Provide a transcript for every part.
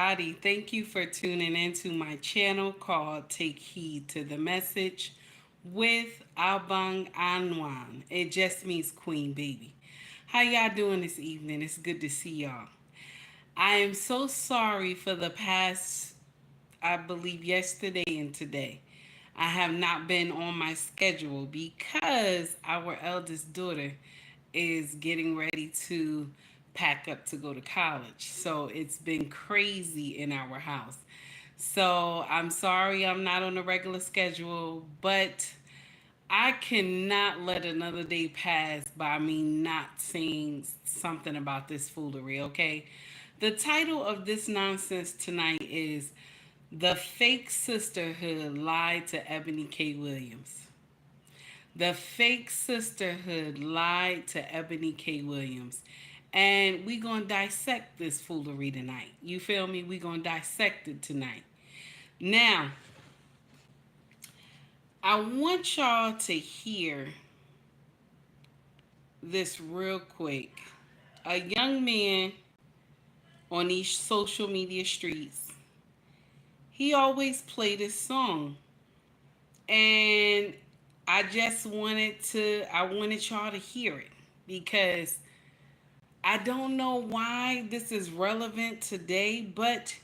everybody. Thank you for tuning into my channel called Take Heed to the Message with Abang Anwan. It just means Queen Baby. How y'all doing this evening? It's good to see y'all. I am so sorry for the past, I believe, yesterday and today. I have not been on my schedule because our eldest daughter is getting ready to pack up to go to college. So it's been crazy in our house. So I'm sorry I'm not on a regular schedule, but I cannot let another day pass by me not saying something about this foolery, okay? The title of this nonsense tonight is The Fake Sisterhood Lied to Ebony K. Williams. The Fake Sisterhood Lied to Ebony K. Williams. And we going to dissect this foolery tonight. You feel me? We going to dissect it tonight. Now, I want y'all to hear this real quick. A young man on these social media streets, he always played this song. And I wanted y'all to hear it because I don't know why this is relevant today, but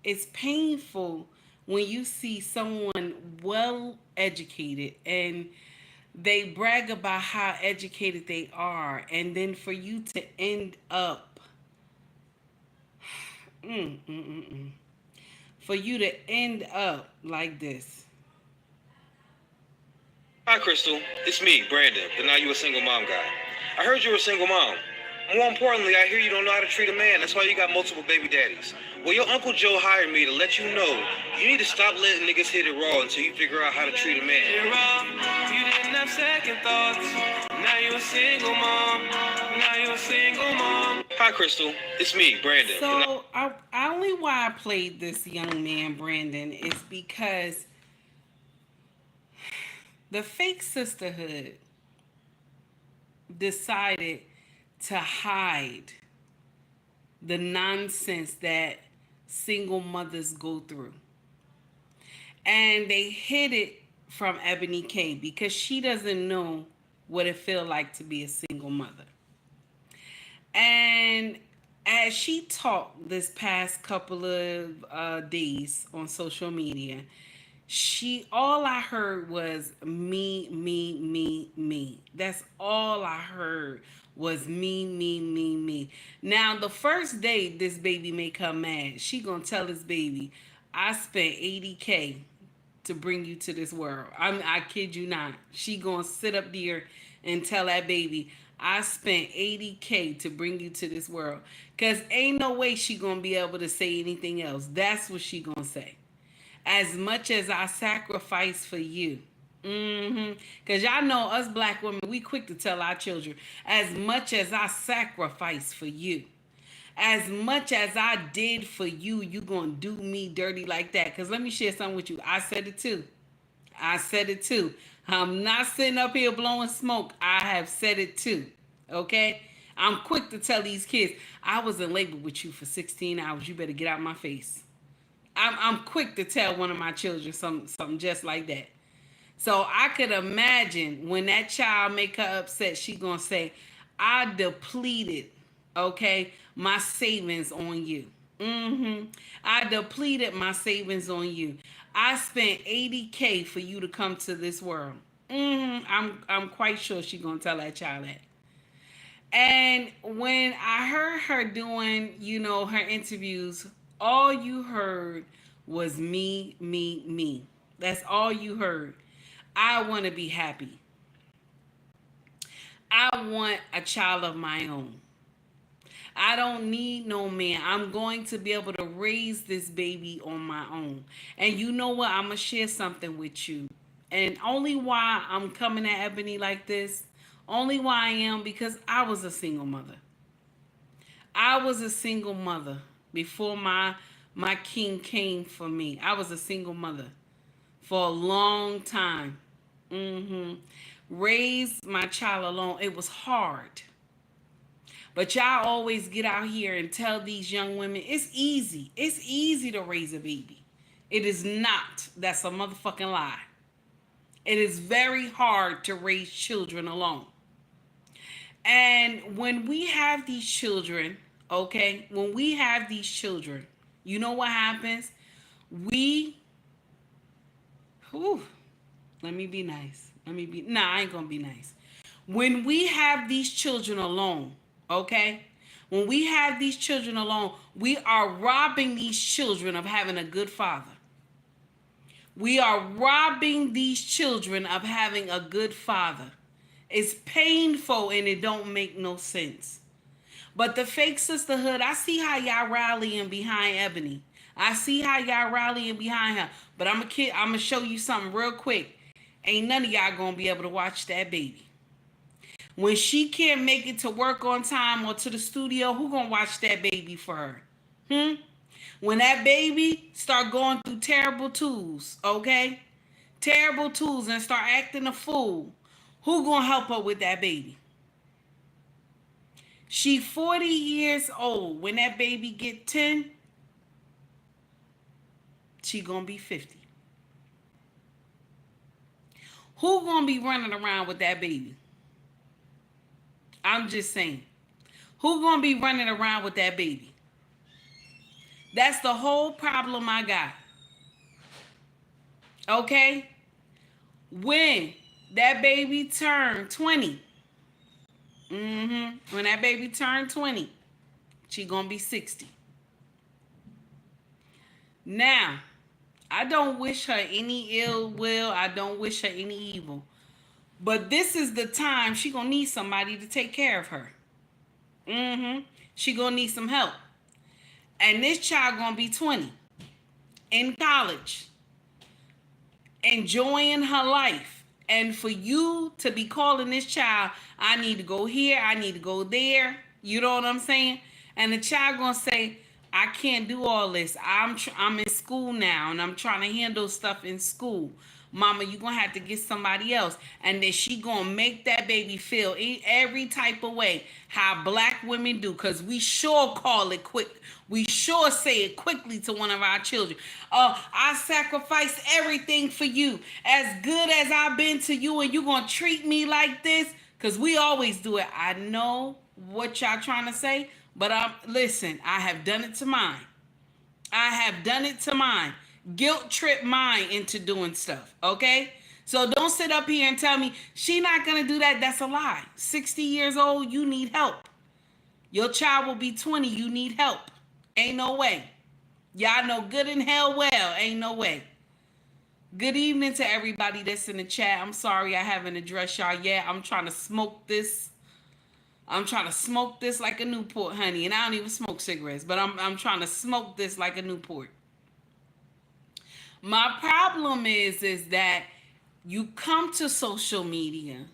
it's painful when you see someone well educated and they brag about how educated they are, and then for you to end up, for you to end up like this. Hi, Crystal. It's me, Brandon, but now you a single mom guy. I heard you're a single mom. More importantly, I hear you don't know how to treat a man. That's why you got multiple baby daddies. Well, your Uncle Joe hired me to let you know you need to stop letting niggas hit it raw until you figure out how to treat a man. You're wrong. You didn't have second thoughts. Now you're a single mom. Now you're a single mom. Hi, Crystal. It's me, Brandon. So, only why I played this young man, Brandon, is because the fake sisterhood decided to hide the nonsense that single mothers go through. And they hid it from Ebony K because she doesn't know what it feels like to be a single mother. And as she talked this past couple of days on social media, all I heard was me, me, me, me. That's all I heard was me, me, me, me. Now, the first day this baby may come mad, she gonna tell this baby, I spent 80K to bring you to this world. I kid you not. She gonna sit up there and tell that baby, I spent 80K to bring you to this world. Cause ain't no way she gonna be able to say anything else. That's what she gonna say. As much as I sacrifice for you. Because y'all know us black women, we quick to tell our children, as much as I sacrifice for you, as much as I did for you, you gonna do me dirty like that. Because let me share something with you. I said it too. I'm not sitting up here blowing smoke. I have said it too. Okay? I'm quick to tell these kids, I was in labor with you for 16 hours. You better get out my face. I'm quick to tell one of my children something just like that. So I could imagine when that child make her upset, she gonna say, I depleted, okay, my savings on you. I depleted my savings on you. I spent 80K for you to come to this world. I'm quite sure she gonna tell that child that. And when I heard her doing, her interviews, all you heard was me, me, me. That's all you heard. I want to be happy. I want a child of my own. I don't need no man. I'm going to be able to raise this baby on my own. And you know what? I'm going to share something with you. And only why I'm coming at Ebony like this, only why I am because I was a single mother. I was a single mother before my king came for me. I was a single mother for a long time. Raised my child alone. It was hard. But y'all always get out here and tell these young women it's easy. It's easy to raise a baby. It is not. That's a motherfucking lie. It is very hard to raise children alone. And when we have these children, okay, when we have these children, you know what happens? We, whew, let me be nice. I ain't gonna be nice. When we have these children alone, okay? When we have these children alone, we are robbing these children of having a good father. We are robbing these children of having a good father. It's painful and it don't make no sense. But the fake sisterhood, I see how y'all rallying behind Ebony. I see how y'all rallying behind her. But I'm gonna show you something real quick. Ain't none of y'all gonna be able to watch that baby. When she can't make it to work on time or to the studio, who gonna watch that baby for her? When that baby start going through terrible twos, okay? Terrible twos and start acting a fool, who gonna help her with that baby? She 40 years old. When that baby get 10, she gonna be 50. Who gonna be running around with that baby? I'm just saying. Who gonna be running around with that baby? That's the whole problem I got. Okay? When that baby turned 20, when that baby turned 20, she gonna be 60. Now, I don't wish her any ill will. I don't wish her any evil. But this is the time she gonna need somebody to take care of her. She gonna need some help. And this child gonna be 20, in college, enjoying her life. And for you to be calling this child, I need to go here, I need to go there. You know what I'm saying? And the child gonna say, I can't do all this. I'm in school now and I'm trying to handle stuff in school. Mama, you gonna have to get somebody else. And then she gonna make that baby feel every type of way how black women do. Because we sure call it quick. We sure say it quickly to one of our children. I sacrificed everything for you. As good as I've been to you, and you gonna treat me like this? Because we always do it. I know what y'all trying to say, but listen, I have done it to mine. I have done it to mine. Guilt trip mine into doing stuff, okay? So don't sit up here and tell me she not gonna do that. That's a lie. 60 years old, you need help. Your child will be 20, you need help. Ain't no way. Y'all know good and hell well, ain't no way. Good evening to everybody that's in the chat. I'm sorry I haven't addressed y'all yet. I'm trying to smoke this. I'm trying to smoke this like a Newport, honey. And I don't even smoke cigarettes, but I'm trying to smoke this like a Newport. My problem is that you come to social media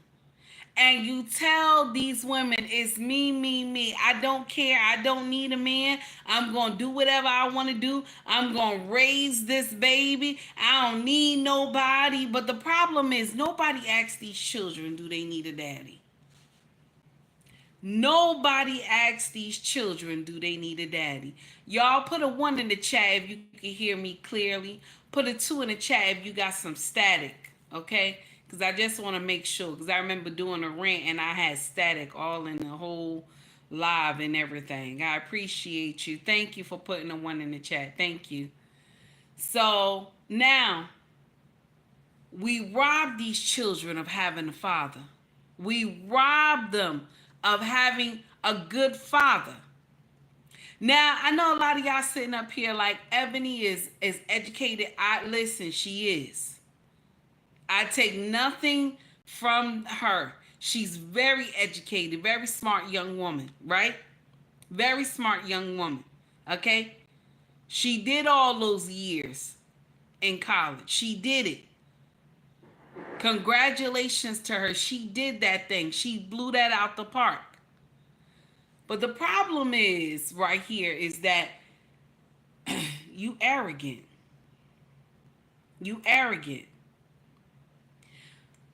and you tell these women, it's me, me, me. I don't care. I don't need a man. I'm going to do whatever I want to do. I'm going to raise this baby. I don't need nobody. But the problem is nobody asks these children, do they need a daddy? Nobody asks these children, do they need a daddy? Y'all put a 1 in the chat if you can hear me clearly. Put a 2 in the chat if you got some static, okay? Because I just want to make sure. Because I remember doing a rant and I had static all in the whole live and everything. I appreciate you. Thank you for putting a 1 in the chat. Thank you. So now, we rob these children of having a father. We rob them of having a good father. Now, I know a lot of y'all sitting up here like Ebony is educated. Listen, she is. I take nothing from her. She's very educated, very smart young woman, right? Very smart young woman, okay? She did all those years in college. She did it. Congratulations to her. She did that thing. She blew that out the park. But the problem is right here is that you arrogant. You arrogant.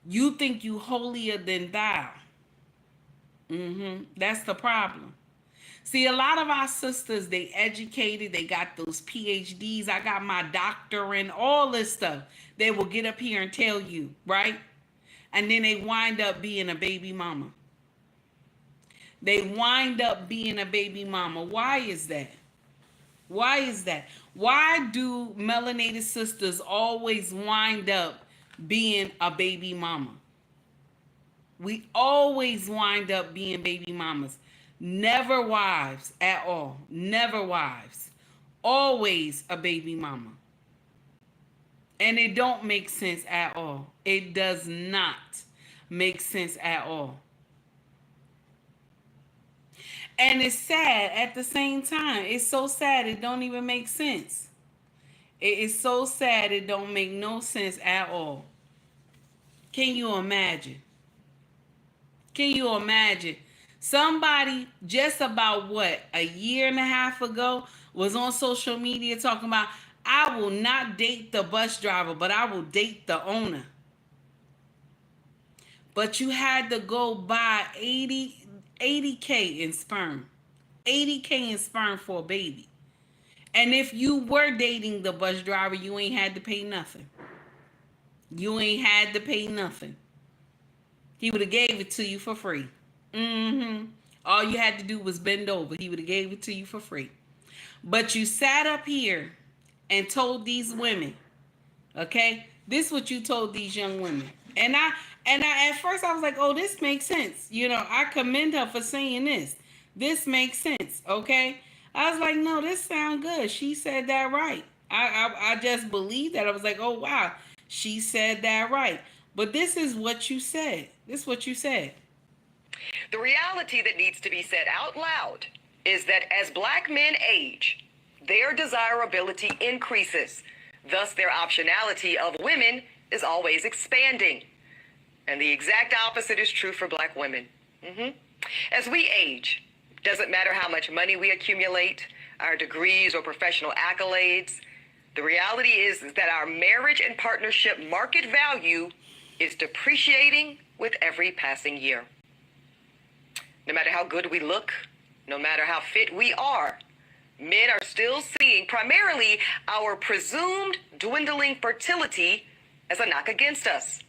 You think you holier than thou. That's the problem. See, a lot of our sisters, they educated, they got those PhDs. I got my doctor and all this stuff. They will get up here and tell you, right? And then they wind up being a baby mama. They wind up being a baby mama. Why is that? Why is that? Why do melanated sisters always wind up being a baby mama? We always wind up being baby mamas. Never wives at all. Never wives. Always a baby mama. And it don't make sense at all. It does not make sense at all. And it's sad at the same time. It's so sad it don't even make sense. It is so sad it don't make no sense at all. Can you imagine? Can you imagine? Somebody just about what, a year and a half ago was on social media talking about, I will not date the bus driver, but I will date the owner. But you had to go buy 80K in sperm. 80K in sperm for a baby. And if you were dating the bus driver, you ain't had to pay nothing. You ain't had to pay nothing. He would have gave it to you for free. All you had to do was bend over. He would have gave it to you for free. But you sat up here and told these women, okay? This is what you told these young women. And I at first I was like, oh, this makes sense. You know, I commend her for saying this. This makes sense, okay? I was like, no, this sounds good. She said that right. I just believed that. I was like, oh, wow, she said that right. But this is what you said. This is what you said. The reality that needs to be said out loud is that as black men age, their desirability increases. Thus, their optionality of women is always expanding. And the exact opposite is true for black women. As we age, doesn't matter how much money we accumulate, our degrees or professional accolades, the reality is that our marriage and partnership market value is depreciating with every passing year. No matter how good we look, no matter how fit we are, men are still seeing primarily our presumed dwindling fertility as a knock against us.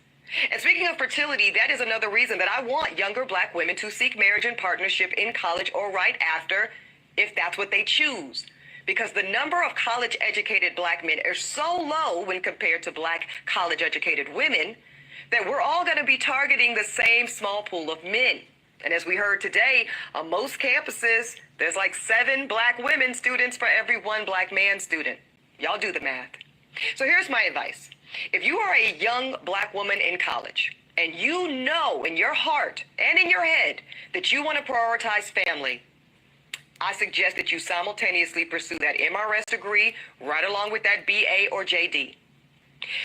And speaking of fertility, that is another reason that I want younger black women to seek marriage and partnership in college or right after, if that's what they choose. Because the number of college-educated black men is so low when compared to black college-educated women that we're all going to be targeting the same small pool of men. And as we heard today, on most campuses, there's like 7 black women students for every 1 black man student. Y'all do the math. So here's my advice. If you are a young black woman in college and you know in your heart and in your head that you want to prioritize family, I suggest that you simultaneously pursue that MRS degree right along with that BA or JD.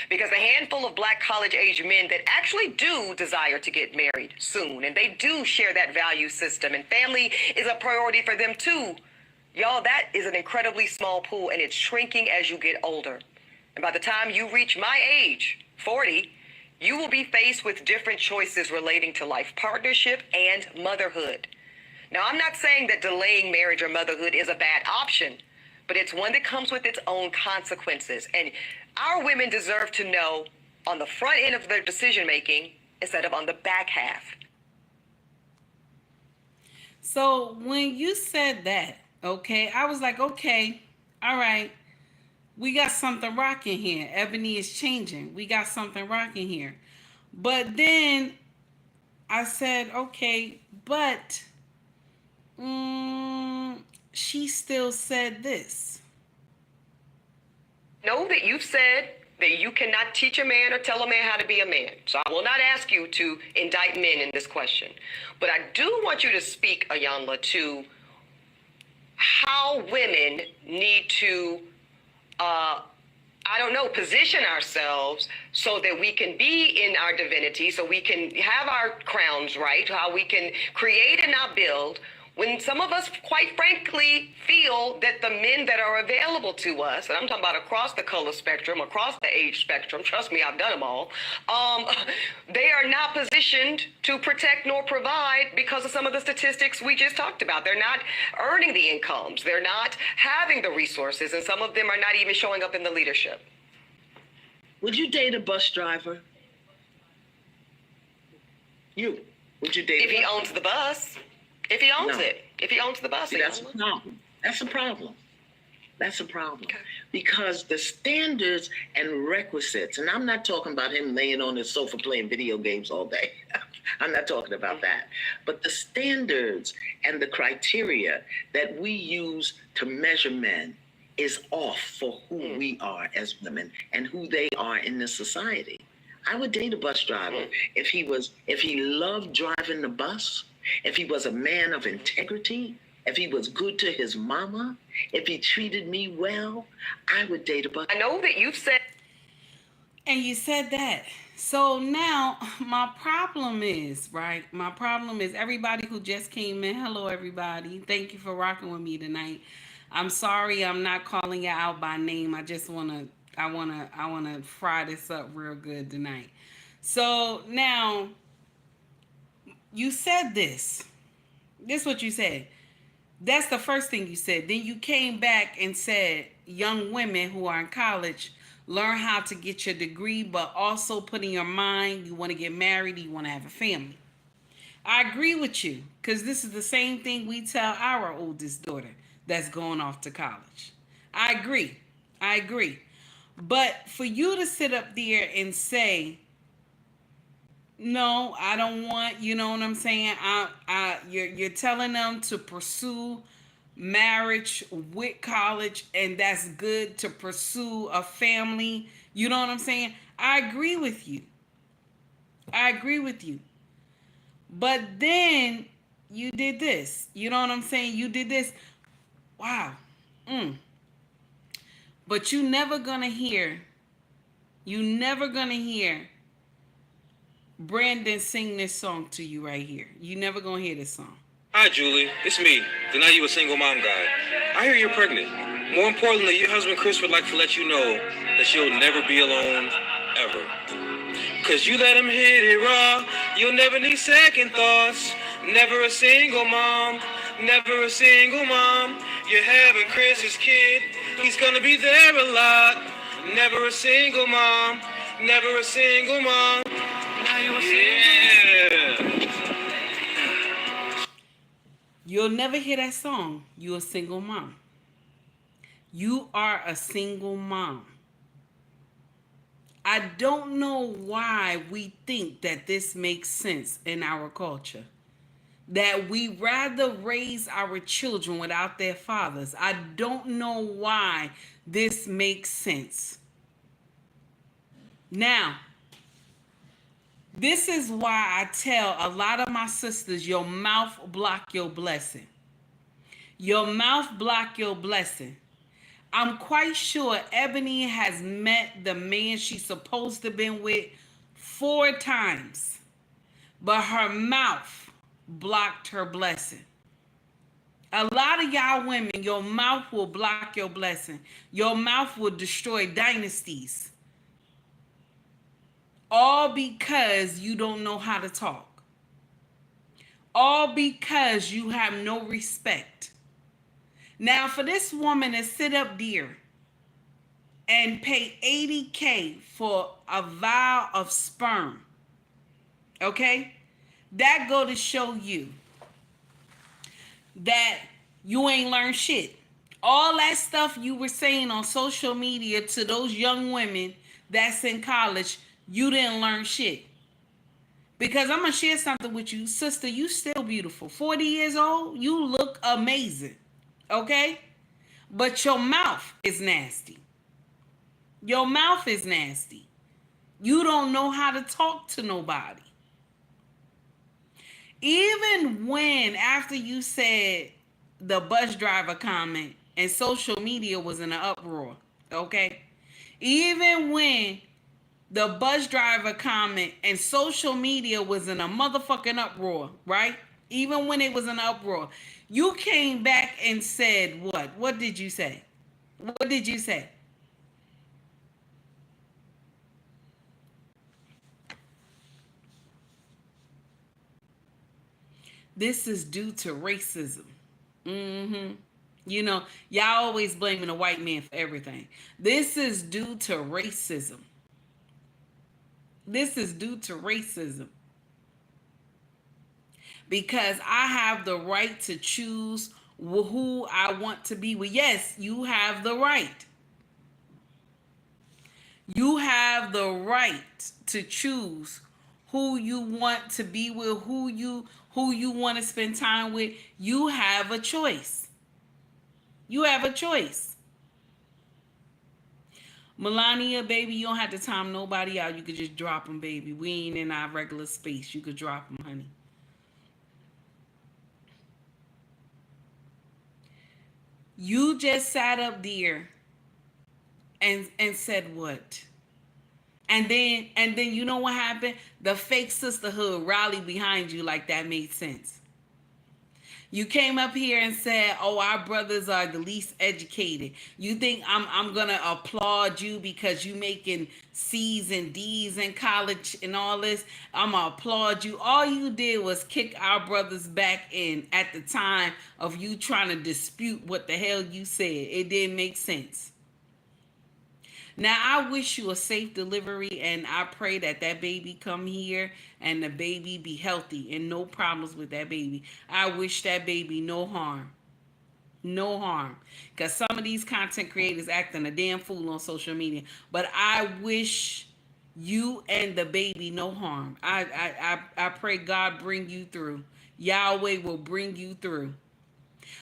Because the handful of black college-age men that actually do desire to get married soon, and they do share that value system, and family is a priority for them too, y'all, that is an incredibly small pool, and it's shrinking as you get older. And by the time you reach my age, 40, you will be faced with different choices relating to life partnership and motherhood. Now, I'm not saying that delaying marriage or motherhood is a bad option, but it's one that comes with its own consequences. And our women deserve to know on the front end of their decision making instead of on the back half. So when you said that, okay, I was like, okay, all right, we got something rocking here. Ebony is changing. We got something rocking here. But then I said, okay, but she still said this. Know that you've said that you cannot teach a man or tell a man how to be a man. So I will not ask you to indict men in this question. But I do want you to speak, Ayanla, to how women need to, position ourselves so that we can be in our divinity, so we can have our crowns right, how we can create and not build When some of us, quite frankly, feel that the men that are available to us, and I'm talking about across the color spectrum, across the age spectrum, trust me, I've done them all, they are not positioned to protect nor provide because of some of the statistics we just talked about. They're not earning the incomes. They're not having the resources, and some of them are not even showing up in the leadership. Would you date a bus driver? Would you date if he owns the bus? If he owns it. If he owns the bus. See, that's a problem. That's a problem. That's a problem. Okay. Because the standards and requisites, and I'm not talking about him laying on his sofa playing video games all day. I'm not talking about that. But the standards and the criteria that we use to measure men is off for who we are as women and who they are in this society. I would date a bus driver if he loved driving the bus, if he was a man of integrity, if he was good to his mama, if he treated me well, I would date a bus driver. I know that you've said. And you said that. So now my problem is, right? My problem is everybody who just came in. Hello, everybody. Thank you for rocking with me tonight. I'm sorry I'm not calling you out by name. I just I wanna fry this up real good tonight. So now you said this. This is what you said. That's the first thing you said. Then you came back and said young women who are in college learn how to get your degree, but also put in your mind you want to get married, you want to have a family. I agree with you, because this is the same thing we tell our oldest daughter that's going off to college. I agree. But for you to sit up there and say, no, I don't want, you know what I'm saying? You're telling them to pursue marriage with college, and that's good to pursue a family. You know what I'm saying? I agree with you. But then you did this. You know what I'm saying? You did this. Wow. But you're never gonna hear Brandon sing this song to you right here. You never gonna hear this song. Hi, Julie. It's me, the Now You a Single Mom guy. I hear you're pregnant. More importantly, your husband Chris would like to let you know that you'll never be alone, ever. Cause you let him hit it raw. You'll never need second thoughts. Never a single mom. Never a single mom. You're having Chris's kid. He's gonna be there a lot. Never a single mom. Never a single mom. Now you a single mom. You'll never hear that song. You're a single mom. You are a single mom. I don't know why we think that this makes sense in our culture. That we rather raise our children without their fathers. I don't know why this makes sense. Now, this is why I tell a lot of my sisters, your mouth block your blessing. Your mouth block your blessing. I'm quite sure Ebony has met the man she's supposed to have been with 4 times, but her mouth blocked her blessing. A lot of y'all women, your mouth will block your blessing. Your mouth will destroy dynasties. All because you don't know how to talk. All because you have no respect. Now, for this woman to sit up there and pay $80K for a vial of sperm, okay? That go to show you that you ain't learned shit. All that stuff you were saying on social media to those young women that's in college, you didn't learn shit. Because I'm going to share something with you. Sister, you still beautiful. 40 years old, you look amazing. Okay? But your mouth is nasty. Your mouth is nasty. You don't know how to talk to nobody. Even when, after you said the bus driver comment and social media was in an uproar, okay? Even when the bus driver comment and social media was in a motherfucking uproar, right? Even when it was an uproar, You came back and said what? What did you say? What did you say? This is due to racism. Mm-hmm. You know, y'all always blaming the white man for everything. This is due to racism. This is due to racism. Because I have the right to choose who I want to be with. Yes, you have the right. You have the right to choose who you want to be with, who you want to spend time with. You have a choice. You have a choice. Melania, baby, you don't have to time nobody out. You could just drop them, baby. We ain't in our regular space. You could drop them, honey. You just sat up there and said what? And then you know what happened? The fake sisterhood rallied behind you like that made sense. You came up here and said, "Oh, our brothers are the least educated." You think I'm gonna applaud you because you making C's and D's in college and all this? I'm gonna applaud you. All you did was kick our brothers back in at the time of you trying to dispute what the hell you said. It didn't make sense. Now, I wish you a safe delivery, and I pray that that baby come here and the baby be healthy and no problems with that baby. I wish that baby no harm. No harm. Because some of these content creators acting a damn fool on social media. But I wish you and the baby no harm. I pray God bring you through. Yahweh will bring you through.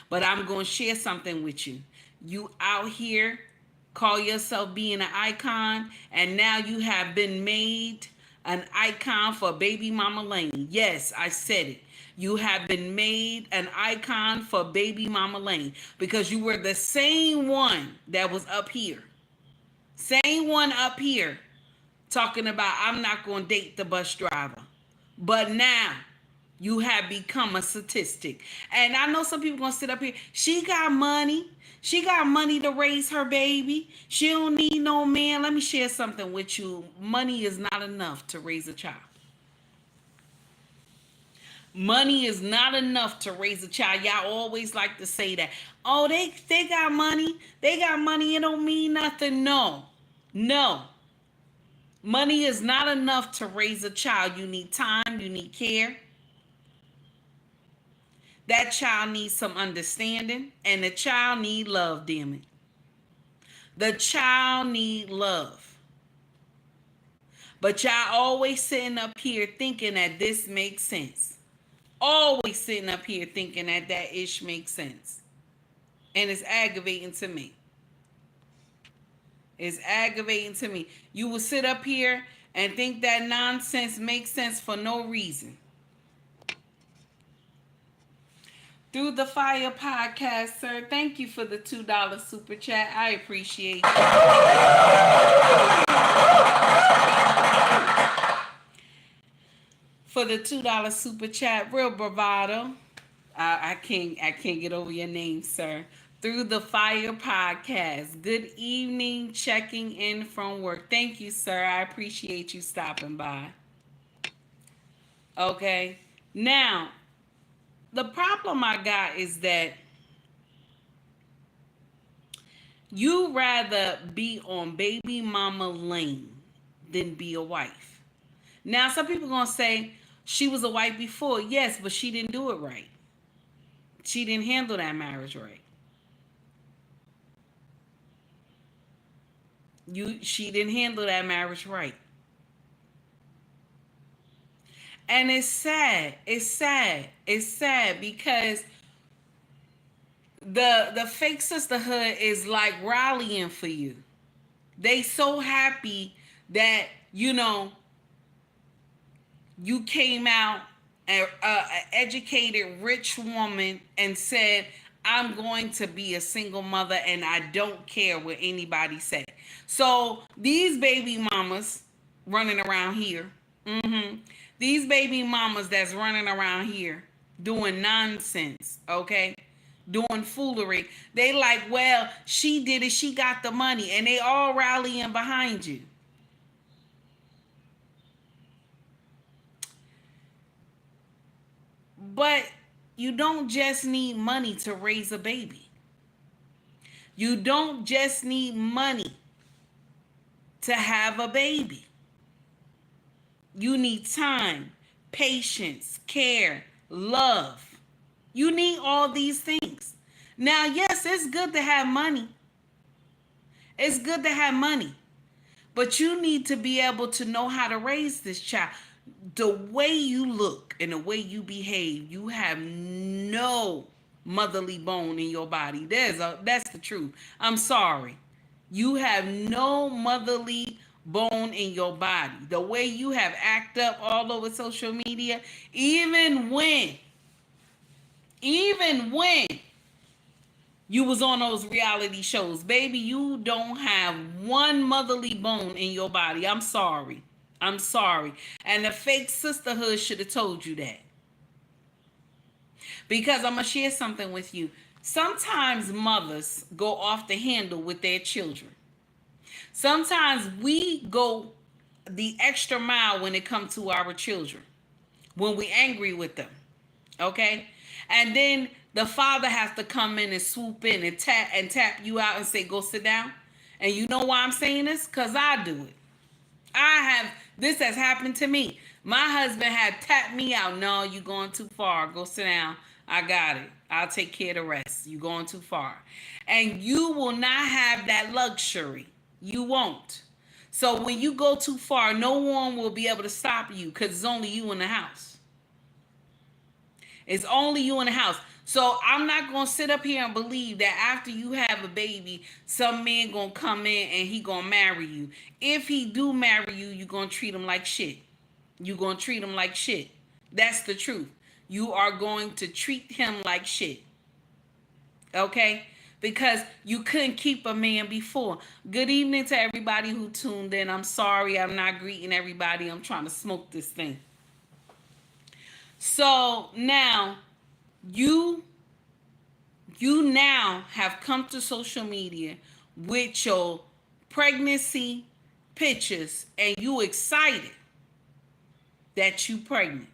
But I'm going to share something with you. You out here call yourself being an icon, and now you have been made an icon for baby mama Lane. Yes, I said it. You have been made an icon for baby mama Lane because you were the same one that was up here. Same one up here talking about I'm not going to date the bus driver. But now you have become a statistic. And I know some people going to sit up here. She got money. She got money to raise her baby. She don't need no man. Let me share something with you. Money is not enough to raise a child. Money is not enough to raise a child. Y'all always like to say that. Oh, they got money. They got money. It don't mean nothing. No. No. Money is not enough to raise a child. You need time. You need care. That child needs some understanding, and the child need love, damn it. The child need love. But y'all always sitting up here thinking that this makes sense. Always sitting up here thinking that that ish makes sense. And it's aggravating to me. It's aggravating to me. You will sit up here and think that nonsense makes sense for no reason. Through the Fire podcast, sir. Thank you for the $2 super chat. I appreciate it. For the $2 super chat, real bravado. I can't get over your name, sir. Through the Fire podcast. Good evening, checking in from work. Thank you, sir. I appreciate you stopping by. Okay. Now, the problem I got is that you rather be on baby mama Lane than be a wife. Now, some people going to say she was a wife before. Yes, but she didn't do it right. She didn't handle that marriage right. She didn't handle that marriage right. And it's sad. It's sad. It's sad because the fake sisterhood is like rallying for you. They so happy that, you know, you came out an educated, rich woman and said, I'm going to be a single mother and I don't care what anybody say. So these baby mamas running around here, these baby mamas that's running around here doing nonsense, okay? Doing foolery. They like, well, she did it, she got the money, and they all rallying behind you. But you don't just need money to raise a baby. You don't just need money to have a baby. You need time, patience, care, love. You need all these things. Now, yes, it's good to have money. It's good to have money. But you need to be able to know how to raise this child. The way you look and the way you behave, you have no motherly bone in your body. That's the truth. I'm sorry. You have no motherly bone in your body. The way you have acted up all over social media, even when you was on those reality shows, baby, you don't have one motherly bone in your body. I'm sorry. I'm sorry. And the fake sisterhood should have told you that. Because I'm going to share something with you. Sometimes mothers go off the handle with their children. Sometimes we go the extra mile when it comes to our children. When we're angry with them. Okay? And then the father has to come in and swoop in and tap you out and say, go sit down. And you know why I'm saying this? Because I do it. This has happened to me. My husband had tapped me out. No, you going too far. Go sit down. I got it. I'll take care of the rest. You going too far. And you will not have that luxury. You won't. So when you go too far, no one will be able to stop you because it's only you in the house. It's only you in the house. So I'm not going to sit up here and believe that after you have a baby, some man going to come in and he going to marry you. If he do marry you, you're going to treat him like shit. You're going to treat him like shit. That's the truth. You are going to treat him like shit. Okay? Because you couldn't keep a man before. Good evening to everybody who tuned in. I'm sorry I'm not greeting everybody. I'm trying to smoke this thing. So now you now have come to social media with your pregnancy pictures and you excited that you pregnant.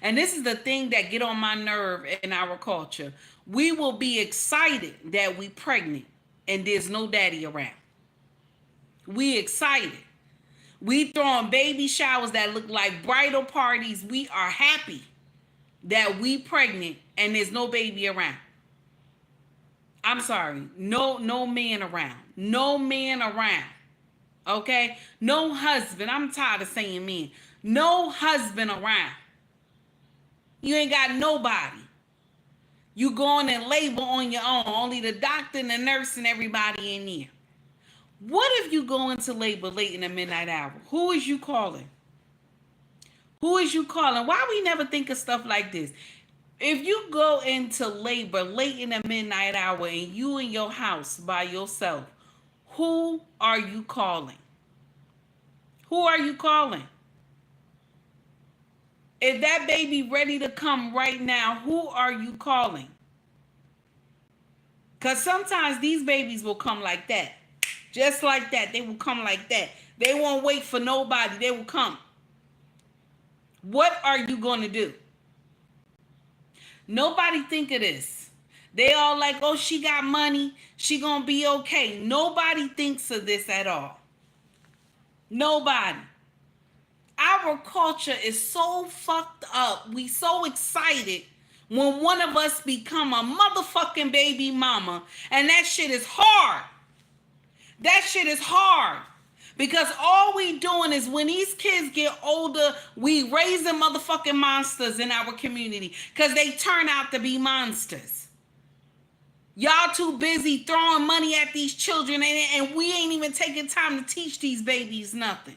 And this is the thing that get on my nerve in our culture. We will be excited that we pregnant and there's no daddy around. We excited. We throwing baby showers that look like bridal parties. We are happy that we pregnant and there's no baby around. I'm sorry. No man around. No man around. Okay? No husband. I'm tired of saying men. No husband around. You ain't got nobody. You going in labor on your own. Only the doctor and the nurse and everybody in there. What if you go into labor late in the midnight hour? Who is you calling? Who is you calling? Why we never think of stuff like this? If you go into labor late in the midnight hour and you in your house by yourself, who are you calling? Who are you calling? If that baby ready to come right now, who are you calling? Because sometimes these babies will come like that. Just like that. They will come like that. They won't wait for nobody. They will come. What are you going to do? Nobody think of this. They all like, oh, she got money. She going to be okay. Nobody thinks of this at all. Nobody. Our culture is so fucked up. We so excited when one of us become a motherfucking baby mama. And that shit is hard. That shit is hard. Because all we doing is when these kids get older, we raising motherfucking monsters in our community. Because they turn out to be monsters. Y'all too busy throwing money at these children and we ain't even taking time to teach these babies nothing.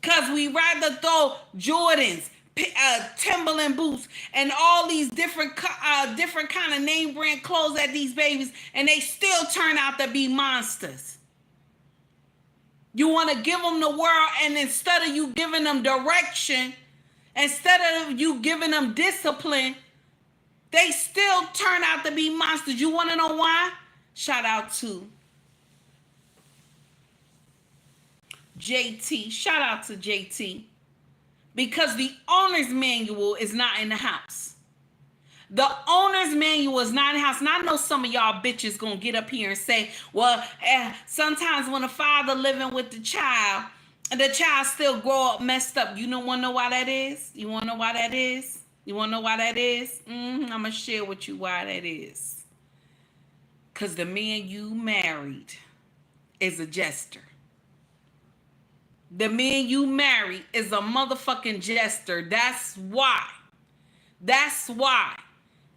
Because we rather throw Jordans, Timberland boots, and all these different kind of name brand clothes at these babies, and they still turn out to be monsters. You want to give them the world, and instead of you giving them direction, Instead of you giving them discipline, they still turn out to be monsters. You want to know why? Shout out to JT. Shout out to JT. Because the owner's manual is not in the house. The owner's manual is not in the house. And I know some of y'all bitches gonna get up here and say, well, sometimes when a father living with the child, and the child still grow up messed up. You don't want to know why that is? You want to know why that is? You want to know why that is? I'm going to share with you why that is. Because the man you married is a jester. The man you married is a motherfucking jester. That's why. That's why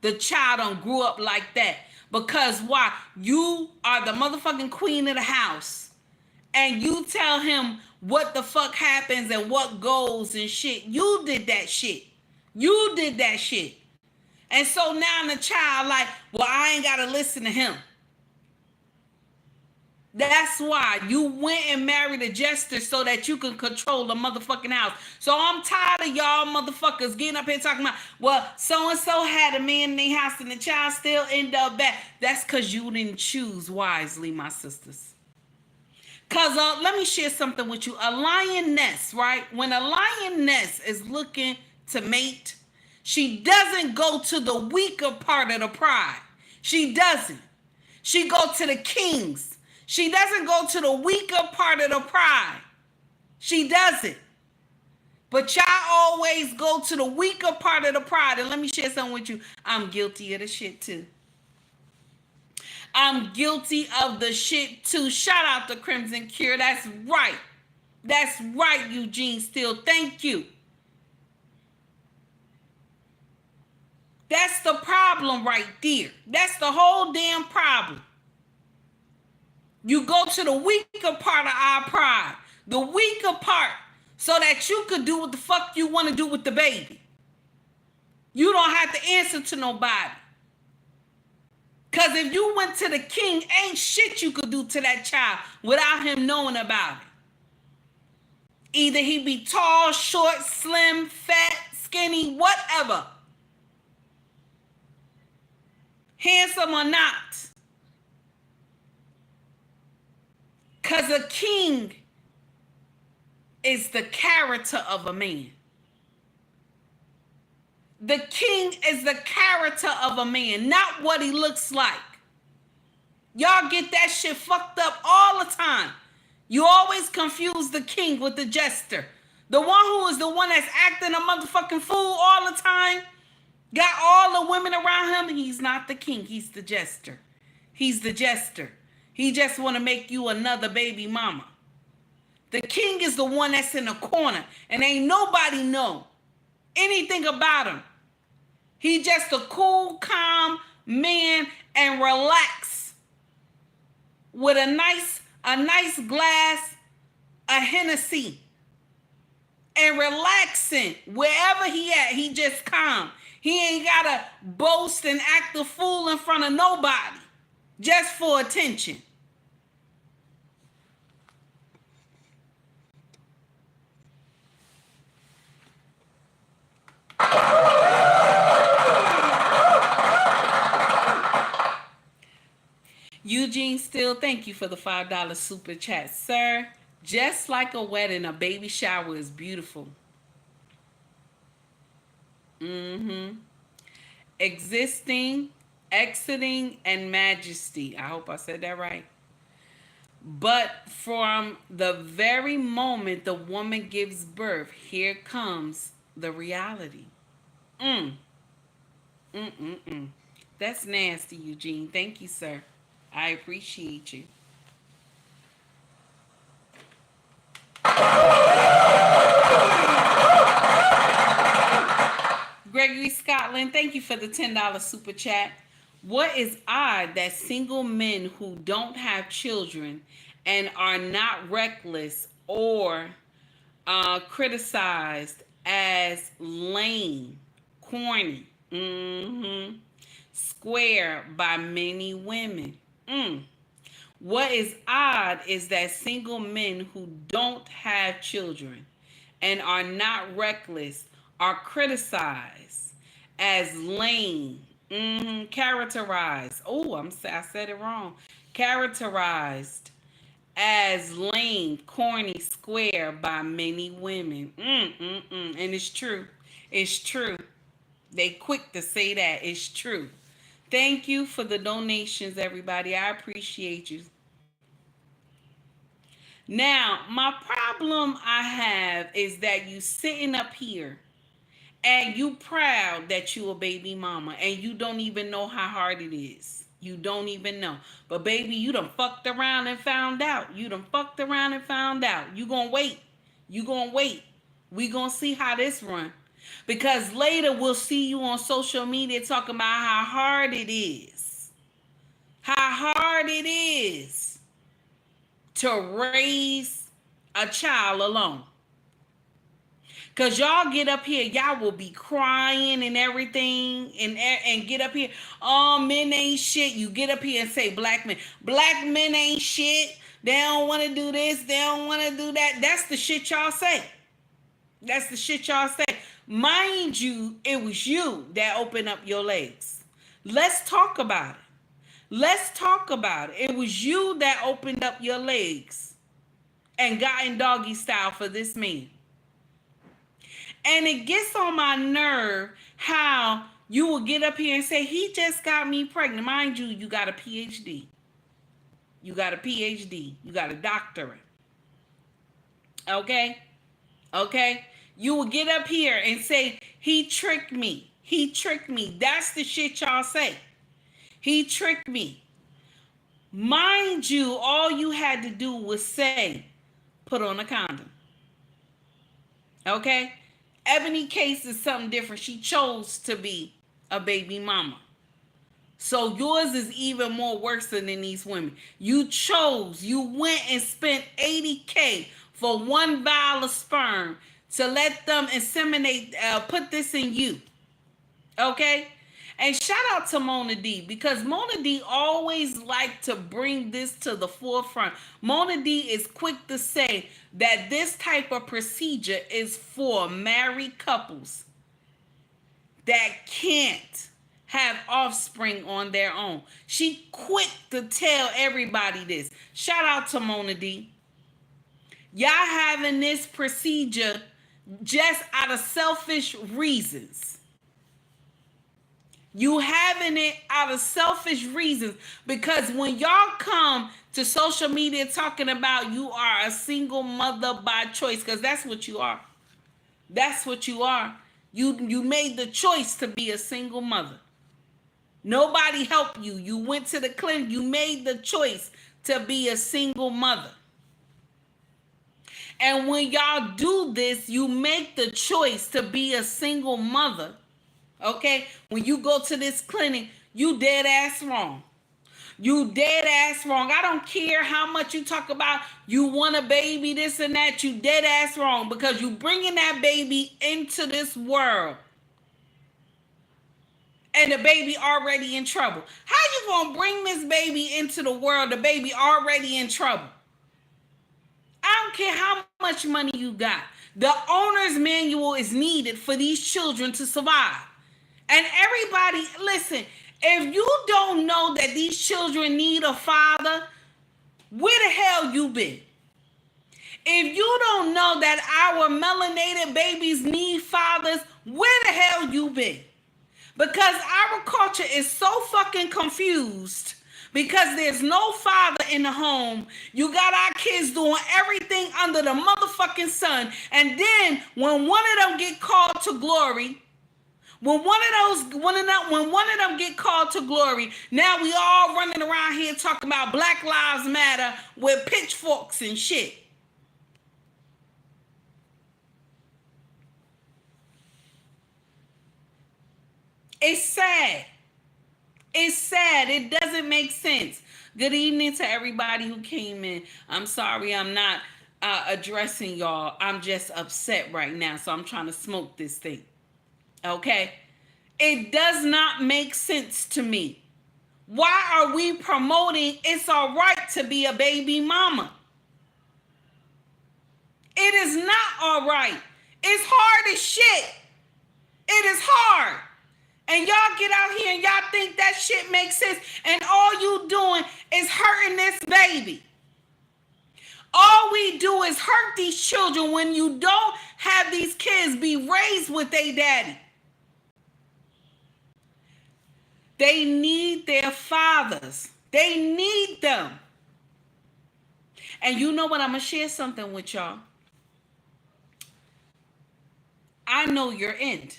the child done grew up like that. Because why? You are the motherfucking queen of the house. And you tell him what the fuck happens and what goes and shit. You did that shit. You did that shit. And so now the child like, well, I ain't got to listen to him. That's why you went and married a jester so that you can control the motherfucking house. So I'm tired of y'all motherfuckers getting up here talking about, well, so-and-so had a man in their house and the child still end up back. That's because you didn't choose wisely, my sisters. Because let me share something with you. A lioness, right? When a lioness is looking to mate, she doesn't go to the weaker part of the pride. She doesn't. She go to the kings. She doesn't go to the weaker part of the pride. She doesn't. But y'all always go to the weaker part of the pride. And let me share something with you. I'm guilty of the shit too. I'm guilty of the shit too. Shout out to Crimson Cure. That's right. That's right, Eugene Steele. Thank you. That's the problem right there. That's the whole damn problem. You go to the weaker part of our pride. The weaker part. So that you could do what the fuck you want to do with the baby. You don't have to answer to nobody. Because if you went to the king, ain't shit you could do to that child without him knowing about it. Either he be tall, short, slim, fat, skinny, whatever. Handsome or not. Because a king is the character of a man. The king is the character of a man, not what he looks like. Y'all get that shit fucked up all the time. You always confuse the king with the jester. The one who is the one that's acting a motherfucking fool all the time, got all the women around him. He's not the king. He's the jester. He's the jester. He just want to make you another baby mama. The king is the one that's in the corner and ain't nobody know anything about him. He just a cool, calm man and relax with a nice glass of Hennessy and relaxing wherever he at. He just calm. He ain't gotta boast and act a fool in front of nobody just for attention. Eugene Steele, thank you for the $5 super chat. Sir, just like a wedding, a baby shower is beautiful. Existing, exiting, and majesty. I hope I said that right. But from the very moment the woman gives birth, here comes the reality. That's nasty, Eugene. Thank you, sir. I appreciate you. Gregory Scotland, thank you for the $10 super chat. What is odd that single men who don't have children and are not reckless or criticized as lame, corny, square by many women? What is odd is that single men who don't have children and are not reckless are criticized as lame, characterized. Oh, I said it wrong. Characterized as lame, corny, square by many women. And it's true. It's true. They quick to say that. It's true. Thank you for the donations, everybody. I appreciate you. Now, my problem I have is that you sitting up here and you proud that you a baby mama and you don't even know how hard it is. You don't even know. But baby, you done fucked around and found out. You done fucked around and found out. You gonna wait. You gonna wait. We gonna see how this run. Because later we'll see you on social media talking about how hard it is. How hard it is to raise a child alone. Cause y'all get up here, y'all will be crying and everything, and get up here. Oh, men ain't shit. You get up here and say black men. Black men ain't shit. They don't want to do this. They don't want to do that. That's the shit y'all say. That's the shit y'all say. Mind you, it was you that opened up your legs. Let's talk about it. Let's talk about it. It was you that opened up your legs and got in doggy style for this man. And it gets on my nerve how you will get up here and say, he just got me pregnant. Mind you, you got a PhD. You got a PhD. You got a doctorate. Okay? Okay? You will get up here and say, he tricked me. He tricked me. That's the shit y'all say. He tricked me. Mind you, all you had to do was say, put on a condom. Okay? Ebony case is something different. She chose to be a baby mama. So yours is even more worse than these women. You chose, you went and spent $80K for one vial of sperm to let them inseminate, put this in you. Okay? And shout out to Mona D, because Mona D always like to bring this to the forefront. Mona D is quick to say that this type of procedure is for married couples that can't have offspring on their own. She quick to tell everybody this. Shout out to Mona D. Y'all having this procedure just out of selfish reasons. You having it out of selfish reasons, because when y'all come to social media talking about you are a single mother by choice, because that's what you are. That's what you are. You made the choice to be a single mother. Nobody helped you. You went to the clinic. You made the choice to be a single mother. And when y'all do this, you make the choice to be a single mother. Okay, when you go to this clinic, you dead ass wrong. You dead ass wrong. I don't care how much you talk about you want a baby, this and that. You dead ass wrong, because you bringing that baby into this world and the baby already in trouble. How you gonna bring this baby into the world, the baby already in trouble? I don't care how much money you got. The owner's manual is needed for these children to survive. And everybody, listen, if you don't know that these children need a father, where the hell you been? If you don't know that our melanated babies need fathers, where the hell you been? Because our culture is so fucking confused, because there's no father in the home. You got our kids doing everything under the motherfucking sun. And then when one of them get called to glory, when one of them get called to glory, now we all running around here talking about Black Lives Matter with pitchforks and shit. It's sad. It's sad. It doesn't make sense. Good evening to everybody who came in. I'm sorry I'm not addressing y'all. I'm just upset right now, so I'm trying to smoke this thing. Okay? It does not make sense to me. Why are we promoting it's all right to be a baby mama? It is not all right. It's hard as shit. y'all get out here and y'all think that shit makes sense, and all you doing is hurting this baby. All we do is hurt these children when you don't have these kids be raised with their daddy. They need their fathers. They need them. And you know what? I'm going to share something with y'all. I know your end.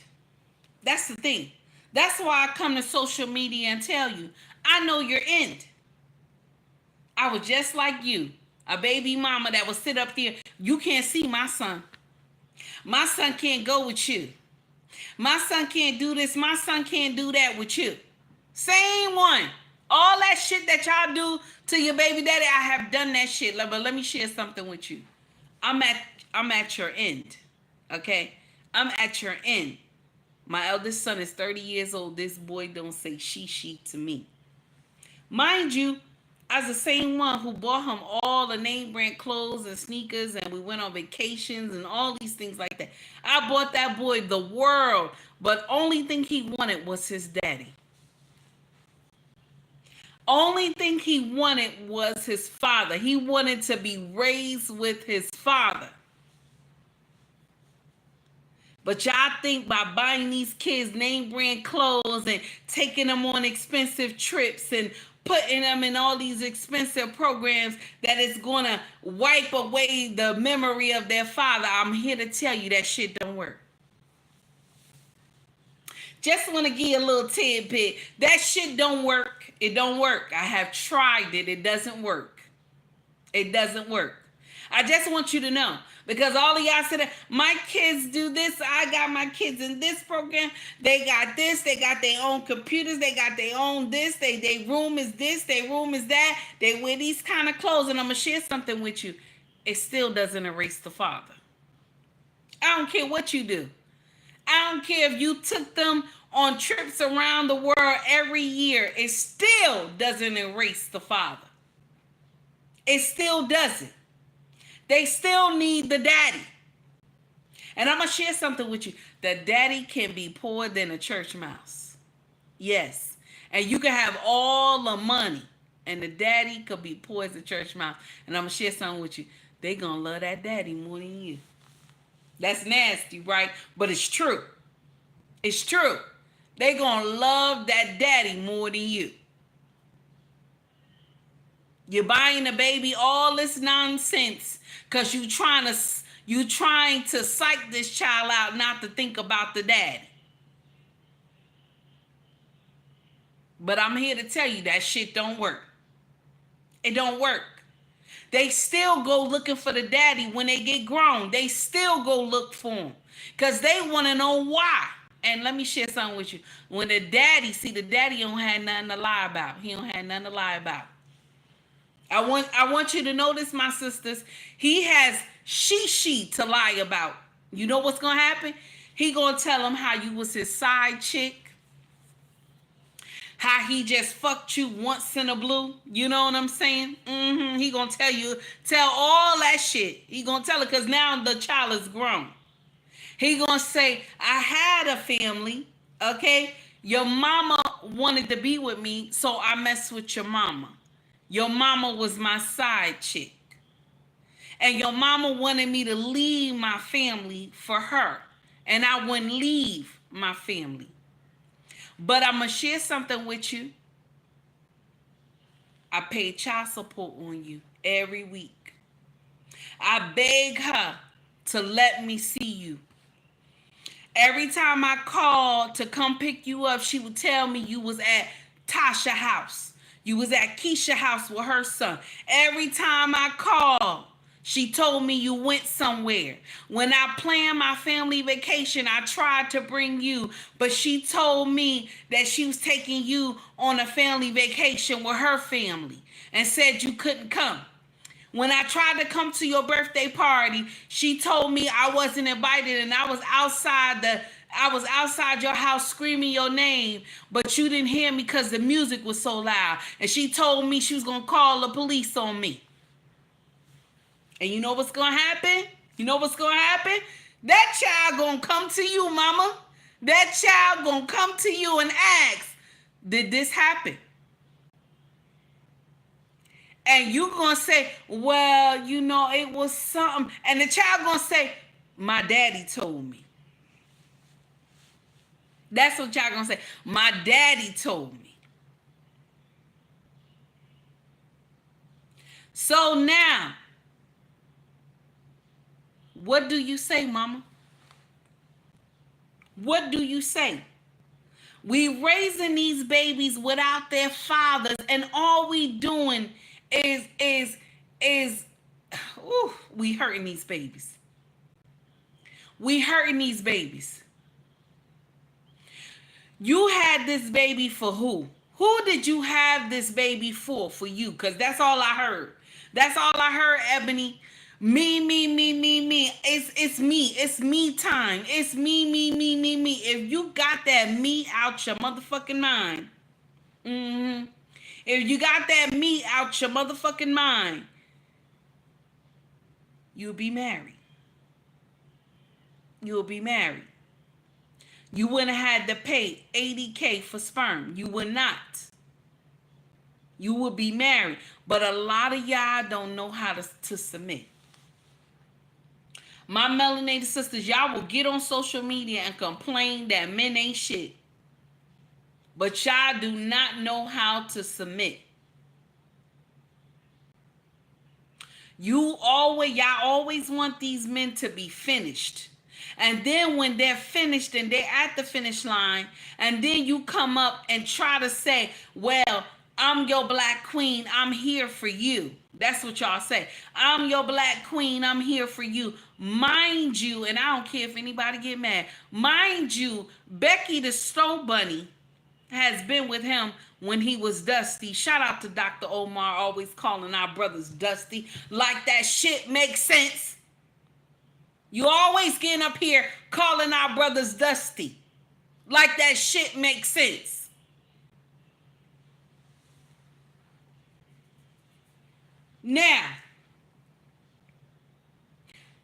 That's the thing. That's why I come to social media and tell you, I know your end. I was just like you, a baby mama that would sit up there. You can't see my son. My son can't go with you. My son can't do this. My son can't do that with you. Same one. All that shit that y'all do to your baby daddy, I have done that shit. But let me share something with you. I'm at your end. Okay? I'm at your end. My eldest son is 30 years old. This boy don't say she to me. Mind you, I was the same one who bought him all the name brand clothes and sneakers, and we went on vacations and all these things like that. I bought that boy the world, but only thing he wanted was his daddy. Only thing he wanted was his father. He wanted to be raised with his father. But y'all think by buying these kids name brand clothes and taking them on expensive trips and putting them in all these expensive programs that it's going to wipe away the memory of their father. I'm here to tell you that shit don't work. Just want to give you a little tidbit. That shit don't work. It don't work. I have tried it. It doesn't work. It doesn't work. I just want you to know, because all of y'all said, my kids do this. I got my kids in this program. They got this. They got their own computers. They got their own this. Their room is this. Their room is that. They wear these kind of clothes. And I'm going to share something with you. It still doesn't erase the father. I don't care what you do. I don't care if you took them on trips around the world every year. It still doesn't erase the father. It still doesn't. They still need the daddy. And I'm going to share something with you. The daddy can be poorer than a church mouse. Yes. And you can have all the money, and the daddy could be poor as a church mouse. And I'm going to share something with you. They going to love that daddy more than you. That's nasty, right? But it's true. It's true. They going to love that daddy more than you. You're buying the baby all this nonsense because you trying to psych this child out not to think about the daddy. But I'm here to tell you that shit don't work. It don't work. They still go looking for the daddy when they get grown. They still go look for him because they want to know why. And let me share something with you. When the daddy don't have nothing to lie about. He don't have nothing to lie about. I want you to notice, my sisters, he has she to lie about. You know what's going to happen? He going to tell him how you was his side chick. How he just fucked you once in a blue. You know what I'm saying? He going to tell all that shit. He going to tell it because now the child is grown. He going to say, I had a family, okay? Your mama wanted to be with me, so I messed with your mama. Your mama was my side chick. And your mama wanted me to leave my family for her. And I wouldn't leave my family. But I'm going to share something with you. I pay child support on you every week. I beg her to let me see you. Every time I called to come pick you up, she would tell me you was at Tasha's house. You was at Keisha's house with her son. Every time I called, she told me you went somewhere. When I planned my family vacation, I tried to bring you, but she told me that she was taking you on a family vacation with her family and said you couldn't come. When I tried to come to your birthday party, she told me I wasn't invited and I was outside your house screaming your name, but you didn't hear me because the music was so loud. And she told me she was going to call the police on me. And you know what's going to happen? You know what's going to happen? That child going to come to you, mama. That child gonna come to you and ask, did this happen? And you gonna say, well, you know, it was something. And the child gonna say, my daddy told me. That's what y'all gonna say. My daddy told me. So now, what do you say, mama? What do you say? We raising these babies without their fathers, and all we doing is we hurting these babies. We hurting these babies. You had this baby for who? Who did you have this baby for? For you, because that's all I heard. That's all I heard, Ebony. Me. It's me. It's me time. It's me. If you got that me out your motherfucking mind, if you got that me out your motherfucking mind, you'll be married. You'll be married. You wouldn't have had to pay $80K for sperm. You would not. You would be married. But a lot of y'all don't know how to submit. My melanated sisters, y'all will get on social media and complain that men ain't shit. But y'all do not know how to submit. Y'all always want these men to be finished. And then when they're finished and they're at the finish line, and then you come up and try to say, well, I'm your black queen, I'm here for you. That's what y'all say. I'm your black queen, I'm here for you. Mind you, and I don't care if anybody get mad, mind you, Becky the Snow Bunny has been with him when he was dusty. Shout out to Dr. Omar, always calling our brothers dusty. Like that shit makes sense. You always getting up here calling our brothers dusty. Like that shit makes sense. Now,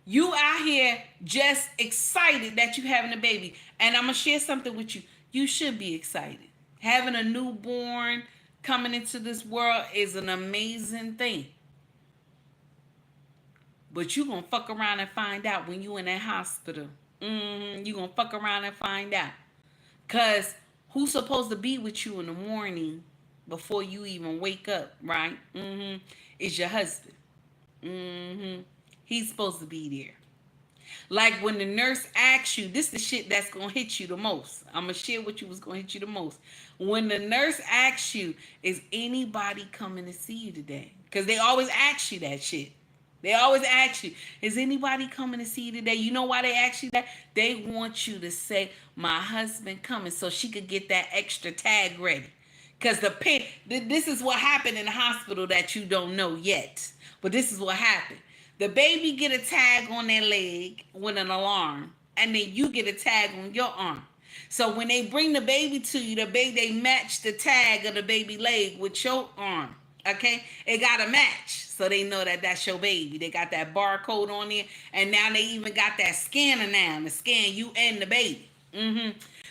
you out here just excited that you having a baby. And I'm going to share something with you. You should be excited. Having a newborn coming into this world is an amazing thing. But you gonna fuck around and find out when you in that hospital. You gonna fuck around and find out. Because who's supposed to be with you in the morning before you even wake up, right? Is your husband. He's supposed to be there. Like when the nurse asks you, this is the shit that's gonna hit you the most. I'm gonna share with you what's gonna hit you the most. When the nurse asks you, is anybody coming to see you today? Because they always ask you that shit. They always ask you, is anybody coming to see you today? You know why they ask you that? They want you to say, my husband coming, so she could get that extra tag ready. Because this is what happened in the hospital that you don't know yet. But this is what happened. The baby get a tag on their leg with an alarm, and then you get a tag on your arm. So when they bring the baby to you, they match the tag of the baby leg with your arm. Okay, it got to match, so they know that that's your baby. They got that barcode on there, and now they even got that scanner now to scan you and the baby.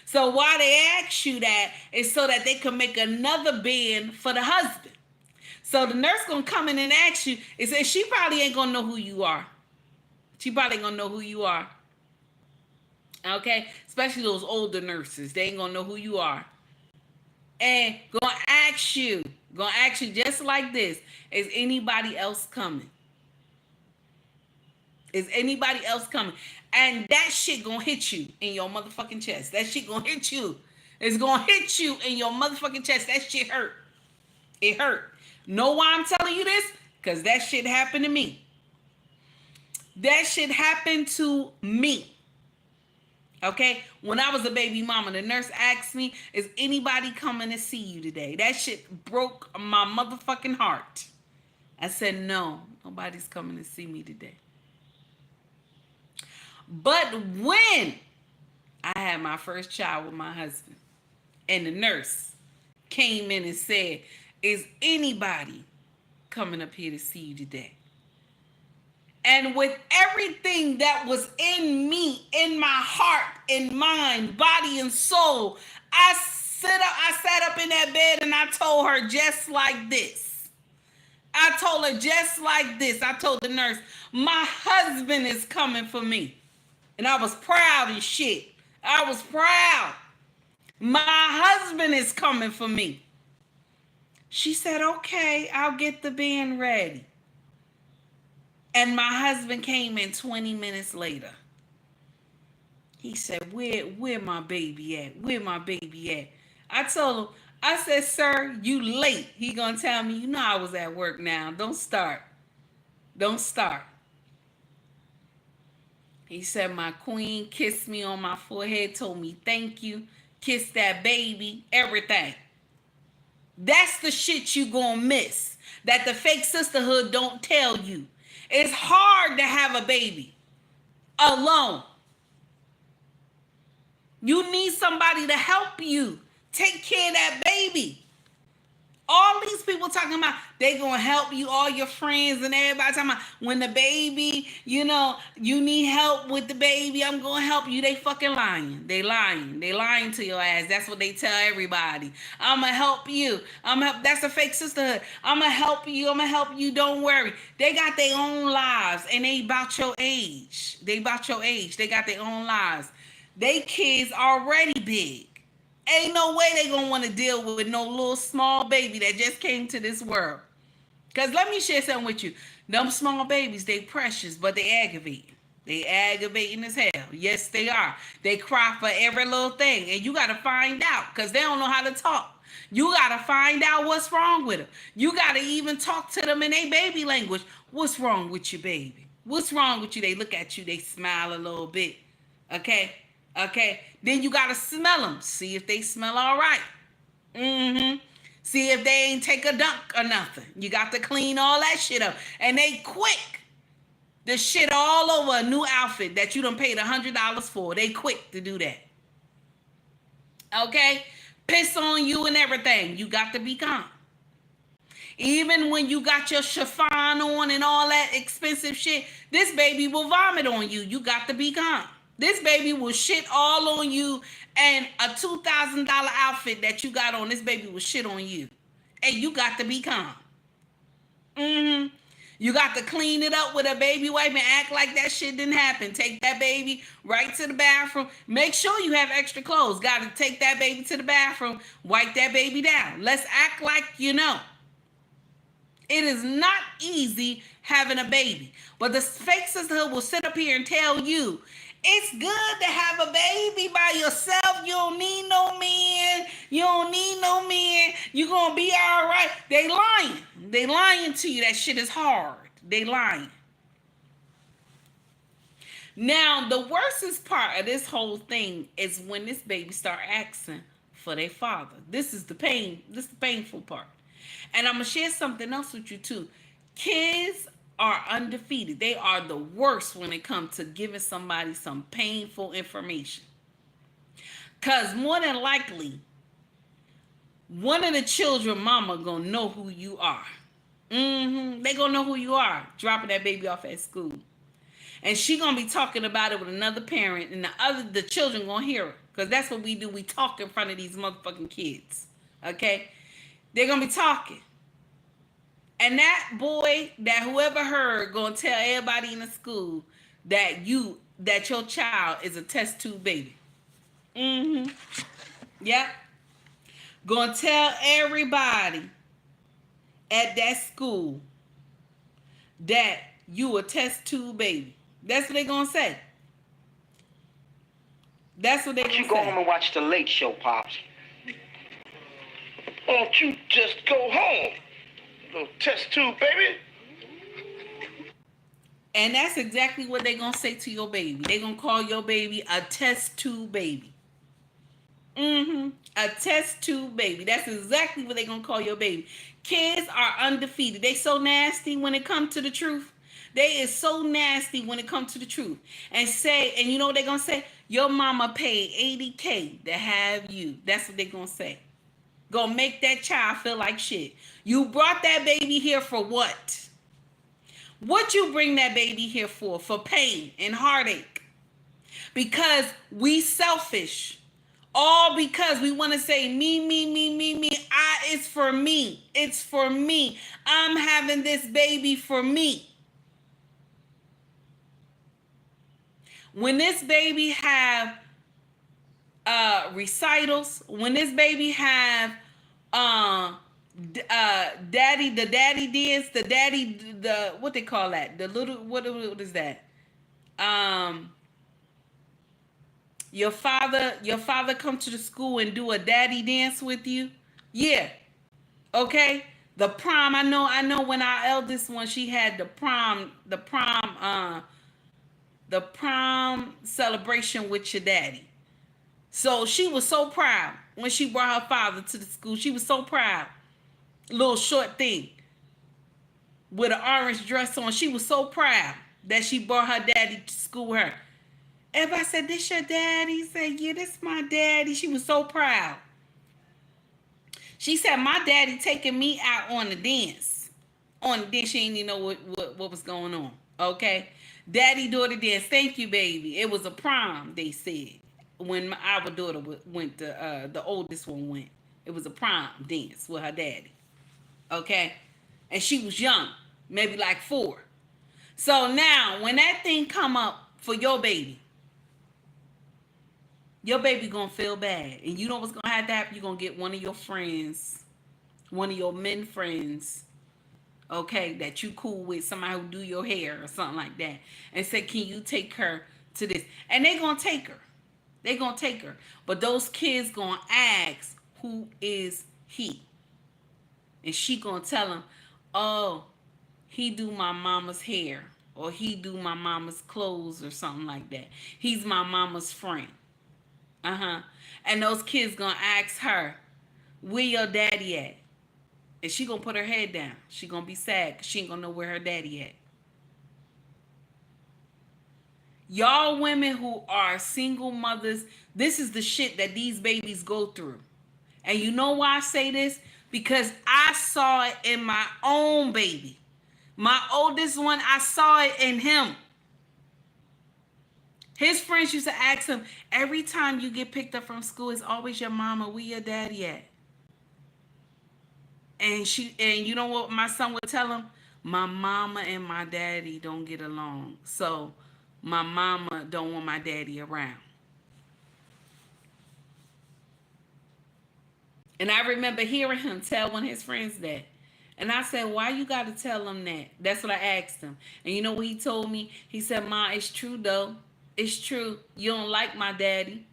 So why they ask you that is so that they can make another bed for the husband. So the nurse gonna come in and ask you. It says she probably ain't gonna know who you are. She probably gonna know who you are. Okay, especially those older nurses, they ain't gonna know who you are. And gonna ask you just like this, is anybody else coming? Is anybody else coming? And that shit gonna hit you in your motherfucking chest. That shit gonna hit you. It's gonna hit you in your motherfucking chest. That shit hurt. It hurt. Know why I'm telling you this? Because that shit happened to me. That shit happened to me. Okay, when I was a baby mama, the nurse asked me, is anybody coming to see you today? That shit broke my motherfucking heart. I said, no, nobody's coming to see me today. But when I had my first child with my husband, and the nurse came in and said, is anybody coming up here to see you today? And with everything that was in me, in my heart, in mind, body, and soul, I sat up in that bed and I told her just like this. I told her just like this. I told the nurse, my husband is coming for me. And I was proud and shit. I was proud. My husband is coming for me. She said, okay, I'll get the band ready. And my husband came in 20 minutes later. He said, where my baby at? Where my baby at? I told him, I said, sir, you late. He gonna tell me, you know I was at work now. Don't start. Don't start. He said, my queen kissed me on my forehead, told me thank you, kissed that baby, everything. That's the shit you gonna miss that the fake sisterhood don't tell you. It's hard to have a baby alone. You need somebody to help you take care of that baby. All these people talking about they gonna help you, all your friends and everybody talking about when the baby, you know, you need help with the baby, I'm gonna help you. They fucking lying. They lying. They lying to your ass. That's what they tell everybody. I'ma help you. That's a fake sisterhood. I'ma help you. I'ma help you. Don't worry. They got their own lives and they about your age. They about your age. They got their own lives. They kids already big. Ain't no way they gonna want to deal with no little small baby that just came to this world. Because let me share something with you. Them small babies, they precious, but they aggravating. They aggravating as hell. Yes, they are. They cry for every little thing. And you got to find out because they don't know how to talk. You got to find out what's wrong with them. You got to even talk to them in their baby language. What's wrong with you, baby? What's wrong with you? They look at you. They smile a little bit. Okay? Okay, then you gotta smell them. See if they smell all right. See if they ain't take a dunk or nothing. You got to clean all that shit up. And they quick the shit all over a new outfit that you done paid $100 for. They quick to do that. Okay? Piss on you and everything. You got to be calm. Even when you got your chiffon on and all that expensive shit, this baby will vomit on you. You got to be calm. This baby will shit all on you, and a $2,000 outfit that you got on, this baby will shit on you. And you got to be calm. You got to clean it up with a baby wipe and act like that shit didn't happen. Take that baby right to the bathroom. Make sure you have extra clothes. Got to take that baby to the bathroom. Wipe that baby down. Let's act like you know. It is not easy having a baby. But the fake sisterhood will sit up here and tell you, it's good to have a baby by yourself. You don't need no man. You don't need no man. You're going to be all right. They lying. They lying to you. That shit is hard. They lying. Now, the worstest part of this whole thing is when this baby start asking for their father. This is the pain. This is the painful part. And I'm going to share something else with you too. Kids are undefeated. They are the worst when it comes to giving somebody some painful information. Because more than likely, one of the children mama gonna know who you are. They gonna know who you are, dropping that baby off at school. And she gonna be talking about it with another parent, and the children gonna hear her. Because that's what we do. We talk in front of these motherfucking kids. Okay? They're gonna be talking. And that boy, that whoever heard, gonna tell everybody in the school that your child is a test tube baby. Yep. Gonna tell everybody at that school that you a test tube baby. That's what they gonna say. That's what they gonna say. You go home and watch the Late Show, Pops. Why don't you just go home? Little test tube, baby. And that's exactly what they're going to say to your baby. They're going to call your baby a test tube baby. A test tube baby. That's exactly what they're going to call your baby. Kids are undefeated. They so nasty when it comes to the truth. They is so nasty when it comes to the truth. And you know what they're going to say? Your mama paid $80K to have you. That's what they're going to say. Gonna make that child feel like shit. You brought that baby here for what? What you bring that baby here for? For pain and heartache. Because we selfish. All because we want to say me, me, me, me, me. It's for me. It's for me. I'm having this baby for me. When this baby have recitals, when this baby have daddy dance, the what they call that, the little, what is that, your father come to the school and do a daddy dance with you. Yeah. Okay. The prom, I know when our eldest one, she had the prom celebration with your daddy. So she was so proud when she brought her father to the school. She was so proud. Little short thing with an orange dress on. She was so proud that she brought her daddy to school with her. Everybody said, "This your daddy?" He said, "Yeah, this my daddy." She was so proud. She said, "My daddy taking me out on the dance." On the dance, she didn't even know what was going on. Okay? Daddy daughter dance. Thank you, baby. It was a prom, they said. When our daughter went, the oldest one went. It was a prom dance with her daddy. Okay? And she was young, maybe like 4. So now, when that thing come up for your baby gonna feel bad. And you know what's gonna have to happen? You're gonna get one of your friends, one of your men friends, okay, that you cool with, somebody who do your hair or something like that, and say, "Can you take her to this?" And they gonna take her. They gonna take her. But those kids gonna ask, "Who is he?" And she gonna tell them, "Oh, he do my mama's hair, or he do my mama's clothes," or something like that. "He's my mama's friend." And those kids gonna ask her, "Where your daddy at?" And she gonna put her head down. She gonna be sad because she ain't gonna know where her daddy at. Y'all women who are single mothers, this is the shit that these babies go through. And you know why I say this? Because I saw it in my own baby. My oldest one, I saw it in him. His friends used to ask him, "Every time you get picked up from school, it's always your mama. Where your daddy at?" And you know what my son would tell him? "My mama and my daddy don't get along. So my mama don't want my daddy around." And I remember hearing him tell one of his friends that. And I said, "Why you got to tell him that?" That's what I asked him. And you know what he told me? He said, "Ma, it's true though. It's true. You don't like my daddy.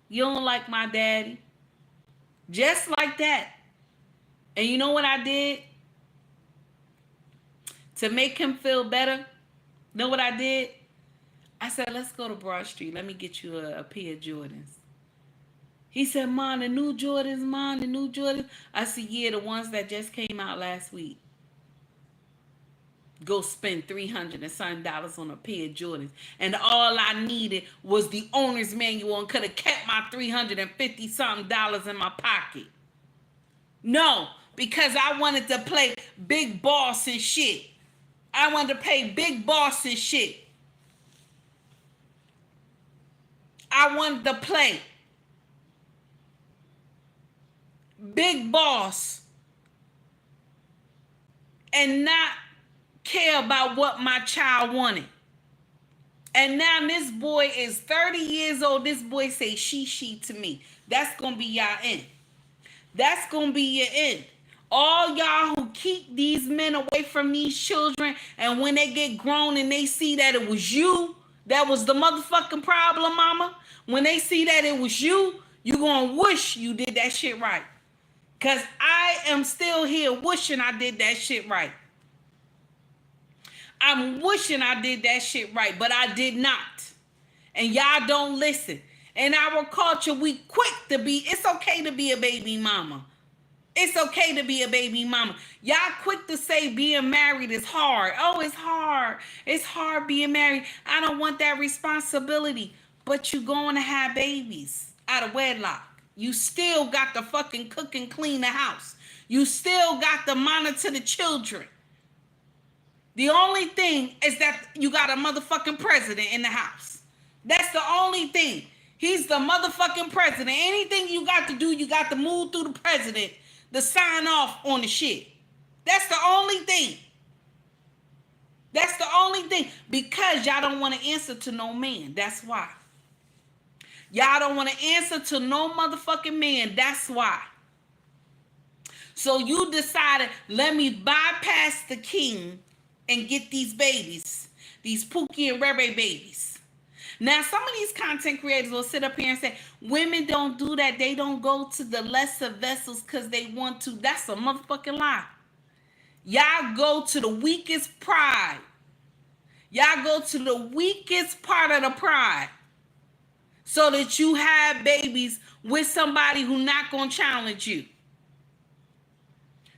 You don't like my daddy." Just like that. And you know what I did? To make him feel better, know what I did? I said, "Let's go to Broad Street. Let me get you a pair of Jordans." He said, "Mom, the new Jordans, Mom, the new Jordans." I said, "Yeah, the ones that just came out last week." Go spend $300 and something on a pair of Jordans. And all I needed was the owner's manual and could have kept my $350 something in my pocket. No, because I wanted to play big boss and shit. I wanted to pay big boss and shit. I wanted to play big boss and not care about what my child wanted. And now this boy is 30 years old. This boy say she to me. That's going to be y'all end. That's going to be your end. All y'all who keep these men away from these children, and when they get grown and they see that it was you, that was the motherfucking problem, mama. When they see that it was you, you going to wish you did that shit right. Because I am still here wishing I did that shit right. I'm wishing I did that shit right, but I did not. And y'all don't listen. In our culture, we quick to be, it's okay to be a baby mama. It's okay to be a baby mama. Y'all quick to say being married is hard. Oh, it's hard. It's hard being married. I don't want that responsibility. But you're going to have babies out of wedlock. You still got to fucking cook and clean the house. You still got to monitor the children. The only thing is that you got a motherfucking president in the house. That's the only thing. He's the motherfucking president. Anything you got to do, you got to move through the president to sign off on the shit. That's the only thing. That's the only thing. Because y'all don't want to answer to no man. That's why. Y'all don't want to answer to no motherfucking man. That's why. So you decided, let me bypass the king and get these babies. These Pookie and Rere babies. Now, some of these content creators will sit up here and say, women don't do that. They don't go to the lesser vessels because they want to. That's a motherfucking lie. Y'all go to the weakest pride. Y'all go to the weakest part of the pride so that you have babies with somebody who not going to challenge you.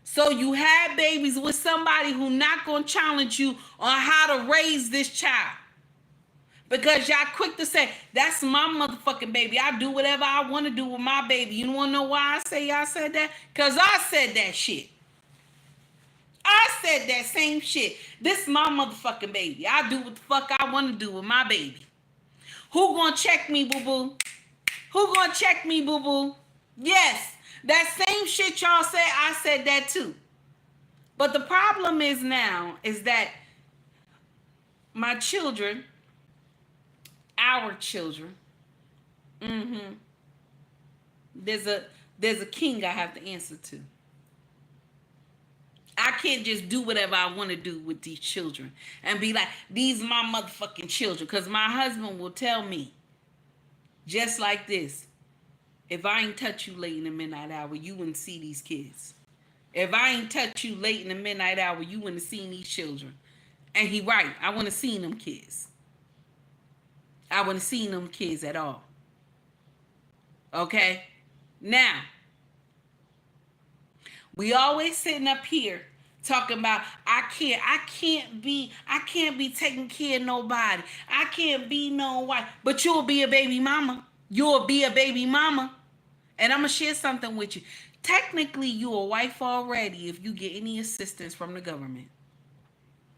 So you have babies with somebody who not going to challenge you on how to raise this child. Because y'all quick to say, that's my motherfucking baby. I do whatever I want to do with my baby. You want to know why I say y'all said that? Because I said that shit. I said that same shit. This is my motherfucking baby. I do what the fuck I want to do with my baby. Who gonna check me, boo-boo? Who gonna check me, boo-boo? Yes, that same shit y'all said, I said that too. But the problem is now is that my children, our children, there's a king I have to answer to. I can't just do whatever I want to do with these children and be like, these my motherfucking children. Because my husband will tell me, just like this, if I ain't touch you late in the midnight hour, you wouldn't see these kids. If I ain't touch you late in the midnight hour, you wouldn't have seen these children. And he right, I wouldn't have seen them kids. I wouldn't have seen them kids at all. Okay? Now, we always sitting up here talking about I can't be taking care of nobody. I can't be no wife. But you'll be a baby mama. You'll be a baby mama. And I'm gonna share something with you. Technically, you're a wife already if you get any assistance from the government.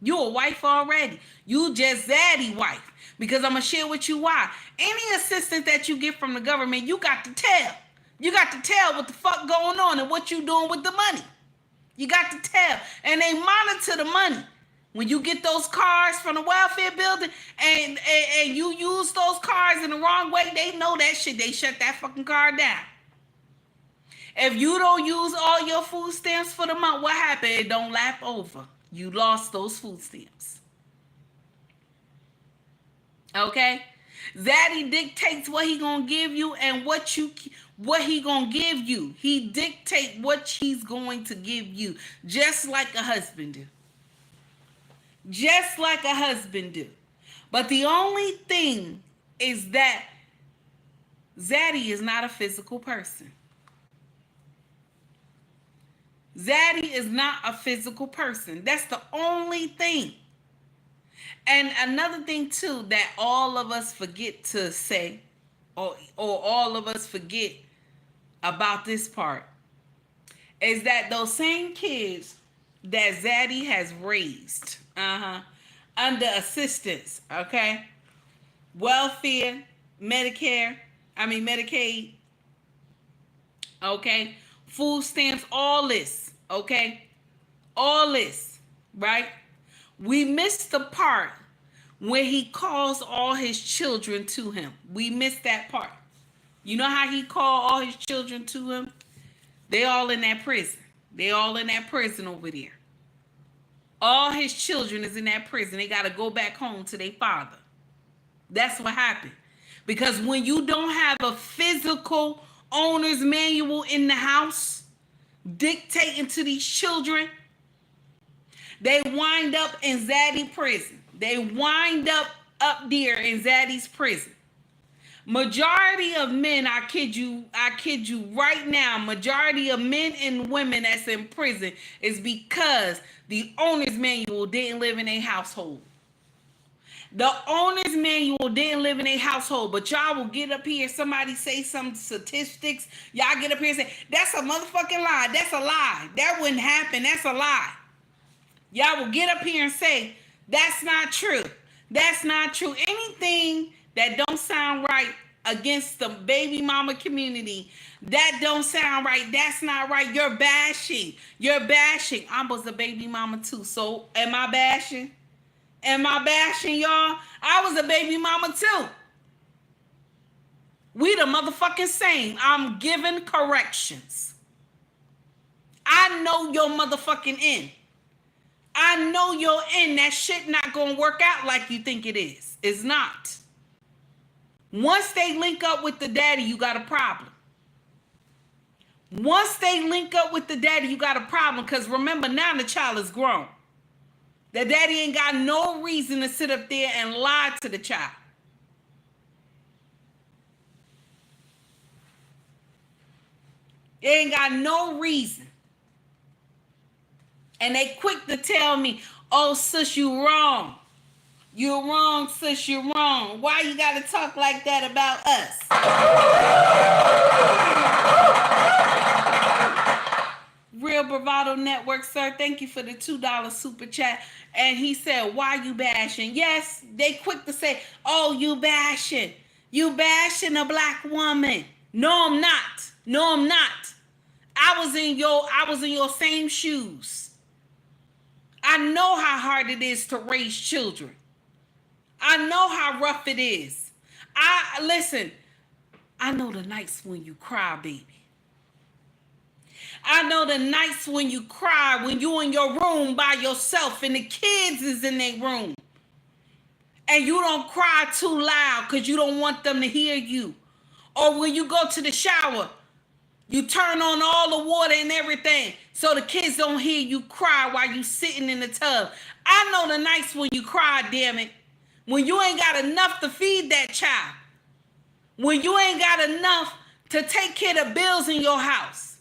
You're a wife already. You just zaddy wife. Because I'm gonna share with you why. Any assistance that you get from the government, you got to tell. You got to tell what the fuck going on and what you doing with the money. You got to tell. And they monitor the money. When you get those cars from the welfare building and you use those cars in the wrong way, they know that shit. They shut that fucking car down. If you don't use all your food stamps for the month, what happened? It don't lap over. You lost those food stamps. Okay? Zaddy dictates what he gonna give you and what he gonna give you. He dictate what he's going to give you, just like a husband do. Just like a husband do. But the only thing is that Zaddy is not a physical person. Zaddy is not a physical person. That's the only thing. And another thing too that all of us forget to say, or all of us forget about this part, is that those same kids that Zaddy has raised, under assistance, okay, welfare, Medicaid, okay, food stamps, all this, okay, all this, right? We missed the part where he calls all his children to him. We missed that part. You know how he called all his children to him? They all in that prison. They all in that prison over there. All his children is in that prison. They got to go back home to their father. That's what happened. Because when you don't have a physical owner's manual in the house dictating to these children, they wind up in Zaddy prison. They wind up there in Zaddy's prison. Majority of men, I kid you right now, majority of men and women that's in prison is because the owner's manual didn't live in a household. The owner's manual didn't live in a household, but y'all will get up here, somebody say some statistics, y'all get up here and say, that's a motherfucking lie. That's a lie. That wouldn't happen. That's a lie. Y'all will get up here and say, that's not true. That's not true. Anything that don't sound right against the baby mama community, that don't sound right. That's not right. You're bashing. You're bashing. I was a baby mama too. So am I bashing? Am I bashing, y'all? I was a baby mama too. We the motherfucking same. I'm giving corrections. I know your motherfucking end. I know your end. That shit not gonna work out like you think it is. It's not. Once they link up with the daddy, you got a problem. Once they link up with the daddy, you got a problem. Because remember, now the child is grown. The daddy ain't got no reason to sit up there and lie to the child. They ain't got no reason. And they quick to tell me, oh, sis, you wrong. You're wrong, sis, you're wrong. Why you got to talk like that about us? Real Bravado Network, sir, thank you for the $2 super chat. And he said, why you bashing? Yes, they quick to say, oh, you bashing. You bashing a black woman. No, I'm not. No, I'm not. I was in your same shoes. I know how hard it is to raise children. I know how rough it is. Listen, I know the nights when you cry, baby. I know the nights when you cry, when you in your room by yourself and the kids is in their room. And you don't cry too loud because you don't want them to hear you. Or when you go to the shower, you turn on all the water and everything so the kids don't hear you cry while you sitting in the tub. I know the nights when you cry, damn it. When you ain't got enough to feed that child. When you ain't got enough to take care of bills in your house.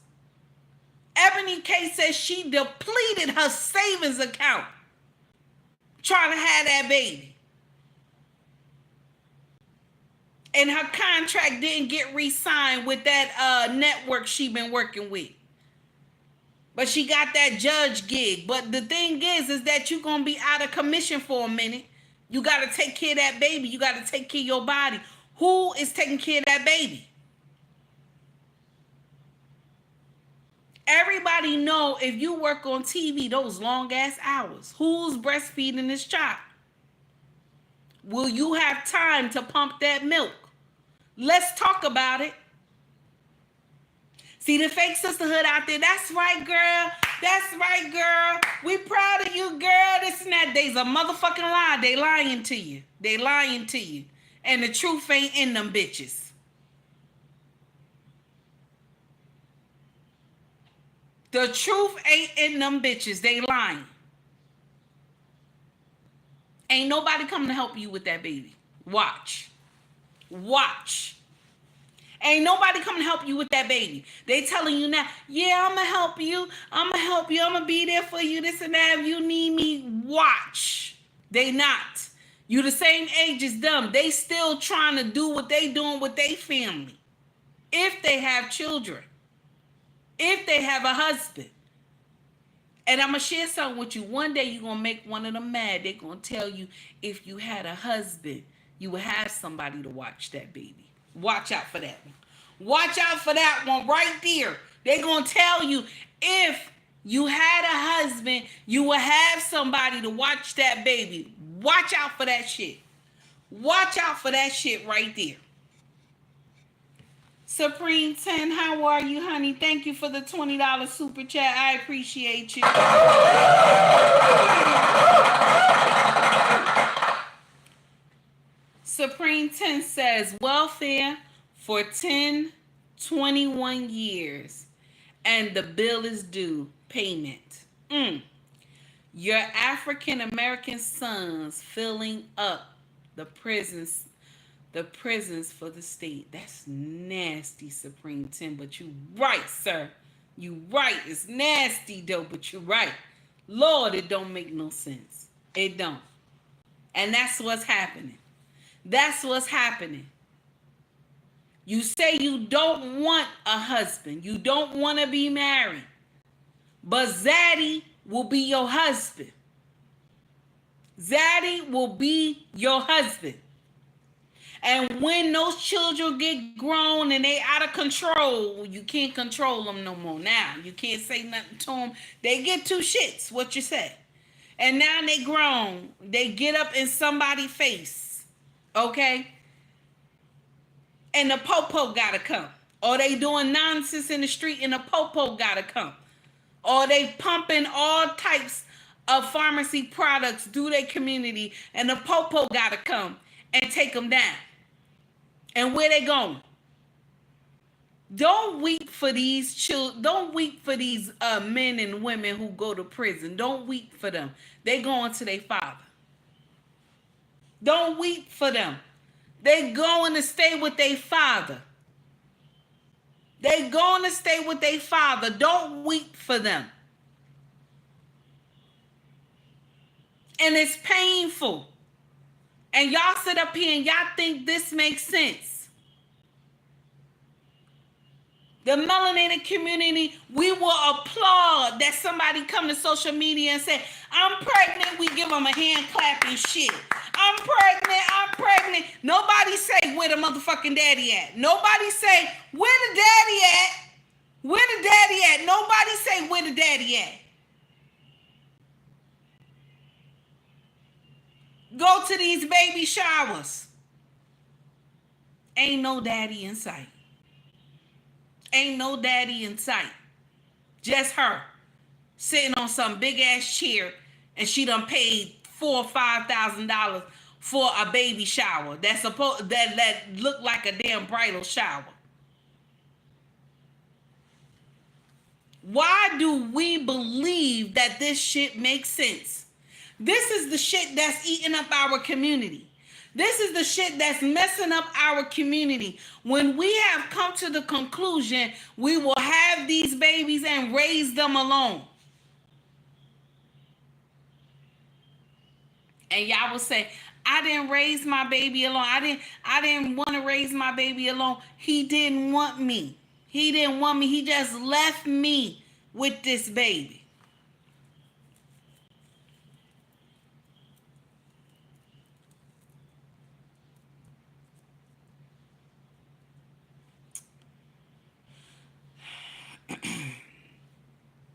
Ebony K says she depleted her savings account trying to have that baby. And her contract didn't get re-signed with that network she been working with. But she got that judge gig. But the thing is that you're going to be out of commission for a minute. You got to take care of that baby. You got to take care of your body. Who is taking care of that baby? Everybody know if you work on TV, those long ass hours, who's breastfeeding this child? Will you have time to pump that milk? Let's talk about it. See the fake sisterhood out there? That's right, girl. That's right, girl. We proud of you, girl. This and that. They's a motherfucking lie. They lying to you. They lying to you. And the truth ain't in them bitches. The truth ain't in them bitches. They lying. Ain't nobody coming to help you with that baby. Watch. Watch. Ain't nobody coming to help you with that baby. They telling you now, yeah, I'm going to help you. I'm going to help you. I'm going to be there for you, this and that. If you need me, watch. They not. You the same age as them. They still trying to do what they doing with their family. If they have children. If they have a husband. And I'm going to share something with you. One day you're going to make one of them mad. They're going to tell you if you had a husband, you would have somebody to watch that baby. Watch out for that one. Watch out for that one right there. They're going to tell you if you had a husband, you will have somebody to watch that baby. Watch out for that shit. Watch out for that shit right there. Supreme 10, how are you, honey? Thank you for the $20 super chat. I appreciate you. Supreme 10 says, welfare for 10, 21 years, and the bill is due. Payment. Your African-American sons filling up the prisons for the state. That's nasty, Supreme 10, but you right, sir. You right. It's nasty, though, but you right. Lord, it don't make no sense. It don't. And that's what's happening. That's what's happening. You say you don't want a husband. You don't want to be married. But Zaddy will be your husband. Zaddy will be your husband. And when those children get grown and they out of control, you can't control them no more now. You can't say nothing to them. They get two shits, what you say. And now they grown. They get up in somebody's face. Okay? And the popo gotta come. Or they doing nonsense in the street and the popo gotta come. Or they pumping all types of pharmacy products through their community and the popo gotta come and take them down. And where they going? Don't weep for these children. Don't weep for these men and women who go to prison. Don't weep for them. They going to their father. Don't weep for them. They going to stay with their father. They going to stay with their father. Don't weep for them. And it's painful. And y'all sit up here and y'all think this makes sense. The melanated community, we will applaud that somebody come to social media and say, I'm pregnant. We give them a hand clap and shit. I'm pregnant. I'm pregnant. Nobody say where the motherfucking daddy at. Nobody say where the daddy at. Where the daddy at. Nobody say where the daddy at. Go to these baby showers. Ain't no daddy in sight. Ain't no daddy in sight. Just her sitting on some big ass chair, and she done paid $4,000 or $5,000 for a baby shower that's supposed that look like a damn bridal shower. Why do we believe that this shit makes sense? This is the shit that's eating up our community. This is the shit that's messing up our community. When we have come to the conclusion we will have these babies and raise them alone. And y'all will say, I didn't raise my baby alone. I didn't want to raise my baby alone. He didn't want me. He didn't want me. He just left me with this baby.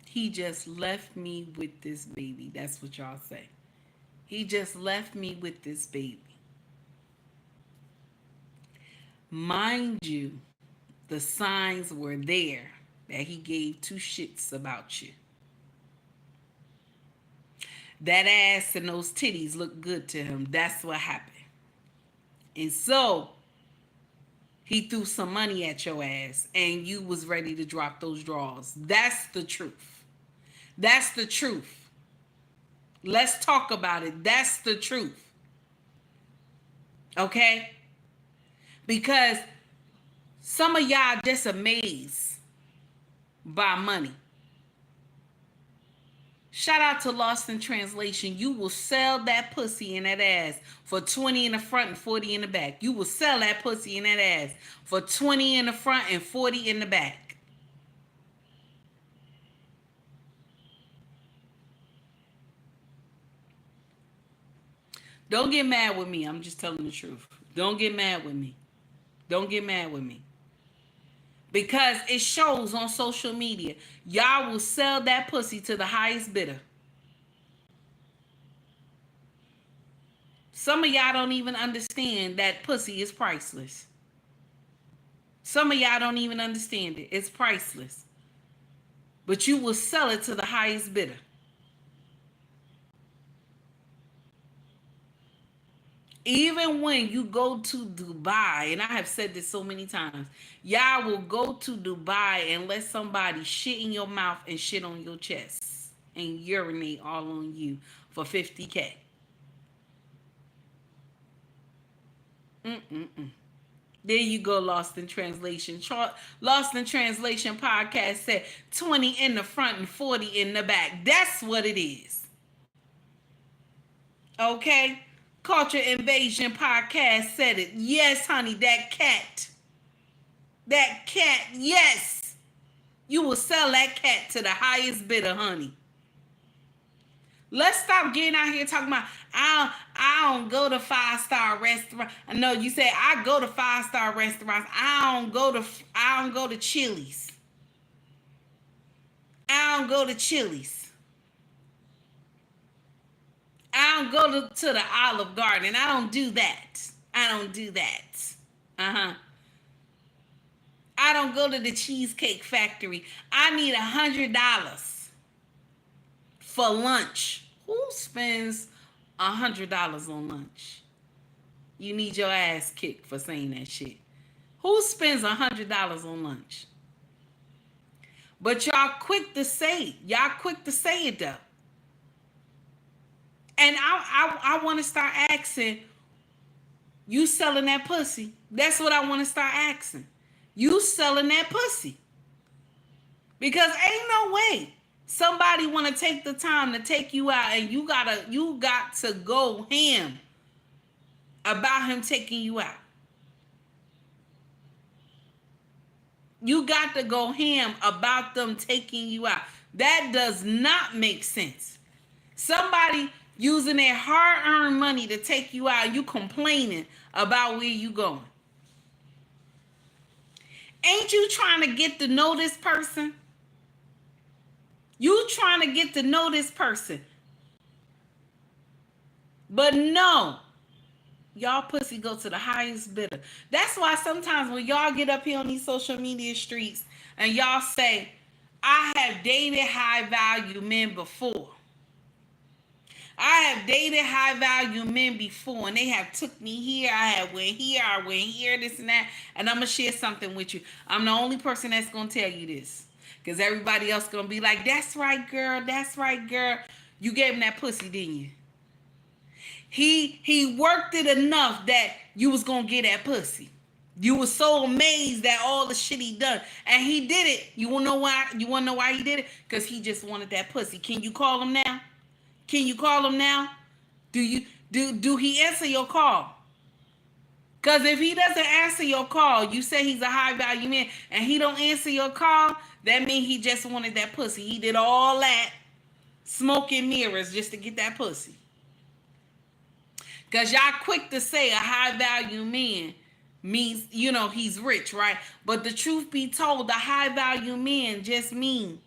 He just left me with this baby. That's what y'all say. He just left me with this baby. Mind you, the signs were there that he gave two shits about you. That ass and those titties look good to him. That's what happened. And so he threw some money at your ass and you was ready to drop those drawers. That's the truth. That's the truth. Let's talk about it. That's the truth. Okay? Because some of y'all just amazed by money. Shout out to Lost in Translation. You will sell that pussy and that ass for 20 in the front and 40 in the back. You will sell that pussy and that ass for 20 in the front and 40 in the back. Don't get mad with me. I'm just telling the truth. Don't get mad with me. Don't get mad with me. Because it shows on social media. Y'all will sell that pussy to the highest bidder. Some of y'all don't even understand that pussy is priceless. Some of y'all don't even understand it. It's priceless. But you will sell it to the highest bidder. Even when you go to Dubai, and I have said this so many times, y'all will go to Dubai and let somebody shit in your mouth and shit on your chest and urinate all on you for $50K. There you go, Lost in Translation. Lost in Translation podcast said 20 in the front and 40 in the back. That's what it is. Okay? Culture Invasion podcast said it. Yes, honey, that cat. That cat, yes. You will sell that cat to the highest bidder, honey. Let's stop getting out here talking about I don't go to 5-star restaurants. No, you say I go to 5-star restaurants. I don't go to Chili's. I don't go to Chili's. I don't go to the Olive Garden. I don't do that. I don't do that. Uh-huh. I don't go to the Cheesecake Factory. I need $100 for lunch. Who spends $100 on lunch? You need your ass kicked for saying that shit. Who spends $100 on lunch? But y'all quick to say it. Y'all quick to say it though. And I want to start asking, you selling that pussy? That's what I want to start asking. You selling that pussy? Because ain't no way somebody want to take the time to take you out and you got to go ham about him taking you out. You got to go ham about them taking you out. That does not make sense. Somebody using their hard-earned money to take you out, you complaining about where you going. Ain't you trying to get to know this person? You trying to get to know this person. But no, y'all pussy go to the highest bidder. That's why sometimes when y'all get up here on these social media streets and y'all say, I have dated high value men before. I have dated high value men before and they have took me here. I went here, this and that. And I'm going to share something with you. I'm the only person that's going to tell you this. Because everybody else going to be like, that's right, girl. That's right, girl. You gave him that pussy, didn't you? He worked it enough that you was going to get that pussy. You was so amazed at all the shit he done. And he did it. You want to know why? You want to know why he did it? Because he just wanted that pussy. Can you call him now? Can you call him now? Do he answer your call? Because if he doesn't answer your call, you say he's a high value man, and he don't answer your call, that means he just wanted that pussy. He did all that smoke and mirrors just to get that pussy. Because y'all quick to say a high value man means, he's rich, right? But the truth be told, the high value man just mean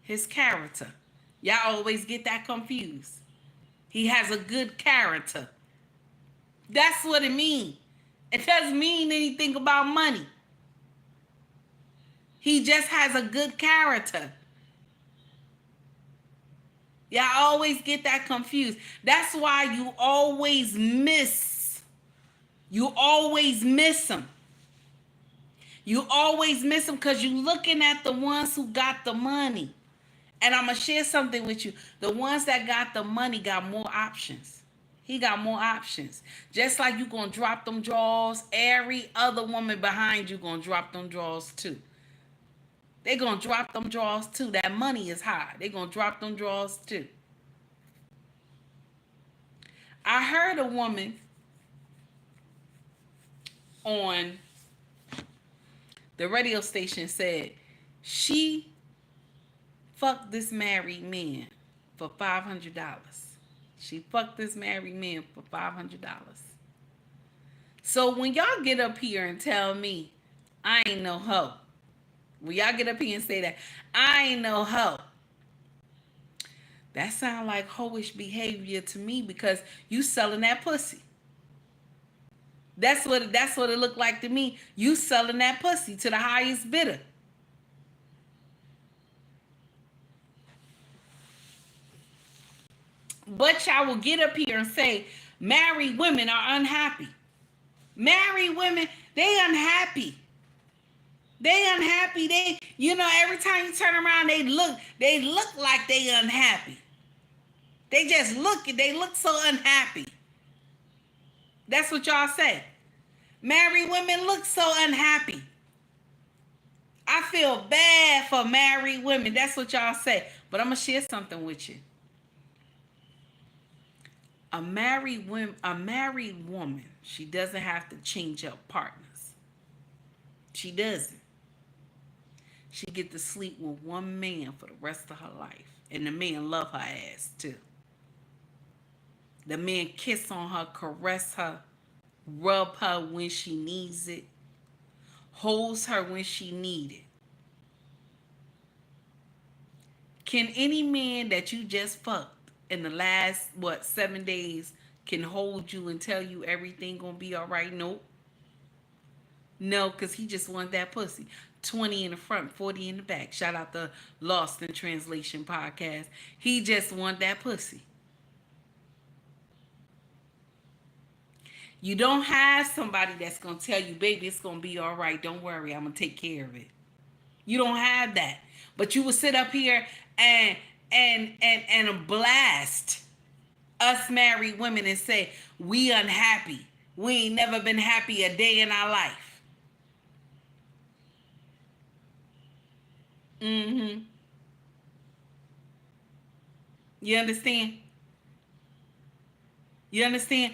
his character. Y'all always get that confused. He has a good character. That's what it means. It doesn't mean anything about money. He just has a good character. Y'all always get that confused. That's why you always miss. You always miss them. You always miss them because you're looking at the ones who got the money. And I'm going to share something with you. The ones that got the money got more options. He got more options. Just like you going to drop them drawers, every other woman behind you going to drop them drawers too. They going to drop them drawers too. That money is high. They going to drop them drawers too. I heard a woman on the radio station said she fucked this married man for $500. She fucked this married man for $500. So when y'all get up here and tell me I ain't no hoe, when y'all get up here and say that I ain't no hoe, that sound like hoish behavior to me because you selling that pussy. That's what it looked like to me. You selling that pussy to the highest bidder. But y'all will get up here and say married women are unhappy. Married women, they unhappy. They unhappy. They, every time you turn around, they look like they unhappy. They just they look so unhappy. That's what y'all say. Married women look so unhappy. I feel bad for married women. That's what y'all say. But I'm going to share something with you. A married woman, she doesn't have to change up partners. She doesn't. She get to sleep with one man for the rest of her life. And the man love her ass too. The man kiss on her, caress her, rub her when she needs it, holds her when she needs it. Can any man that you just fucked in the last, 7 days can hold you and tell you everything gonna be all right? Nope. No, because he just want that pussy. 20 in the front, 40 in the back. Shout out the Lost in Translation podcast. He just want that pussy. You don't have somebody that's going to tell you, baby, it's going to be all right. Don't worry. I'm going to take care of it. You don't have that. But you will sit up here and blast us married women and say, we unhappy. We ain't never been happy a day in our life. Mm-hmm. You understand? You understand?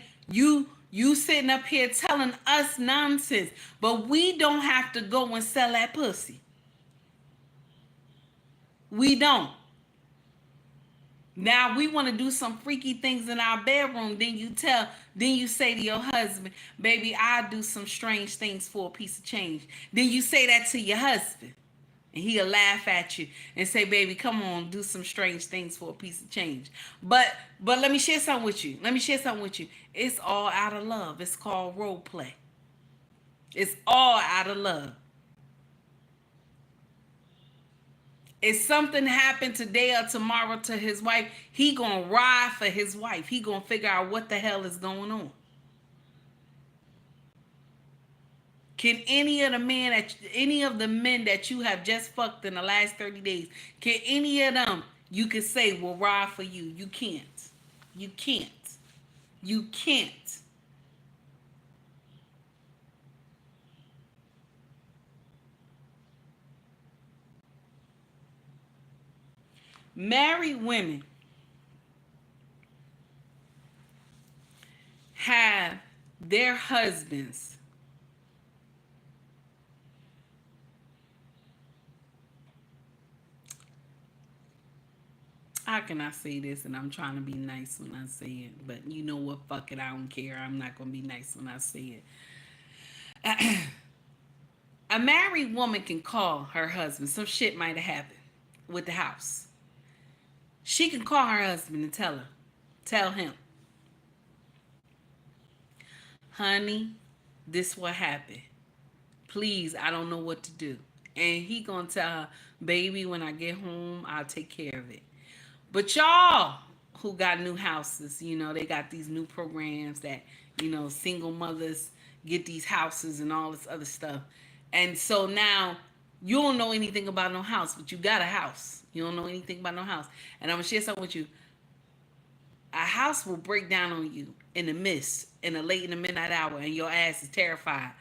You sitting up here telling us nonsense, but we don't have to go and sell that pussy. We don't. Now we want to do some freaky things in our bedroom. Then you say to your husband, baby, I'll do some strange things for a piece of change. Then you say that to your husband. And he'll laugh at you and say, baby, come on, do some strange things for a piece of change. But let me share something with you. It's all out of love. It's called role play. It's all out of love. If something happened today or tomorrow to his wife, he gonna ride for his wife. He gonna figure out what the hell is going on. Can any of the men that you have just fucked in the last 30 days, can any of them you can say will ride for you? You can't. You can't. You can't. Married women have their husbands how can I say this? And I'm trying to be nice when I say it. But you know what? Fuck it. I don't care. I'm not going to be nice when I say it. A married woman can call her husband. Some shit might have happened with the house. She can call her husband and tell him, honey, this what happened. Please, I don't know what to do. And he going to tell her, baby, when I get home, I'll take care of it. But y'all who got new houses, they got these new programs that, single mothers get these houses and all this other stuff. And so now you don't know anything about no house, but you got a house. You don't know anything about no house. And I'm going to share something with you. A house will break down on you in the mist, in the midnight hour, and your ass is terrified.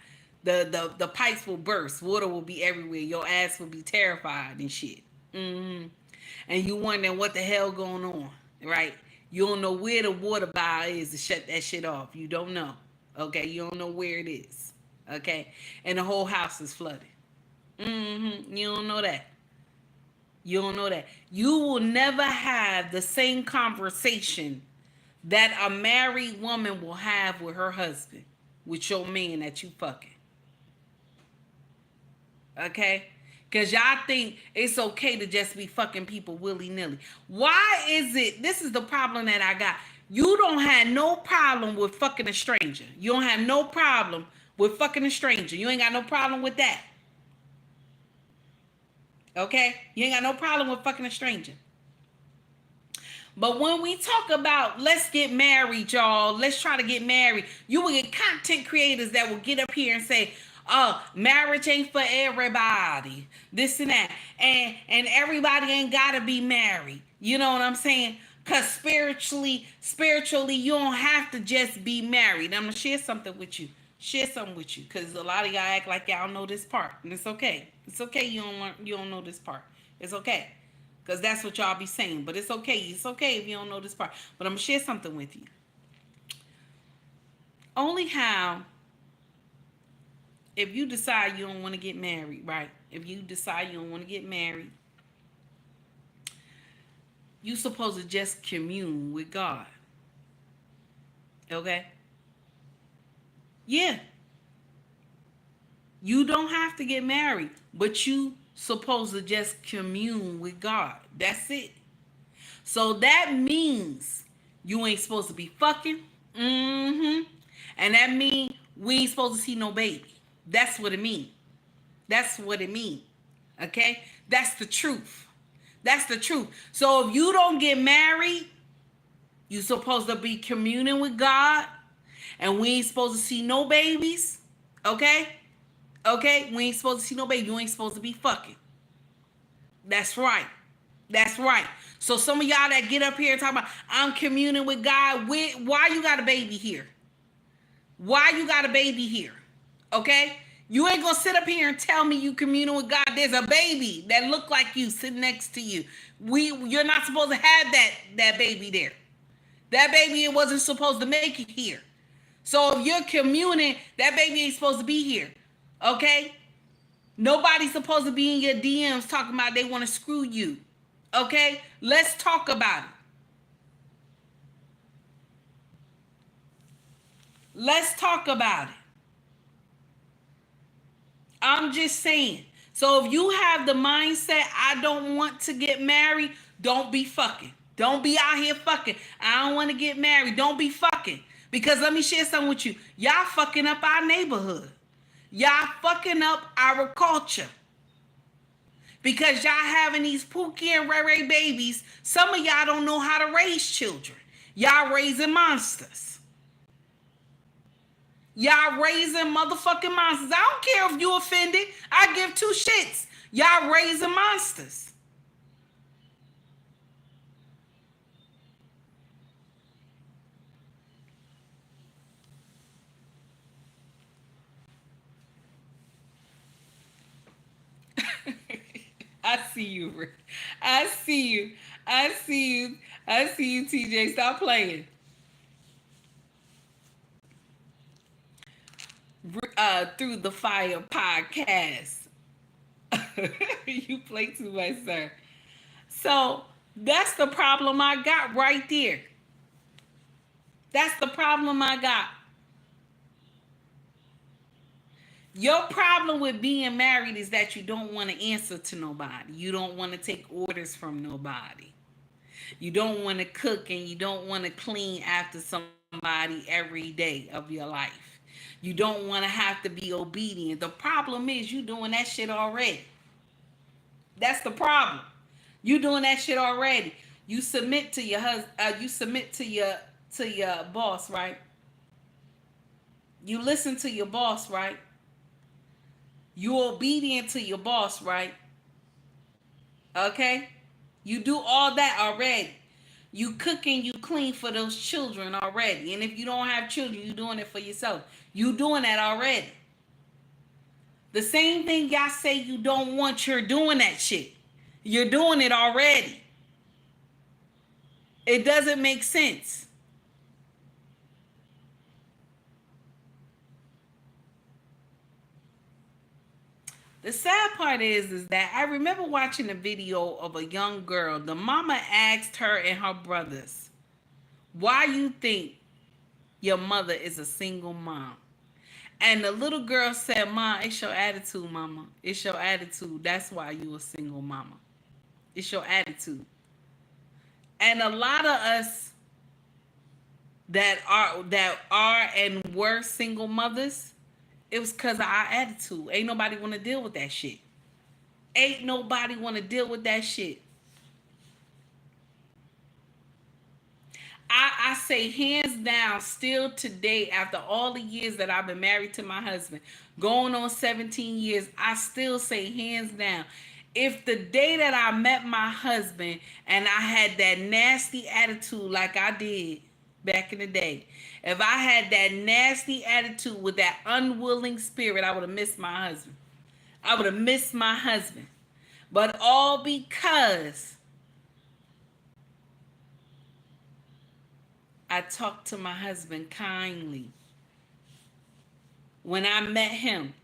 The pipes will burst. Water will be everywhere. Your ass will be terrified and shit. Mm-hmm. And you wondering what the hell going on, right? You don't know where the water bowl is to shut that shit off. You don't know, okay? You don't know where it is, okay? And the whole house is flooded. Mm-hmm. You don't know that. You don't know that. You will never have the same conversation that a married woman will have with her husband, with your man that you fucking. Okay? Because y'all think it's okay to just be fucking people willy-nilly. Why is it? This is the problem that I got. You don't have no problem with fucking a stranger. You don't have no problem with fucking a stranger. You ain't got no problem with that. Okay? You ain't got no problem with fucking a stranger. But when we talk about let's get married, y'all, let's try to get married, you will get content creators that will get up here and say, oh, marriage ain't for everybody. This and that. And everybody ain't gotta be married. You know what I'm saying? Because spiritually, you don't have to just be married. I'm gonna share something with you. Because a lot of y'all act like y'all know this part. And it's okay. It's okay you don't know this part. It's okay. Because that's what y'all be saying. But it's okay. It's okay if you don't know this part. But I'm gonna share something with you. Only how, if you decide you don't want to get married, right? If you decide you don't want to get married, you supposed to just commune with God. Okay? Yeah. You don't have to get married, but you supposed to just commune with God. That's it. So that means you ain't supposed to be fucking. Mm-hmm. And that means we ain't supposed to see no baby. That's what it means. That's what it means. Okay? That's the truth. That's the truth. So if you don't get married, you supposed to be communing with God, and we ain't supposed to see no babies. Okay? Okay? We ain't supposed to see no baby. You ain't supposed to be fucking. That's right. That's right. So some of y'all that get up here and talk about I'm communing with God, why you got a baby here? Why you got a baby here? Okay? You ain't gonna sit up here and tell me you communing with God. There's a baby that look like you sitting next to you. You're not supposed to have that baby there. That baby it wasn't supposed to make it here. So if you're communing, that baby ain't supposed to be here. Okay? Nobody's supposed to be in your DMs talking about they want to screw you. Okay? Let's talk about it. Let's talk about it. I'm just saying. So if you have the mindset, I don't want to get married, don't be fucking. Don't be out here fucking. I don't want to get married. Don't be fucking. Because let me share something with you. Y'all fucking up our neighborhood. Y'all fucking up our culture. Because y'all having these Pookie and Ray Ray babies. Some of y'all don't know how to raise children. Y'all raising monsters. Y'all raising motherfucking monsters. I don't care if you offended. I give two shits. Y'all raising monsters. I see you, Rick. I see you. I see you. I see you, TJ. Stop playing. Through the Fire podcast. You play too much, sir. So that's the problem I got right there. That's the problem I got. Your problem with being married is that you don't want to answer to nobody. You don't want to take orders from nobody. You don't want to cook and you don't want to clean after somebody every day of your life. You don't want to have to be obedient. The problem is you doing that shit already. That's the problem. You doing that shit already. You submit to your husband. You submit to your boss, right? You listen to your boss, right? You obedient to your boss, right? Okay? You do all that already. You cook and you clean for those children already. And if you don't have children, you doing it for yourself. You doing that already. The same thing y'all say you don't want, you're doing that shit. You're doing it already. It doesn't make sense. The sad part is that I remember watching a video of a young girl. The mama asked her and her brothers, why you think your mother is a single mom? And the little girl said, Mom, it's your attitude, mama. It's your attitude. That's why you a single mama. It's your attitude. And a lot of us that are and were single mothers, it was because of our attitude. Ain't nobody want to deal with that shit. Ain't nobody want to deal with that shit. I say hands down, still today, after all the years that I've been married to my husband, going on 17 years, I still say hands down. If the day that I met my husband and I had that nasty attitude like I did back in the day, if I had that nasty attitude with that unwilling spirit, I would have missed my husband. I would have missed my husband. But all because I talked to my husband kindly. When I met him,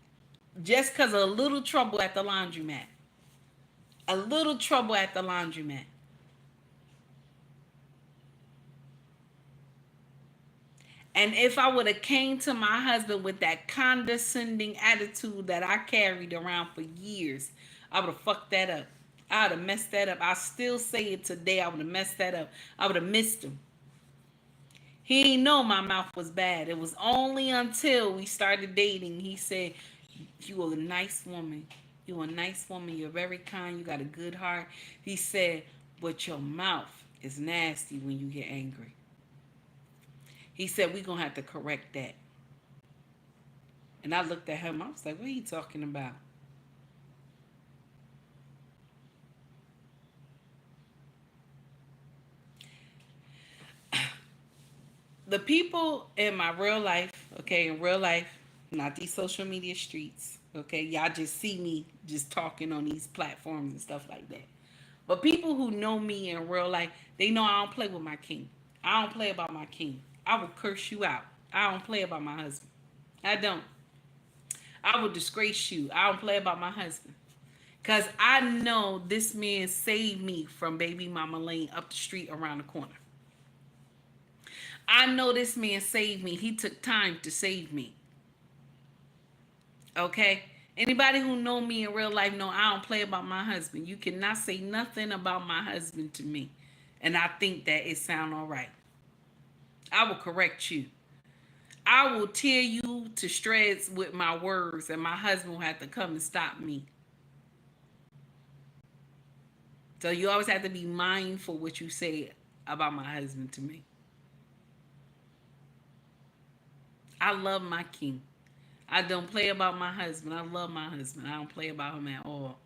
just because of a little trouble at the laundromat. A little trouble at the laundromat. And if I would have came to my husband with that condescending attitude that I carried around for years, I would have fucked that up. I would have messed that up. I still say it today. I would have messed that up. I would have missed him. He didn't know my mouth was bad. It was only until we started dating, he said, you are a nice woman. You're a nice woman. You're very kind. You got a good heart. He said, but your mouth is nasty when you get angry. He said, we're going to have to correct that. And I looked at him. I was like, what are you talking about? The people in my real life, okay, in real life, not these social media streets, okay, y'all just see me just talking on these platforms and stuff like that. But people who know me in real life, they know I don't play with my king. I don't play about my king. I will curse you out. I don't play about my husband. I don't. I will disgrace you. I don't play about my husband. Because I know this man saved me from baby mama lane up the street around the corner. I know this man saved me. He took time to save me. Okay? Anybody who know me in real life know I don't play about my husband. You cannot say nothing about my husband to me. And I think that it sound all right. I will correct you. I will tear you to shreds with my words, and my husband will have to come and stop me. So you always have to be mindful what you say about my husband to me. I love my king. I don't play about my husband. I love my husband. I don't play about him at all.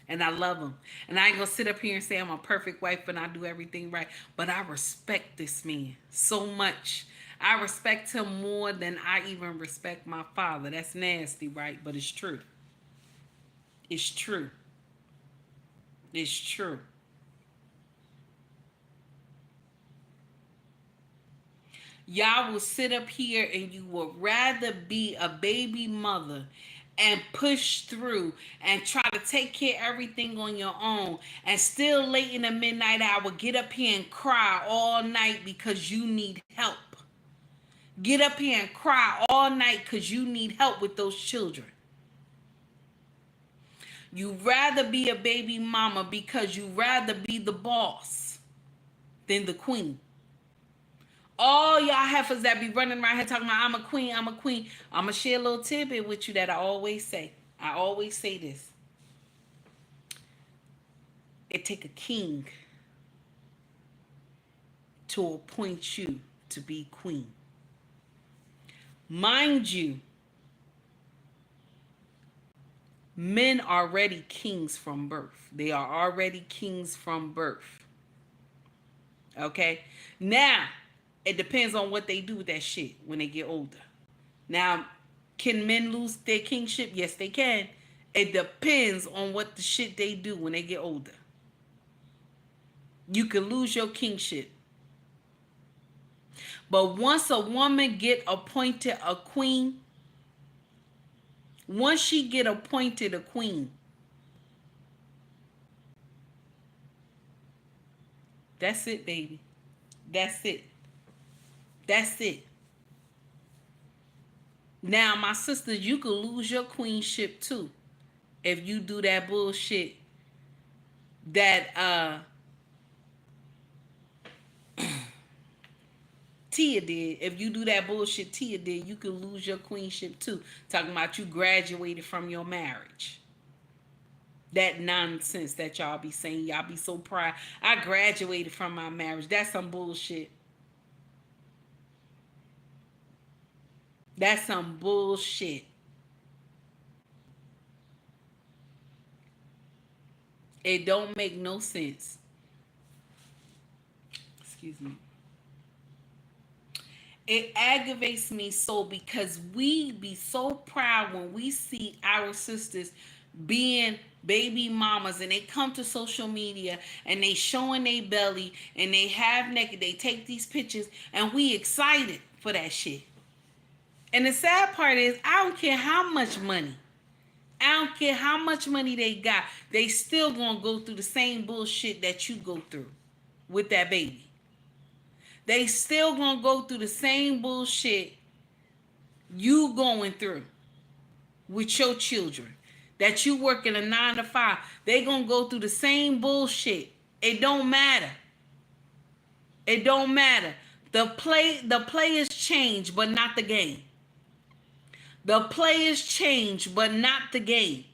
And I love him. And I ain't gonna sit up here and say I'm a perfect wife and I do everything right. But I respect this man so much. I respect him more than I even respect my father. That's nasty, right? But it's true. It's true. It's true. Y'all will sit up here and you would rather be a baby mother and push through and try to take care of everything on your own, and still late in the midnight hour get up here and cry all night because you need help. Get up here and cry all night because you need help with those children. You rather be a baby mama because you rather be the boss than the queen. All y'all heifers that be running around here talking about I'm a queen, I'm a queen. I'm going to share a little tidbit with you that I always say. I always say this. It take a king to appoint you to be queen. Mind you, men are already kings from birth. They are already kings from birth. Okay? Now, it depends on what they do with that shit when they get older. Now, can men lose their kingship? Yes, they can. It depends on what the shit they do when they get older. You can lose your kingship. But once a woman get appointed a queen, once she get appointed a queen, that's it, baby. That's it. That's it. Now, my sister, you could lose your queenship too if you do that bullshit that Tia did. If you do that bullshit Tia did, you could lose your queenship too. Talking about you graduated from your marriage. That nonsense that y'all be saying. Y'all be so proud. I graduated from my marriage. That's some bullshit. That's some bullshit. It don't make no sense. Excuse me. It aggravates me so because we be so proud when we see our sisters being baby mamas and they come to social media and they showing their belly and they half naked. They take these pictures and we excited for that shit. And the sad part is, I don't care how much money. I don't care how much money they got. They still gonna go through the same bullshit that you go through with that baby. They still gonna go through the same bullshit you going through with your children. That you working a 9 to 5. They gonna go through the same bullshit. It don't matter. It don't matter. The players change, but not the game. The players change, but not the game.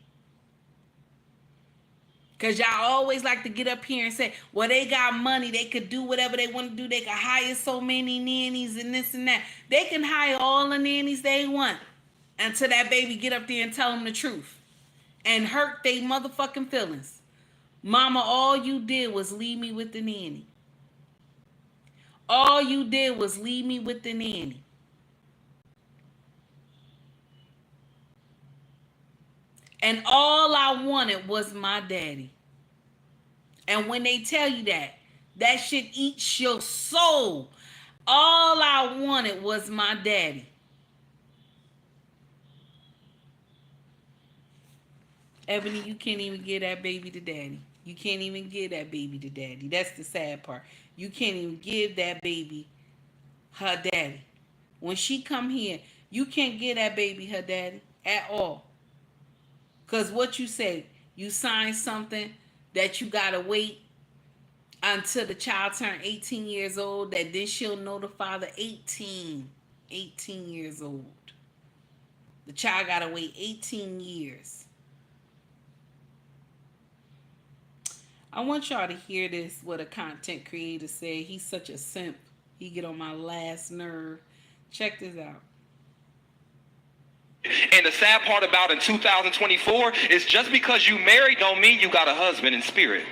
Because y'all always like to get up here and say, well, they got money. They could do whatever they want to do. They can hire so many nannies and this and that. They can hire all the nannies they want until that baby get up there and tell them the truth and hurt their motherfucking feelings. Mama, all you did was leave me with the nanny. All you did was leave me with the nanny. And all I wanted was my daddy. And when they tell you that, that shit eats your soul. All I wanted was my daddy. Ebony, you can't even give that baby to daddy. You can't even give that baby to daddy. That's the sad part. You can't even give that baby her daddy. When she come here, you can't give that baby her daddy at all. Because what you say, you signed something that you got to wait until the child turned 18 years old, that then she'll know the father 18 years old. The child got to wait 18 years. I want y'all to hear this, what a content creator said. He's such a simp. He get on my last nerve. Check this out. And the sad part about in 2024 is just because you married don't mean you got a husband in spirit.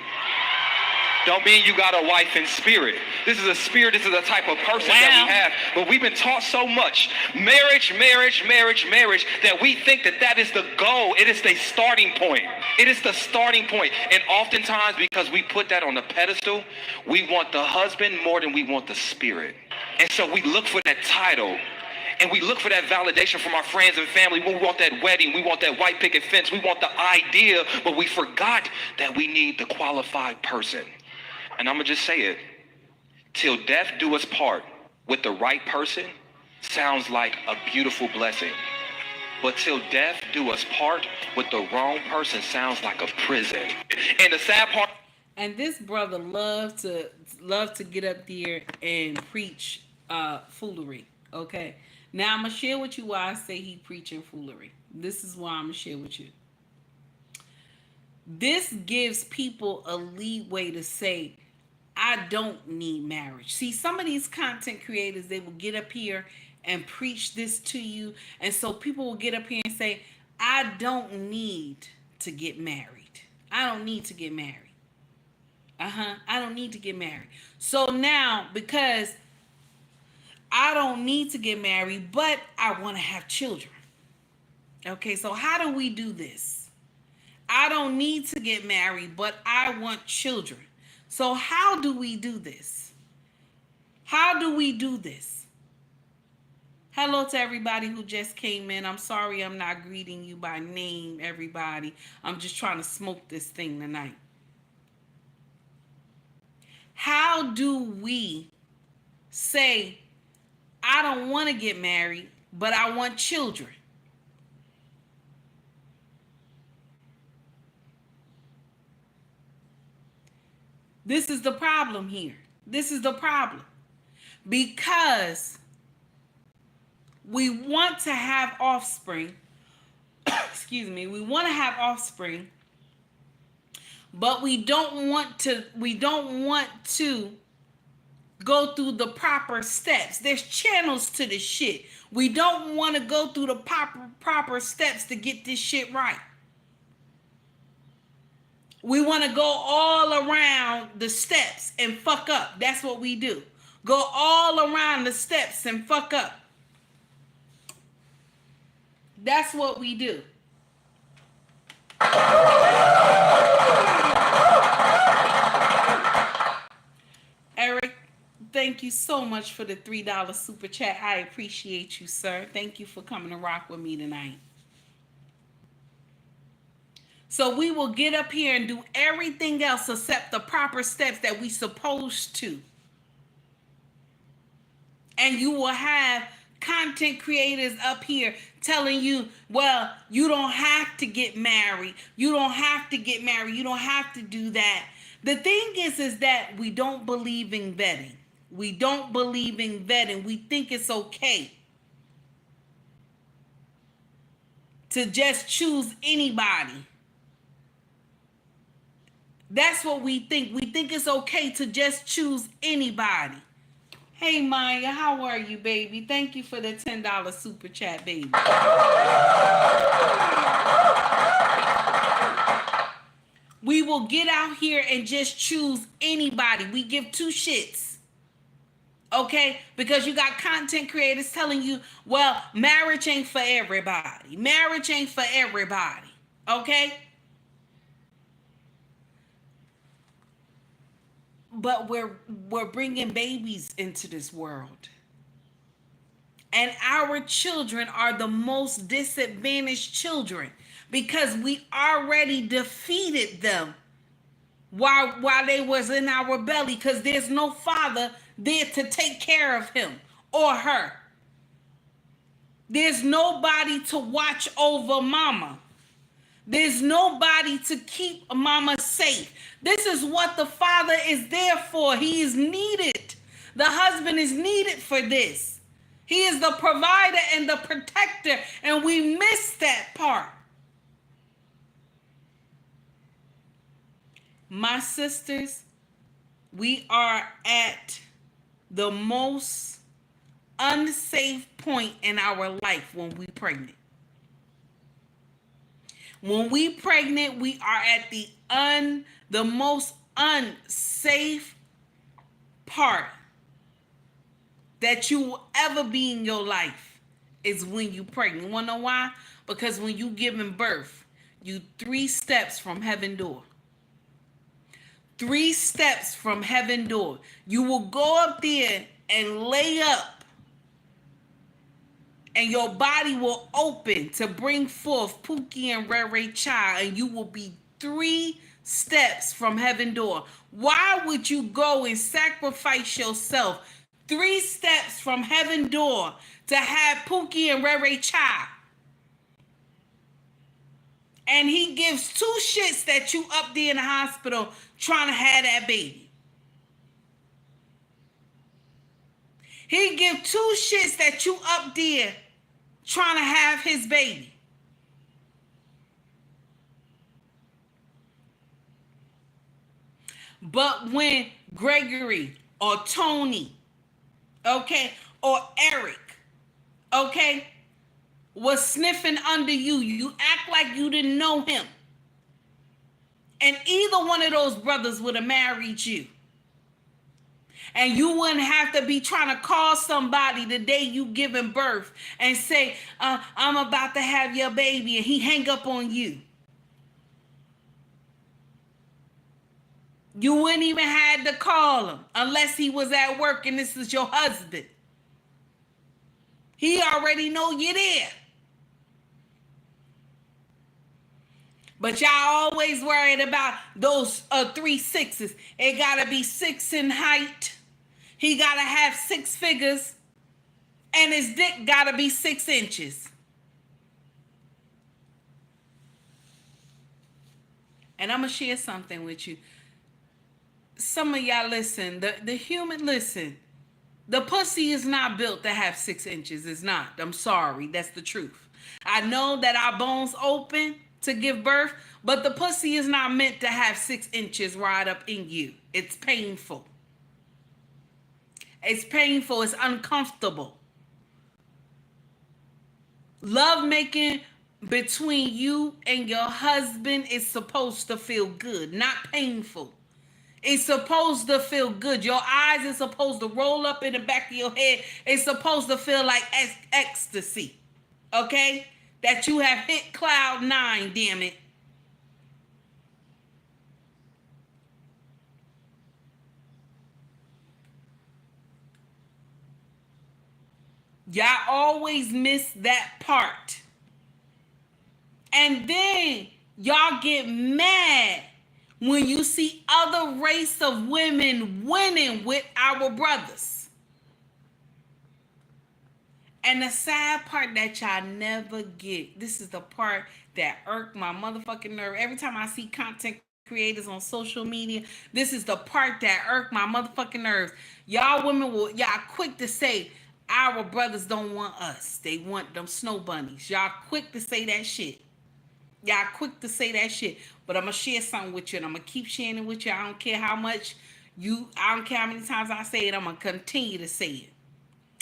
Don't mean you got a wife in spirit. This is a spirit, this is a type of person that we have. But we've been taught so much, marriage, that we think that that is the goal. It is the starting point. It is the starting point. And oftentimes, because we put that on the pedestal, we want the husband more than we want the spirit. And so we look for that title. And we look for that validation from our friends and family. We want that wedding. We want that white picket fence. We want the idea. But we forgot that we need the qualified person. And I'm going to just say it. Till death do us part with the right person sounds like a beautiful blessing. But till death do us part with the wrong person sounds like a prison. And the sad part. And this brother loved to get up there and preach foolery. Okay. Now I'm going to share with you why I say he preaching foolery. This is why I'm going to share with you. This gives people a leeway to say, I don't need marriage. See, some of these content creators, they will get up here and preach this to you. And so people will get up here and say, I don't need to get married. I don't need to get married. I don't need to get married. So now, because I don't need to get married, but I want to have children. Okay, so how do we do this? I don't need to get married, but I want children. So how do we do this? How do we do this? Hello to everybody who just came in. I'm sorry I'm not greeting you by name, everybody. I'm just trying to smoke this thing tonight. How do we say, I don't want to get married, but I want children? This is the problem here. This is the problem. Because we want to have offspring. Excuse me. We want to have offspring, but we don't want to go through the proper steps. There's channels to this shit. We don't want to go through the proper steps to get this shit right. We want to go all around the steps and fuck up. That's what we do. Go all around the steps and fuck up. That's what we do. Eric, thank you so much for the $3 super chat. I appreciate you, sir. Thank you for coming to rock with me tonight. So we will get up here and do everything else except the proper steps that we supposed to. And you will have content creators up here telling you, well, you don't have to get married. You don't have to get married. You don't have to do that. The thing is that we don't believe in vetting. We don't believe in vetting. We think it's okay to just choose anybody. That's what we think. We think it's okay to just choose anybody. Hey, Maya, how are you, baby? Thank you for the $10 super chat, baby. We will get out here and just choose anybody. We give two shits. Okay? Because you got content creators telling you, well, marriage ain't for everybody. Marriage ain't for everybody. Okay? But we're bringing babies into this world. And our children are the most disadvantaged children because we already defeated them while they was in our belly, because there's no father there to take care of him or her. There's nobody to watch over mama. There's nobody to keep mama safe. This is what the father is there for. He is needed. The husband is needed for this. He is the provider and the protector, and we miss that part. My sisters, we are at the most unsafe point in our life when we pregnant. When we pregnant, we are at the most unsafe part that you will ever be in your life is when you pregnant. You wanna know why? Because when you giving birth, you 3 steps from heaven door. 3 steps from heaven door. You will go up there and lay up, and your body will open to bring forth Pookie and Rere child, and you will be 3 steps from heaven door. Why would you go and sacrifice yourself 3 steps from heaven door to have Pookie and Rere child? And he gives 2 shits that you up there in the hospital trying to have that baby. He give 2 shits that you up there trying to have his baby. But when Gregory or Tony, okay, or Eric, okay, was sniffing under you, you act like you didn't know him. And either one of those brothers would have married you. And you wouldn't have to be trying to call somebody the day you giving birth and say, I'm about to have your baby, and he hang up on you. You wouldn't even have to call him unless he was at work and this is your husband. He already know you're there. But y'all always worried about those 3 6s. It gotta be 6 in height. He gotta have 6 figures. And his dick gotta be 6 inches. And I'm gonna share something with you. Some of y'all listen. The human, listen. The pussy is not built to have 6 inches. It's not. I'm sorry. That's the truth. I know that our bones open to give birth, but the pussy is not meant to have 6 inches right up in you. It's painful. It's painful. It's uncomfortable. Love making between you and your husband is supposed to feel good, not painful. It's supposed to feel good. Your eyes are supposed to roll up in the back of your head. It's supposed to feel like ecstasy. Okay? That you have hit cloud 9, damn it. Y'all always miss that part. And then y'all get mad when you see other race of women winning with our brothers. And the sad part that y'all never get, this is the part that irked my motherfucking nerve. Every time I see content creators on social media, this is the part that irked my motherfucking nerves. Y'all women y'all quick to say, our brothers don't want us. They want them snow bunnies. Y'all quick to say that shit. Y'all quick to say that shit. But I'm going to share something with you, and I'm going to keep sharing it with you. I don't care how much I don't care how many times I say it. I'm going to continue to say it.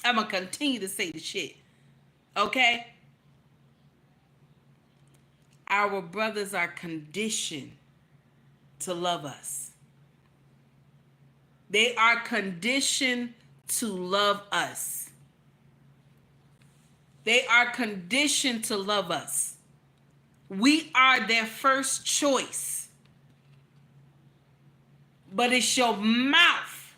I'm going to continue to say the shit. Okay? Our brothers are conditioned to love us. They are conditioned to love us. They are conditioned to love us. We are their first choice. But it's your mouth.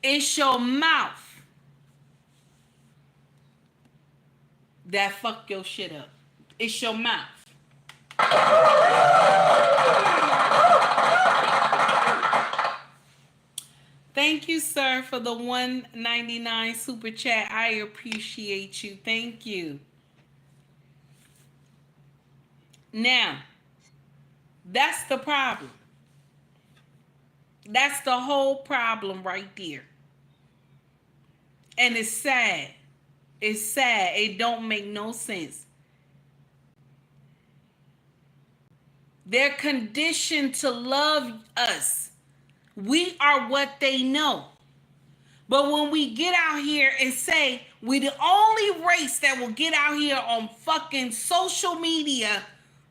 It's your mouth that fuck your shit up. It's your mouth. Thank you, sir, for the $1.99 super chat. I appreciate you. Thank you. Now, that's the problem. That's the whole problem right there. And it's sad. It's sad. It don't make no sense. They're conditioned to love us. We are what they know. But when we get out here and say we're the only race that will get out here on fucking social media,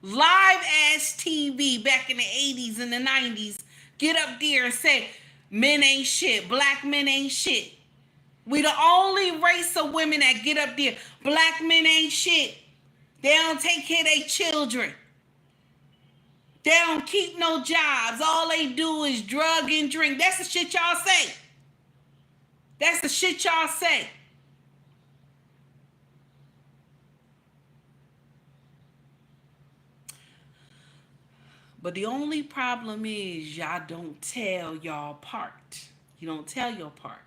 live ass TV back in the 80s and the 90s, get up there and say men ain't shit, black men ain't shit. We the only race of women that get up there. Black men ain't shit. They don't take care of their children. They don't keep no jobs. All they do is drug and drink. That's the shit y'all say. That's the shit y'all say. But the only problem is y'all don't tell y'all part. You don't tell your part.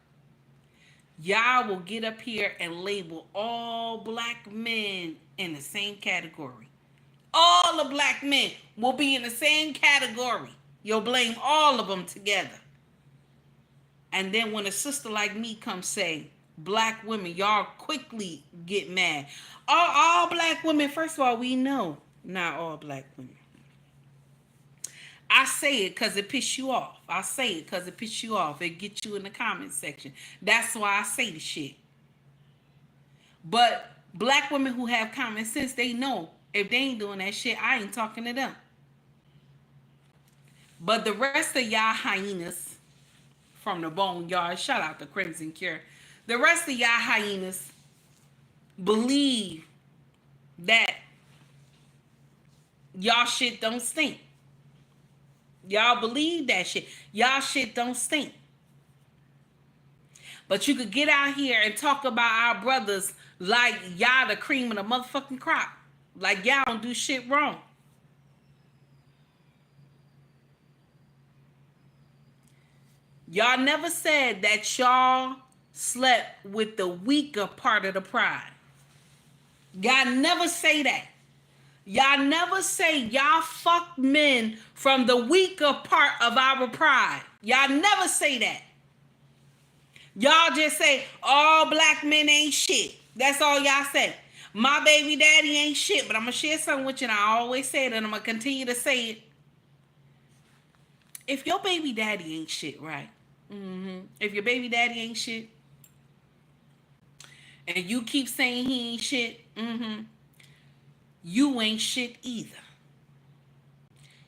Y'all will get up here and label all black men in the same category. All the black men will be in the same category. You'll blame all of them together. And then when a sister like me comes say, black women, y'all quickly get mad. All black women, first of all, we know not all black women. I say it because it pisses you off. I say it because it pisses you off. It gets you in the comment section. That's why I say the shit. But black women who have common sense, they know if they ain't doing that shit, I ain't talking to them. But the rest of y'all hyenas from the boneyard, shout out to Crimson Cure. The rest of y'all hyenas believe that y'all shit don't stink. Y'all believe that shit. Y'all shit don't stink. But you could get out here and talk about our brothers like y'all the cream of the motherfucking crop. Like y'all don't do shit wrong. Y'all never said that y'all slept with the weaker part of the pride. Y'all never say that. Y'all never say y'all fuck men from the weaker part of our pride. Y'all never say that. Y'all just say all black men ain't shit. That's all y'all say. My baby daddy ain't shit, but I'm going to share something with you, and I always say it, and I'm going to continue to say it. If your baby daddy ain't shit, right? If your baby daddy ain't shit, and you keep saying he ain't shit, you ain't shit either.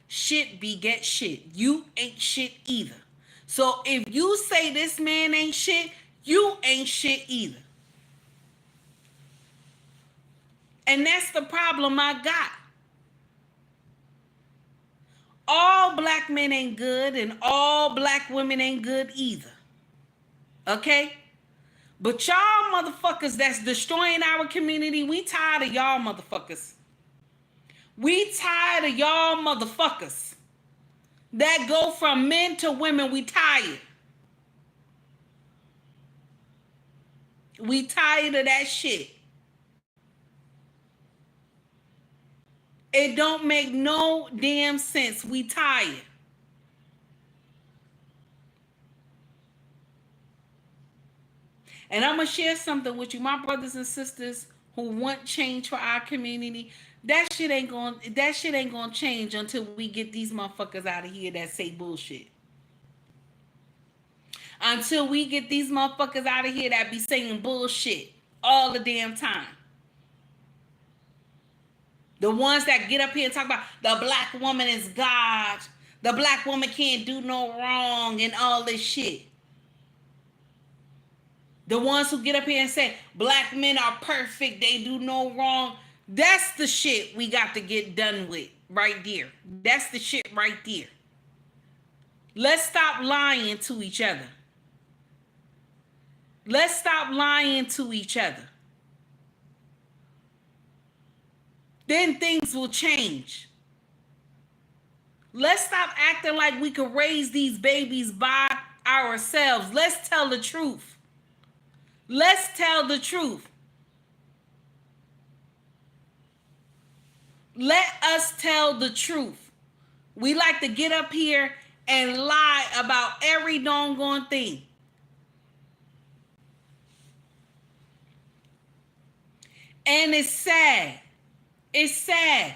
Shit beget shit. You ain't shit either. So if you say this man ain't shit, you ain't shit either. And that's the problem I got. All black men ain't good, and all black women ain't good either. Okay? But y'all motherfuckers that's destroying our community, we tired of y'all motherfuckers. We tired of y'all motherfuckers that go from men to women. We tired. We tired of that shit. It don't make no damn sense. We tired. And I'm going to share something with you, my brothers and sisters who want change for our community. That shit ain't going to change until we get these motherfuckers out of here that say bullshit. Until we get these motherfuckers out of here that be saying bullshit all the damn time. The ones that get up here and talk about the black woman is God. The black woman can't do no wrong and all this shit. The ones who get up here and say black men are perfect, they do no wrong. That's the shit we got to get done with right there. That's the shit right there. Let's stop lying to each other. Let's stop lying to each other. Then things will change. Let's stop acting like we can raise these babies by ourselves. Let's tell the truth. Let's tell the truth. Let us tell the truth. We like to get up here and lie about every doggone thing. And it's sad. It's sad.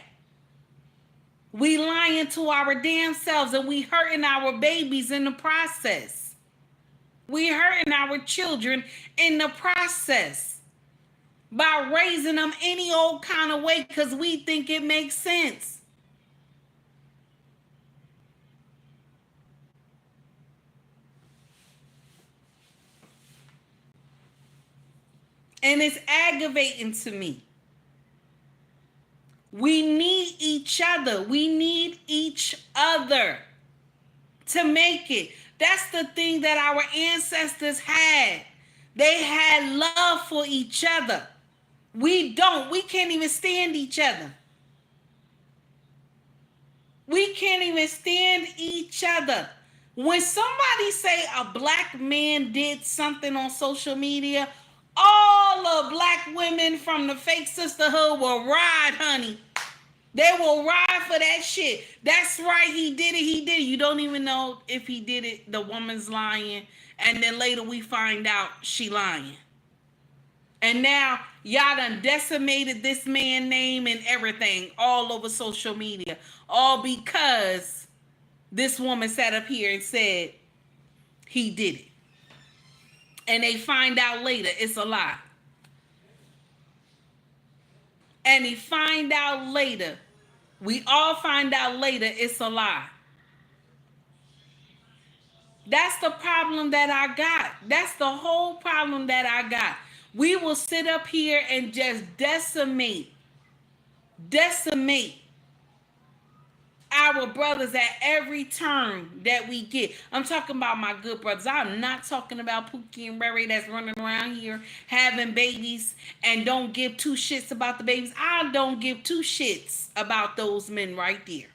We lying to our damn selves and we hurting our babies in the process. We hurting our children in the process by raising them any old kind of way because we think it makes sense. And it's aggravating to me. We need each other. We need each other to make it. That's the thing that our ancestors had. They had love for each other. We don't. We can't even stand each other. We can't even stand each other. When somebody say a black man did something on social media, all the black women from the fake sisterhood will ride, honey. They will ride for that shit. That's right, he did it, he did it. You don't even know if he did it, the woman's lying. And then later we find out she lying. And now y'all done decimated this man's name and everything all over social media. All because this woman sat up here and said he did it. And they find out later it's a lie. And they find out later, we all find out later it's a lie. That's the problem that I got. That's the whole problem that I got. We will sit up here and just decimate our brothers at every turn that we get. I'm talking about my good brothers. I'm not talking about Pookie and Ray that's running around here having babies and don't give two shits about the babies. I don't give two shits about those men right there.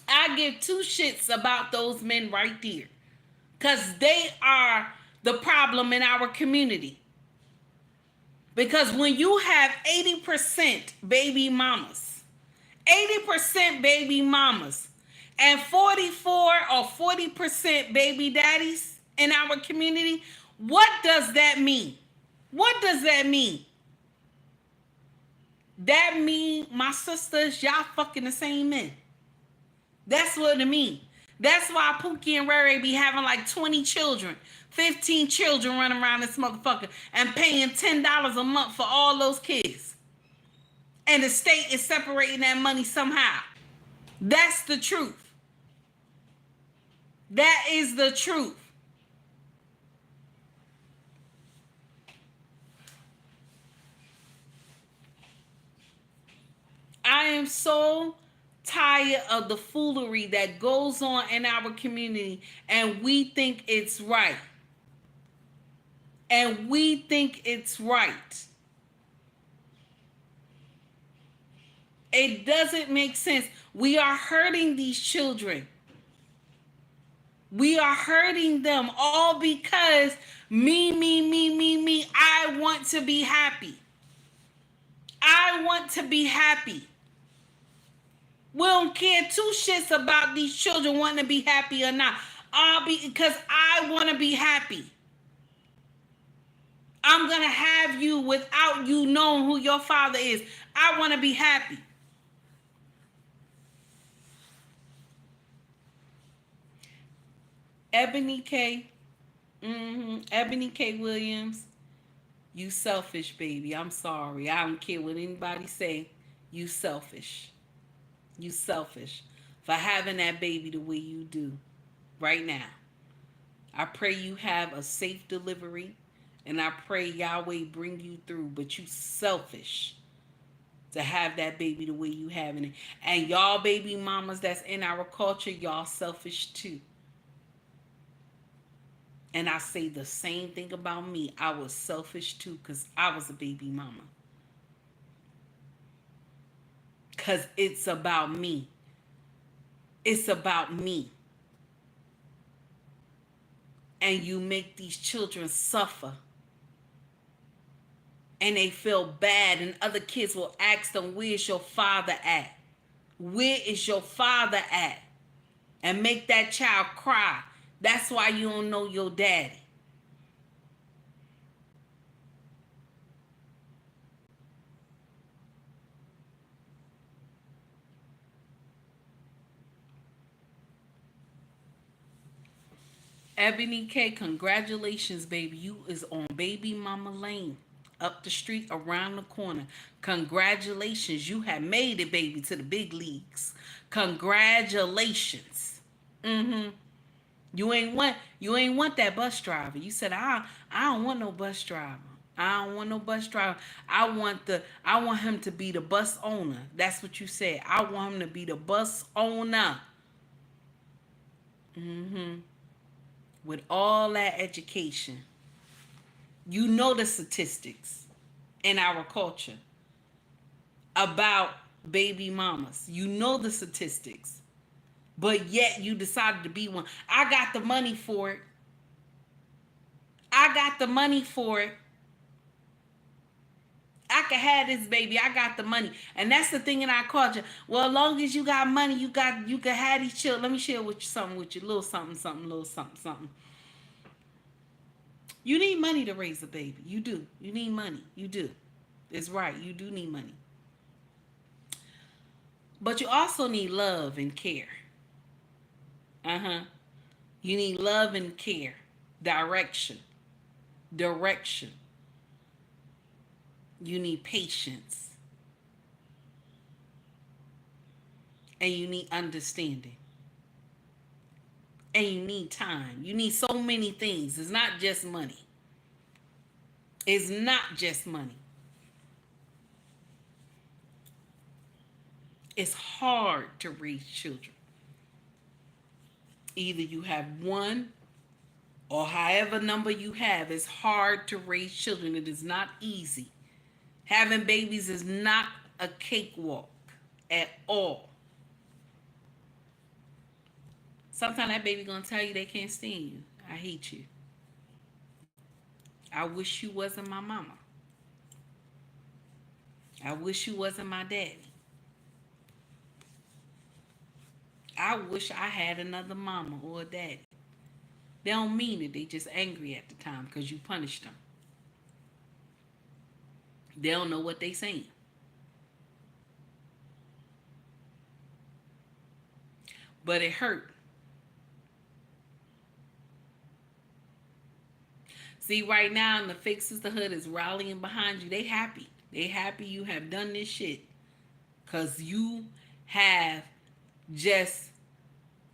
I give two shits about those men right there. Because they are the problem in our community. Because when you have 80% baby mamas, 80% baby mamas, and 44 or 40% baby daddies in our community, what does that mean? What does that mean? That mean, my sisters, y'all fucking the same men. That's what it mean. That's why Pookie and Ray be having like 20 children, 15 children running around this motherfucker and paying $10 a month for all those kids. And the state is separating that money somehow. That's the truth. That is the truth. I am so tired of the foolery that goes on in our community, and we think it's right. And we think it's right. It doesn't make sense. We are hurting these children. We are hurting them all because me. I want to be happy. I want to be happy. We don't care two shits about these children wanting to be happy or not. Because I want to be happy. I'm going to have you without you knowing who your father is. I want to be happy. Ebony K. Ebony K. Williams. You selfish, baby. I'm sorry. I don't care what anybody say. You selfish. You selfish for having that baby the way you do right now. I pray you have a safe delivery, and I pray Yahweh bring you through, but you selfish to have that baby the way you having it. And y'all baby mamas that's in our culture, y'all selfish too. And I say the same thing about me. I was selfish too because I was a baby mama. Because it's about me. It's about me. And you make these children suffer. And they feel bad. And other kids will ask them, where's your father at? Where is your father at? And make that child cry. That's why you don't know your daddy. Ebony K, congratulations, baby. You is on Baby Mama Lane. Up the street, around the corner. Congratulations. You have made it, baby, to the big leagues. Congratulations. You ain't want that bus driver. You said, I don't want no bus driver. I don't want no bus driver. I want him to be the bus owner. That's what you said. I want him to be the bus owner. With all that education. You know the statistics in our culture about baby mamas. You know the statistics. But yet you decided to be one. I got the money for it. I got the money for it. I can have this baby. I got the money. And that's the thing in our culture. Well, as long as you got money, you can have these children. Let me share something with you. Little something, little something. You need money to raise a baby. You do. You need money. You do. It's right. You do need money. But you also need love and care. You need love and care. Direction. You need patience. And you need understanding. And you need time. You need so many things. It's not just money. It's not just money. It's hard to raise children. Either you have one or however number you have. It's hard to raise children. It is not easy. Having babies is not a cakewalk at all. Sometimes that baby gonna tell you they can't stand you. I hate you. I wish you wasn't my mama. I wish you wasn't my daddy. I wish I had another mama or a daddy. They don't mean it. They just angry at the time because you punished them. They don't know what they saying. But it hurt. See, right now, the fake sisterhood is rallying behind you. They happy. They happy you have done this shit. Because you have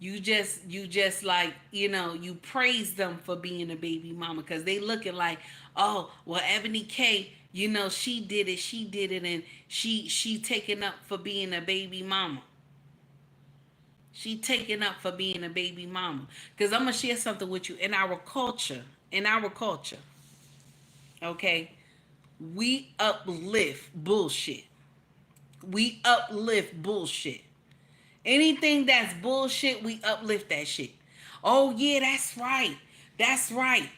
you just like, you praise them for being a baby mama. Because they looking like, oh, well, Ebony K, she did it, and she taking up for being a baby mama. She taking up for being a baby mama. Because I'm going to share something with you. In our culture, okay, we uplift bullshit. We uplift bullshit. Anything that's bullshit, we uplift that shit. Oh yeah, that's right. That's right.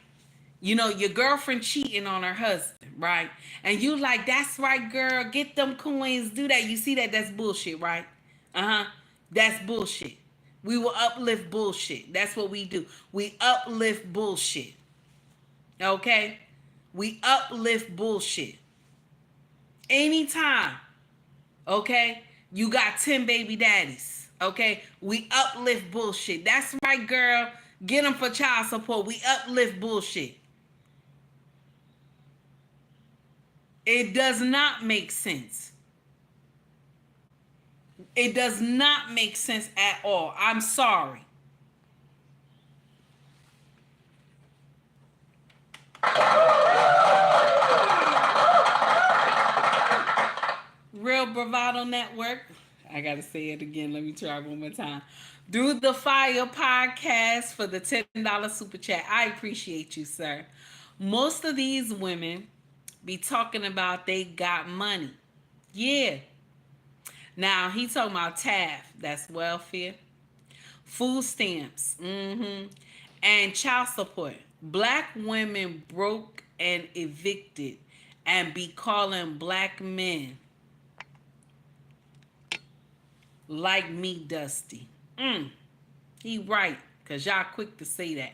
You know, your girlfriend cheating on her husband, right? And you like, that's right, girl. Get them coins. Do that. You see that? That's bullshit, right? Uh-huh. That's bullshit. We will uplift bullshit. That's what we do. We uplift bullshit. Okay? We uplift bullshit. Anytime, okay, you got 10 baby daddies, okay? We uplift bullshit. That's right, girl. Get them for child support. We uplift bullshit. It does not make sense. It does not make sense at all. I'm sorry. Real Bravado Network. I gotta say it again. Let me try one more time. Do the Fire podcast for the $10 super chat. I appreciate you, sir. Most of these women be talking about they got money. Yeah. Now he talking about TAF. That's welfare. Food stamps. And child support. Black women broke and evicted and be calling black men like me dusty. He right, cause y'all quick to say that.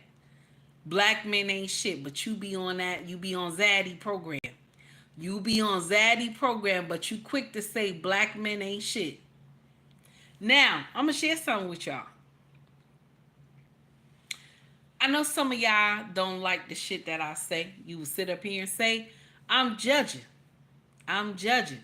Black men ain't shit, but you be on that, you be on Zaddy program. You be on Zaddy program, but you quick to say black men ain't shit. Now, I'm gonna share something with y'all. I know some of y'all don't like the shit that I say. You will sit up here and say, I'm judging. I'm judging.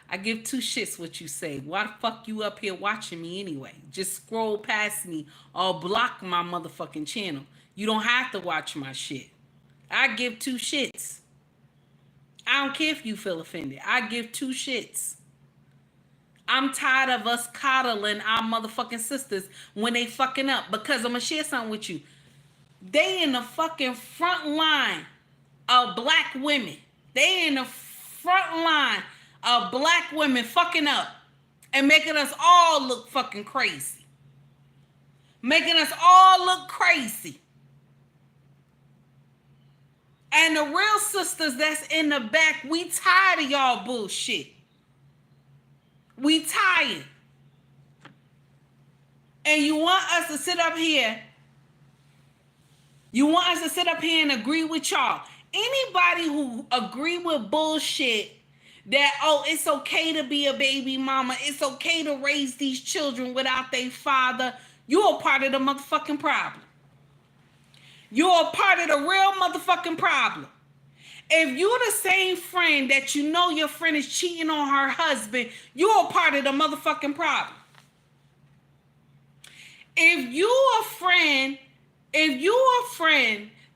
I give two shits what you say. Why the fuck you up here watching me anyway? Just scroll past me or block my motherfucking channel. You don't have to watch my shit. I give two shits. I don't care if you feel offended. I give two shits. I'm tired of us coddling our motherfucking sisters when they fucking up. Because I'm gonna share something with you. They in the fucking front line of black women. They in the front line of black women fucking up and making us all look fucking crazy. Making us all look crazy. And the real sisters that's in the back, we tired of y'all bullshit. We tired. And you want us to sit up here. You want us to sit up here and agree with y'all. Anybody who agree with bullshit that, oh, it's okay to be a baby mama, it's okay to raise these children without their father, you're a part of the motherfucking problem. You're a part of the real motherfucking problem. If you're the same friend that you know your friend is cheating on her husband, you're a part of the motherfucking problem. If you're a friend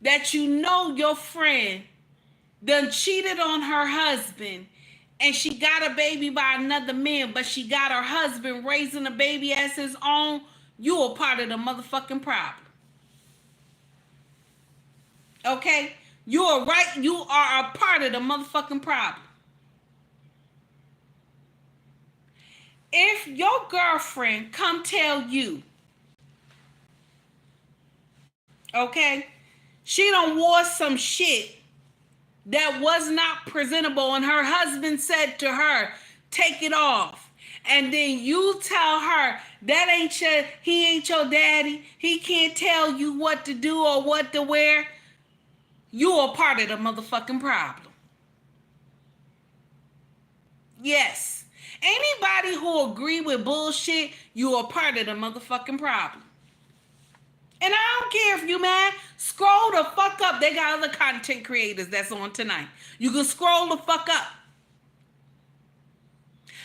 that you know your friend done cheated on her husband and she got a baby by another man, but she got her husband raising a baby as his own, you're a part of the motherfucking problem. Okay? You are a part of the motherfucking problem. If your girlfriend come tell you, okay, she done wore some shit that was not presentable and her husband said to her, take it off. And then you tell her he ain't your daddy. He can't tell you what to do or what to wear. You're a part of the motherfucking problem. Yes. Anybody who agree with bullshit, you're a part of the motherfucking problem. And I don't care if you mad. Scroll the fuck up. They got other content creators that's on tonight. You can scroll the fuck up.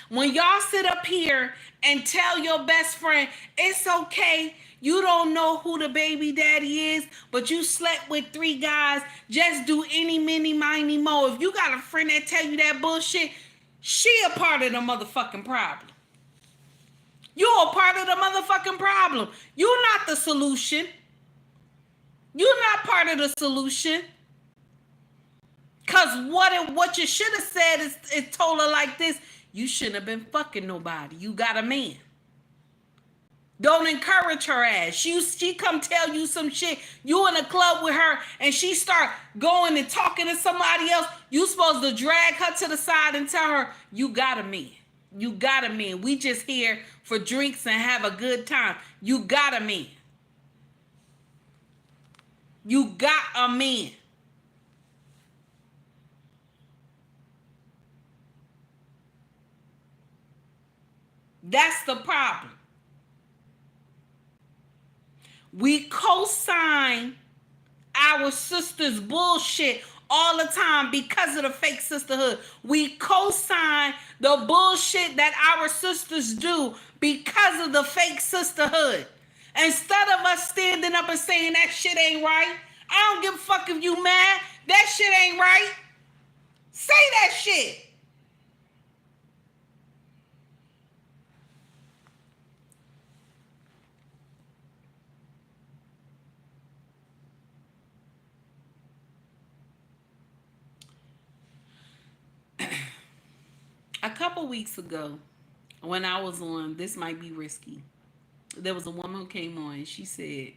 When y'all sit up here and tell your best friend, it's okay, you don't know who the baby daddy is, but you slept with 3 guys, just do any, mini, miny, mo. If you got a friend that tell you that bullshit, she a part of the motherfucking problem. You're a part of the motherfucking problem. You're not the solution. You're not part of the solution. Because what you should have said is told her like this, you shouldn't have been fucking nobody. You got a man. Don't encourage her ass. She come tell you some shit. You in a club with her and she start going and talking to somebody else. You supposed to drag her to the side and tell her, you got a man. You got a man. We just here for drinks and have a good time. You got a man. You got a man. That's the problem. We co-sign our sisters' bullshit all the time because of the fake sisterhood. We co-sign the bullshit that our sisters do because of the fake sisterhood. Instead of us standing up and saying that shit ain't right, I don't give a fuck if you mad. That shit ain't right. Say that shit. A couple weeks ago, when I was on This Might Be Risky, there was a woman who came on and she said,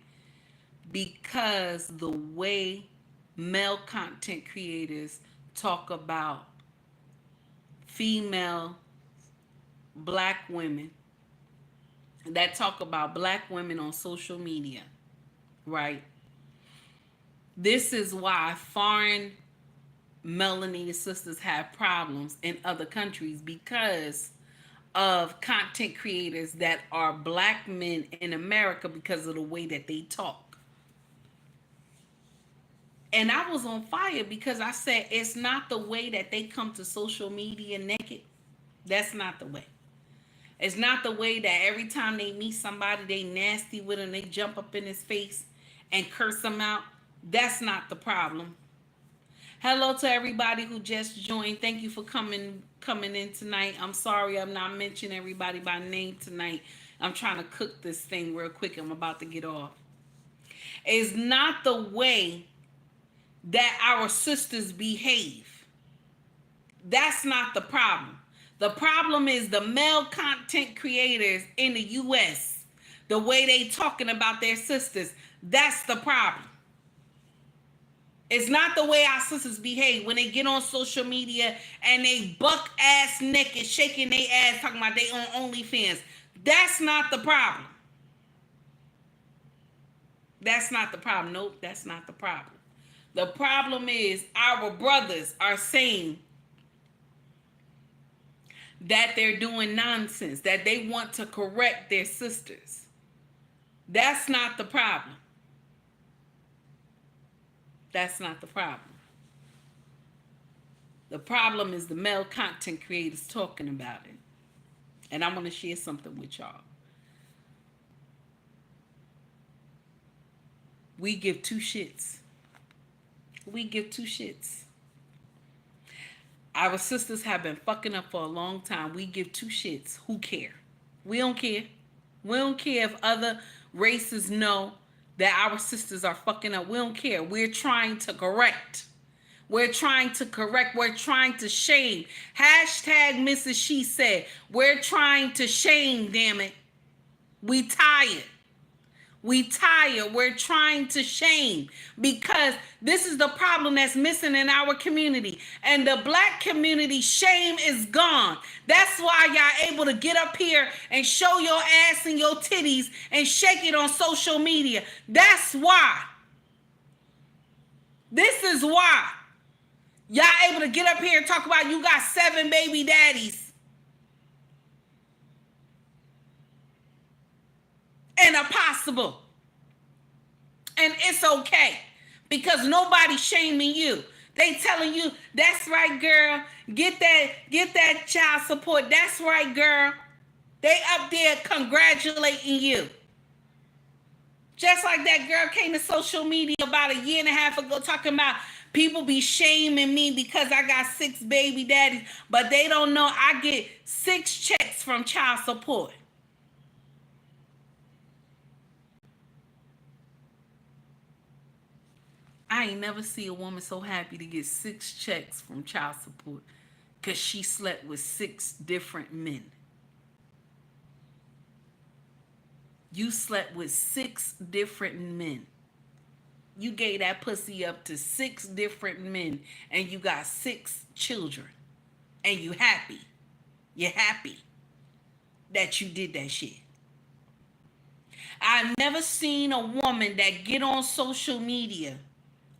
because the way male content creators talk about female black women, that talk about black women on social media, right? This is why foreign melanated sisters have problems in other countries, because of content creators that are black men in America, because of the way that they talk. And I was on fire because I said, it's not the way that they come to social media naked. That's not the way. It's not the way that every time they meet somebody, they nasty with them, they jump up in his face and curse them out. That's not the problem. Hello to everybody who just joined. Thank you for coming in tonight. I'm sorry I'm not mentioning everybody by name tonight. I'm trying to cook this thing real quick. I'm about to get off. It's not the way that our sisters behave. That's not the problem. The problem is the male content creators in the US, the way they talking about their sisters. That's the problem. It's not the way our sisters behave when they get on social media and they buck ass naked, shaking their ass, talking about they on OnlyFans. That's not the problem. That's not the problem. Nope, that's not the problem. The problem is our brothers are saying that they're doing nonsense, that they want to correct their sisters. That's not the problem. That's not the problem. The problem is the male content creators talking about it. And I'm going to share something with y'all. We give two shits. We give two shits. Our sisters have been fucking up for a long time. We give two shits. Who care? We don't care. We don't care if other races know that our sisters are fucking up. We don't care. We're trying to correct. We're trying to correct. We're trying to shame. Hashtag Mrs. She Said. We're trying to shame, damn it. We tired. We tired. We're trying to shame, because this is the problem that's missing in our community. And the black community, shame is gone. That's why y'all able to get up here and show your ass and your titties and shake it on social media. That's why. This is why. Y'all able to get up here and talk about you got 7 baby daddies. And are possible. And it's okay, because nobody's shaming you. They telling you, that's right, girl. Get that child support. That's right, girl. They up there congratulating you. Just like that girl came to social media about a year and a half ago talking about people be shaming me because I got 6 baby daddies, but they don't know I get 6 checks from child support. I ain't never see a woman so happy to get 6 checks from child support because she slept with 6 different men. You slept with 6 different men. You gave that pussy up to 6 different men and you got 6 children. And you happy. You're happy that you did that shit. I've never seen a woman that get on social media.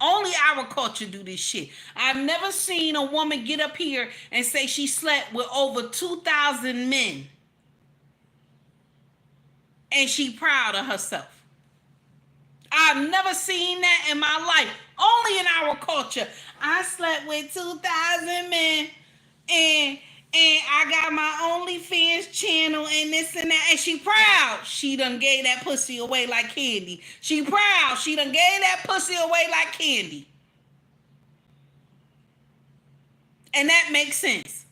Only our culture do this shit. I've never seen a woman get up here and say she slept with over 2,000 men. And she proud of herself. I've never seen that in my life. Only in our culture. I slept with 2,000 men and I got my OnlyFans channel and this and that. And she proud. She done gave that pussy away like candy. She proud. She done gave that pussy away like candy. And that makes sense.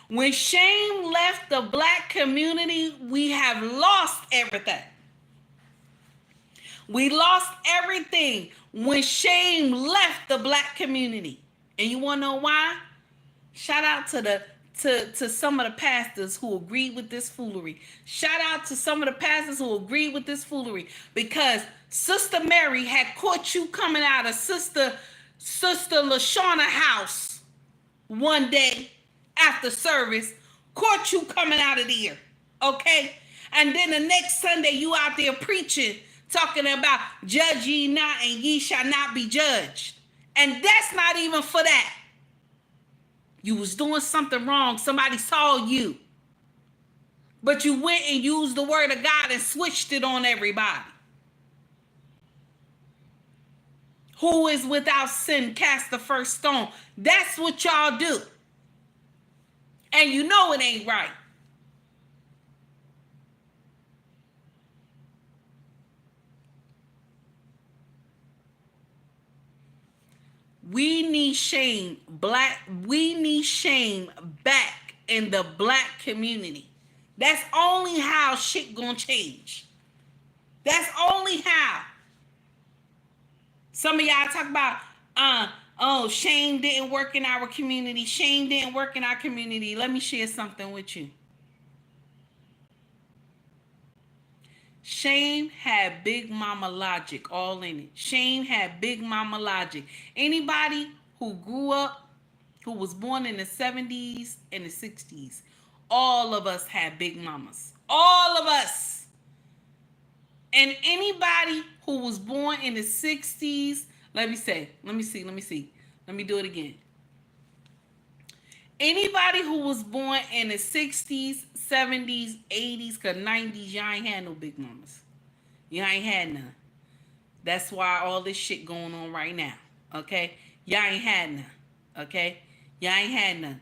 When shame left the black community, we have lost everything. We lost everything when shame left the black community. And you want to know why? Shout out to some of the pastors who agreed with this foolery. Shout out to some of the pastors who agreed with this foolery. Because Sister Mary had caught you coming out of Sister LaShawna house one day after service. Caught you coming out of there. Okay? And then the next Sunday you out there preaching, talking about judge ye not and ye shall not be judged. And that's not even for that. You was doing something wrong. Somebody saw you. But you went and used the word of God and switched it on everybody. Who is without sin cast the first stone. That's what y'all do. And you know it ain't right. We need shame back in the black community. That's only how shit gonna change. That's only how. Some of y'all talk about shame didn't work in our community. Shame didn't work in our community. Let me share something with you. Shame had Big Mama logic all in it. Shame had Big Mama logic. Anybody who grew up, who was born in the 70s and the 60s, all of us had Big Mamas. All of us. And anybody who was born in the 60s, let me do it again. Anybody who was born in the 60s, 70s, 80s, because 90s, y'all ain't had no big mamas. Y'all ain't had none. That's why all this shit going on right now. Okay? Y'all ain't had none. Okay? Y'all ain't had none.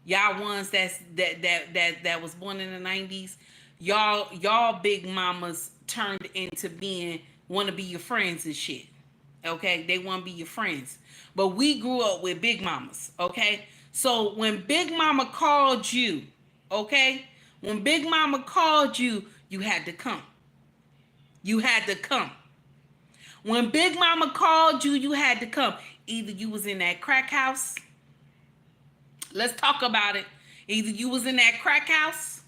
Y'all ones that was born in the 90s, y'all big mamas turned into being, want to be your friends and shit. Okay? They want to be your friends. But we grew up with big mamas. Okay? So when Big Mama called you, okay? When Big Mama called you, you had to come. You had to come. When Big Mama called you, you had to come. Either you was in that crack house. Let's talk about it. Either you was in that crack house.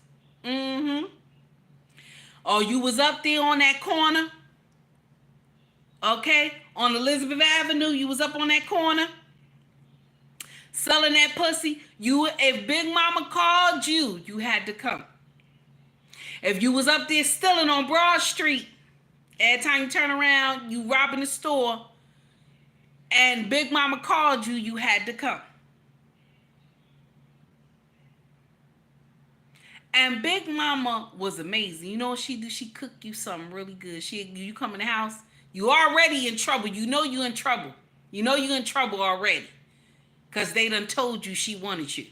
Or you was up there on that corner. Okay? On Elizabeth Avenue, you was up on that corner. Selling that pussy. If Big Mama called you, you had to come. If you was up there stealing on Broad Street, every time you turn around, you robbing the store, and Big Mama called you, you had to come. And Big Mama was amazing. You know what she do? She cook you something really good. You come in the house, you already in trouble. You know you in trouble. You know you in trouble already. Because they done told you she wanted you.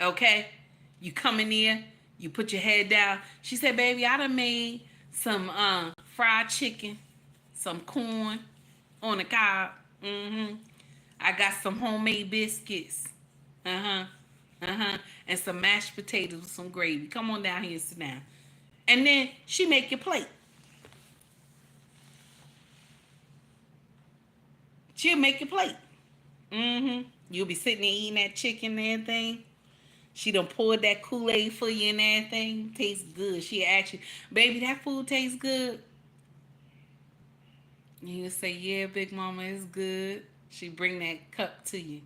Okay? You come in there, you put your head down. She said, baby, I done made some fried chicken, some corn on the cob. I got some homemade biscuits. And some mashed potatoes with some gravy. Come on down here and sit down. And then she make your plate. She'll make your plate. You'll be sitting there eating that chicken and everything. She done poured that Kool-Aid for you and everything. Tastes good. She ask you, baby, that food tastes good. And you say, yeah, big mama, it's good. She bring that cup to you.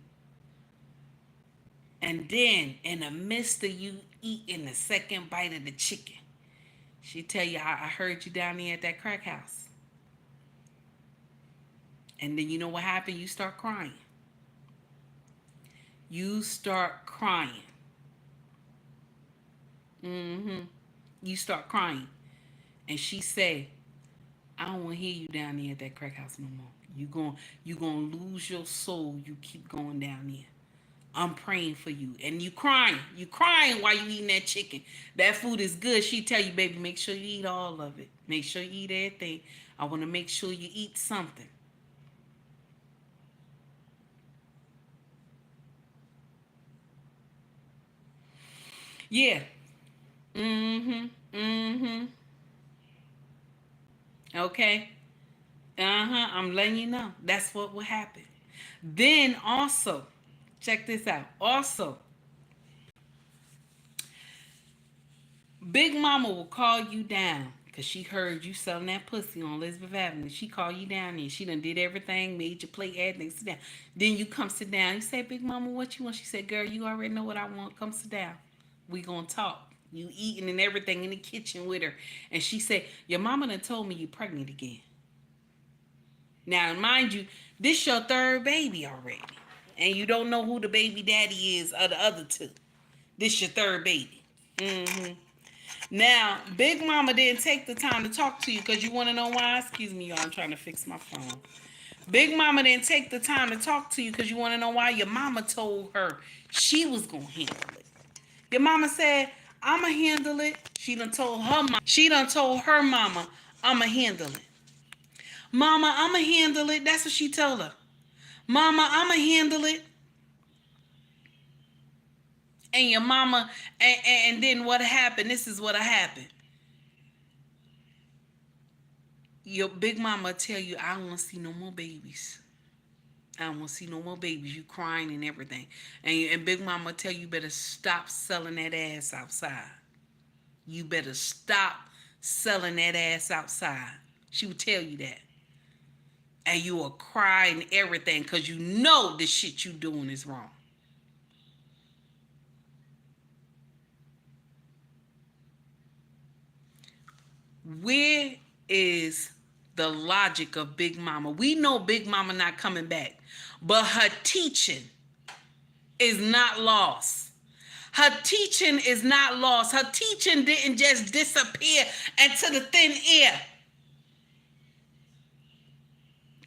And then, in the midst of you eating the second bite of the chicken, she tell you, I heard you down there at that crack house. And then you know what happened? You start crying. You start crying. You start crying. And she say, I don't want to hear you down there at that crack house no more. You gonna lose your soul. You keep going down there. I'm praying for you. And you crying. You crying while you eating that chicken. That food is good. She tell you, baby, make sure you eat all of it. Make sure you eat everything. I want to make sure you eat something. Yeah. Okay. I'm letting you know. That's what will happen. Then also, check this out. Also, Big Mama will call you down because she heard you selling that pussy on Elizabeth Avenue. She call you down there. She done did everything, made your plate, everything. Sit down. Then you come sit down. You say, Big Mama, what you want? She said, girl, you already know what I want. Come sit down. We gonna talk. You eating and everything in the kitchen with her. And she said, your mama done told me you pregnant again. Now, mind you, this your third baby already. And you don't know who the baby daddy is of the other two. This your third baby. Now, Big Mama didn't take the time to talk to you because you want to know why? Excuse me, y'all. I'm trying to fix my phone. Big Mama didn't take the time to talk to you because you want to know why? Your mama told her she was going to handle it. Your mama said, I'm going to handle it. She done told her mama, I'm going to handle it. Mama, I'm going to handle it. That's what she told her. Mama, I'm going to handle it. And your mama, and then what happened? This is what happened. Your big mama tell you, I don't want to see no more babies. I don't want to see no more babies. You crying and everything. And big mama tell you better stop selling that ass outside. You better stop selling that ass outside. She would tell you that. And you will cry and everything because you know the shit you doing is wrong. Where is the logic of Big Mama? We know Big Mama not coming back, but her teaching is not lost. Her teaching is not lost. Her teaching didn't just disappear into the thin air.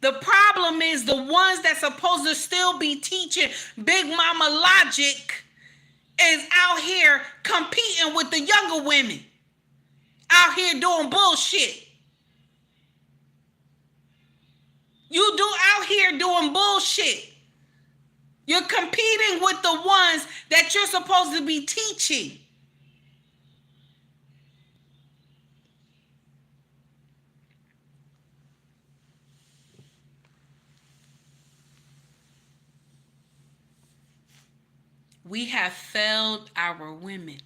The problem is the ones that's supposed to still be teaching Big Mama logic is out here competing with the younger women. Out here doing bullshit. You do out here doing bullshit. You're competing with the ones that you're supposed to be teaching. We have failed our women.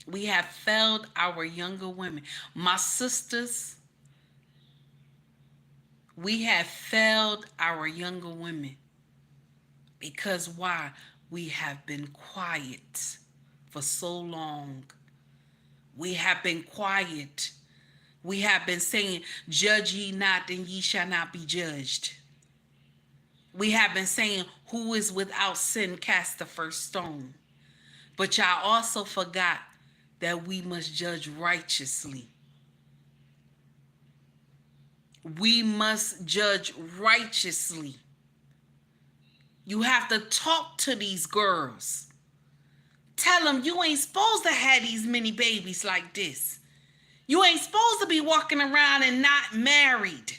We have failed our younger women. My sisters, we have failed our younger women. Because why? We have been quiet for so long. We have been quiet. We have been saying, judge ye not, and ye shall not be judged. We have been saying, who is without sin cast the first stone. But y'all also forgot that we must judge righteously. We must judge righteously. You have to talk to these girls. Tell them you ain't supposed to have these many babies like this. You ain't supposed to be walking around and not married.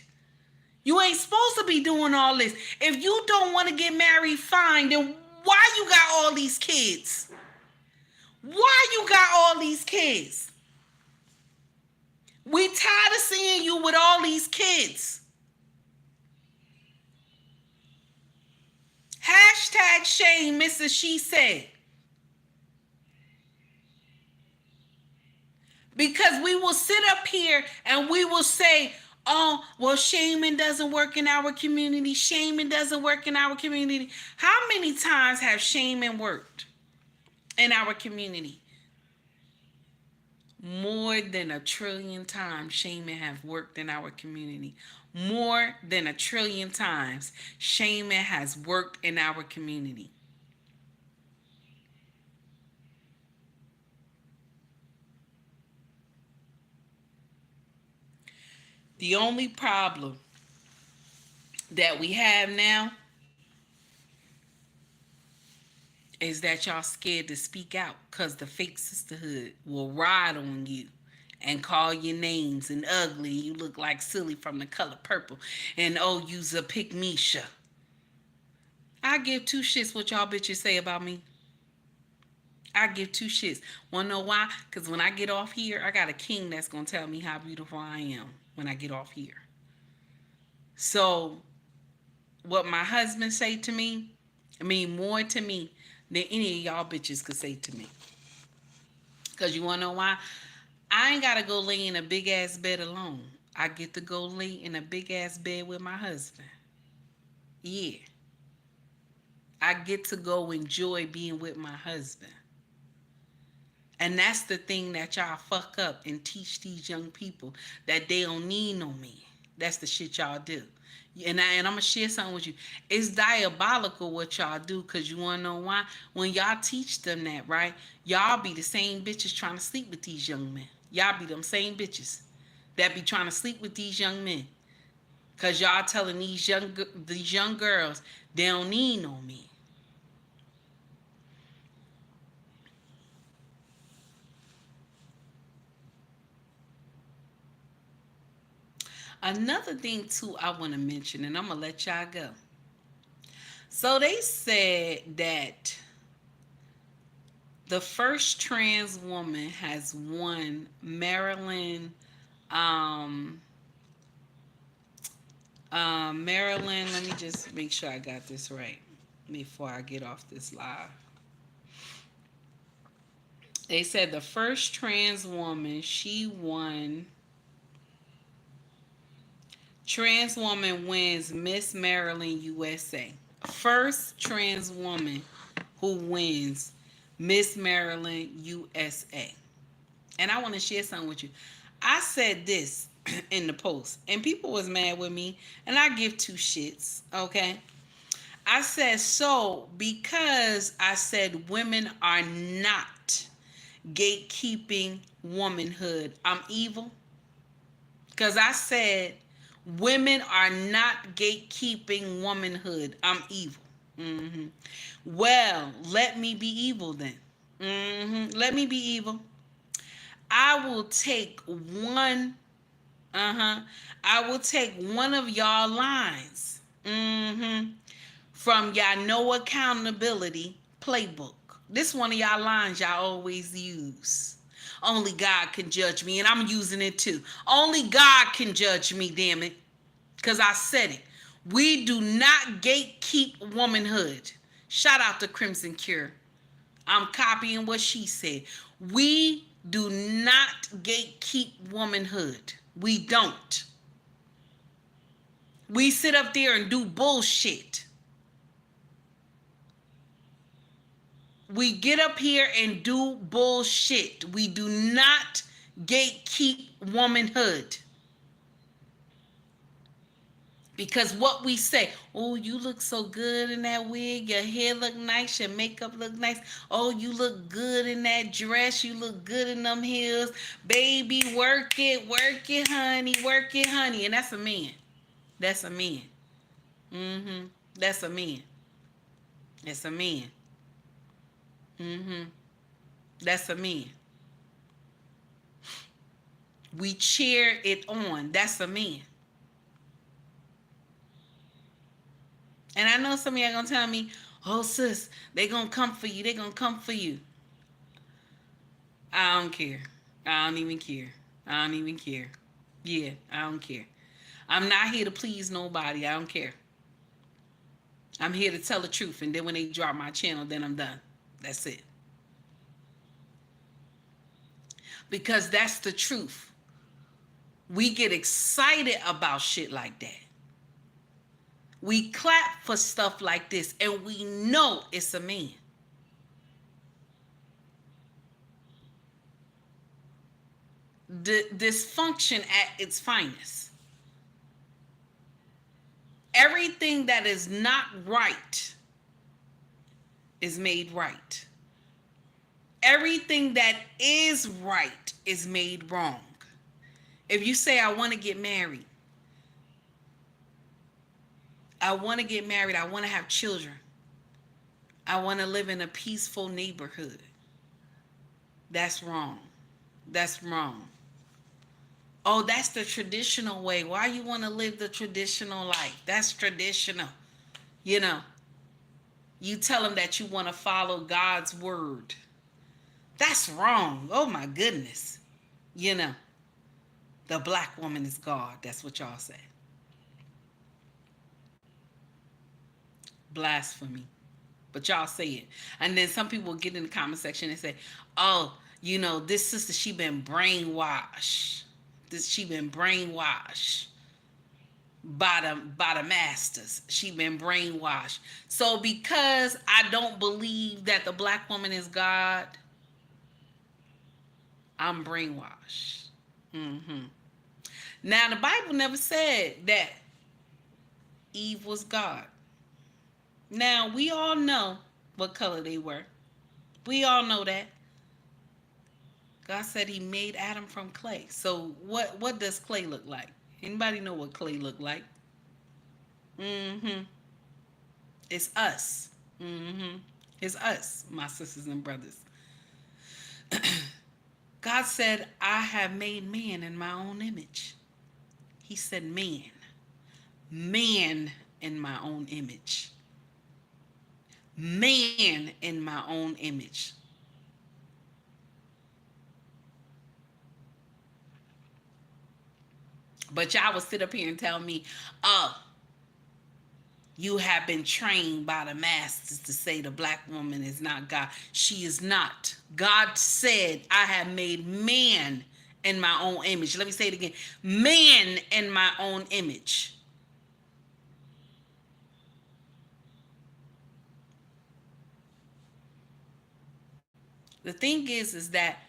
You ain't supposed to be doing all this. If you don't want to get married, fine. Then why you got all these kids? Why you got all these kids? We tired of seeing you with all these kids. Hashtag shame, Mrs. She Said. will sit up here and we will say, oh, well, shaming doesn't work in our community. Shaming doesn't work in our community. How many times have shaming worked in our community? More than 1,000,000,000 times shaming have worked in our community. More than 1,000,000,000 times shaming has worked in our community. The only problem that we have now is that y'all scared to speak out because the fake sisterhood will ride on you and call your names and ugly. You look like silly from The Color Purple. And oh, you's a pygmisha. I give two shits what y'all bitches say about me. I give two shits. Wanna know why? Because when I get off here, I got a king that's going to tell me how beautiful I am when I get off here. So what my husband say to me, mean more to me than any of y'all bitches could say to me. Because you want to know why? I ain't got to go lay in a big ass bed alone. I get to go lay in a big ass bed with my husband. Yeah. I get to go enjoy being with my husband. And that's the thing that y'all fuck up and teach these young people, that they don't need no man. That's the shit y'all do. And I'm going to share something with you. It's diabolical what y'all do, because you want to know why? When y'all teach them that, right, y'all be the same bitches trying to sleep with these young men. Y'all be them same bitches that be trying to sleep with these young men. Because y'all telling these young girls they don't need no man. Another thing, too, I want to mention, and I'm going to let y'all go. So they said that the first trans woman has won Maryland, Maryland, let me just make sure I got this right before I get off this live. They said the first trans woman, she won... Trans woman wins Miss Maryland USA. First trans woman who wins Miss Maryland USA. And I want to share something with you. I said this in the post, and people was mad with me, and I give two shits, okay? I said, so because I said women are not gatekeeping womanhood, I'm evil? Because I said women are not gatekeeping womanhood, I'm evil. Well, let me be evil then. Let me be evil. I will take one of y'all lines from y'all no accountability playbook. This one of y'all lines y'all always use. Only God can judge me, and I'm using it too. Only God can judge me, damn it. Because I said it. We do not gatekeep womanhood. Shout out to Crimson Cure. I'm copying what she said. We do not gatekeep womanhood. We don't. We sit up there and do bullshit. We get up here and do bullshit. We do not gatekeep womanhood. Because what we say, oh, you look so good in that wig, your hair look nice, your makeup look nice. Oh, you look good in that dress, you look good in them heels. Baby, work it, honey, work it, honey. And that's a man. That's a man. That's a man. That's a man. That's a man. We cheer it on. That's a man. And I know some of y'all gonna tell me, oh sis, they gonna come for you. They gonna come for you. I don't care. I don't even care. I don't even care. Yeah, I don't care. I'm not here to please nobody. I don't care. I'm here to tell the truth. And then when they drop my channel, then I'm done. That's it. Because that's the truth. We get excited about shit like that. We clap for stuff like this, and we know it's a man. Dysfunction at its finest. Everything that is not right is made right. Everything that is right is made wrong. If you say, I want to get married, I want to have children, I want to live in a peaceful neighborhood, that's wrong. That's wrong. Oh, that's the traditional way. Why you want to live the traditional life? That's traditional. You know, you tell them that you want to follow God's word. That's wrong. Oh my goodness. You know, the black woman is God. That's what y'all say. Blasphemy. But y'all say it. And then some people get in the comment section and say, oh, you know, this sister, she been brainwashed. She been brainwashed by the masters. She been brainwashed. So because I don't believe that the black woman is God, I'm brainwashed. Now the Bible never said that Eve was God. Now we all know what color they were. We all know that. God said he made Adam from clay. So what does clay look like? Anybody know what clay look like? It's us. It's us, my sisters and brothers. God said, I have made man in my own image. He said man. Man in my own image. Man in my own image. But y'all will sit up here and tell me, oh, you have been trained by the masters to say the black woman is not God. She is not. God said, I have made man in my own image. Let me say it again. Man in my own image. The thing is that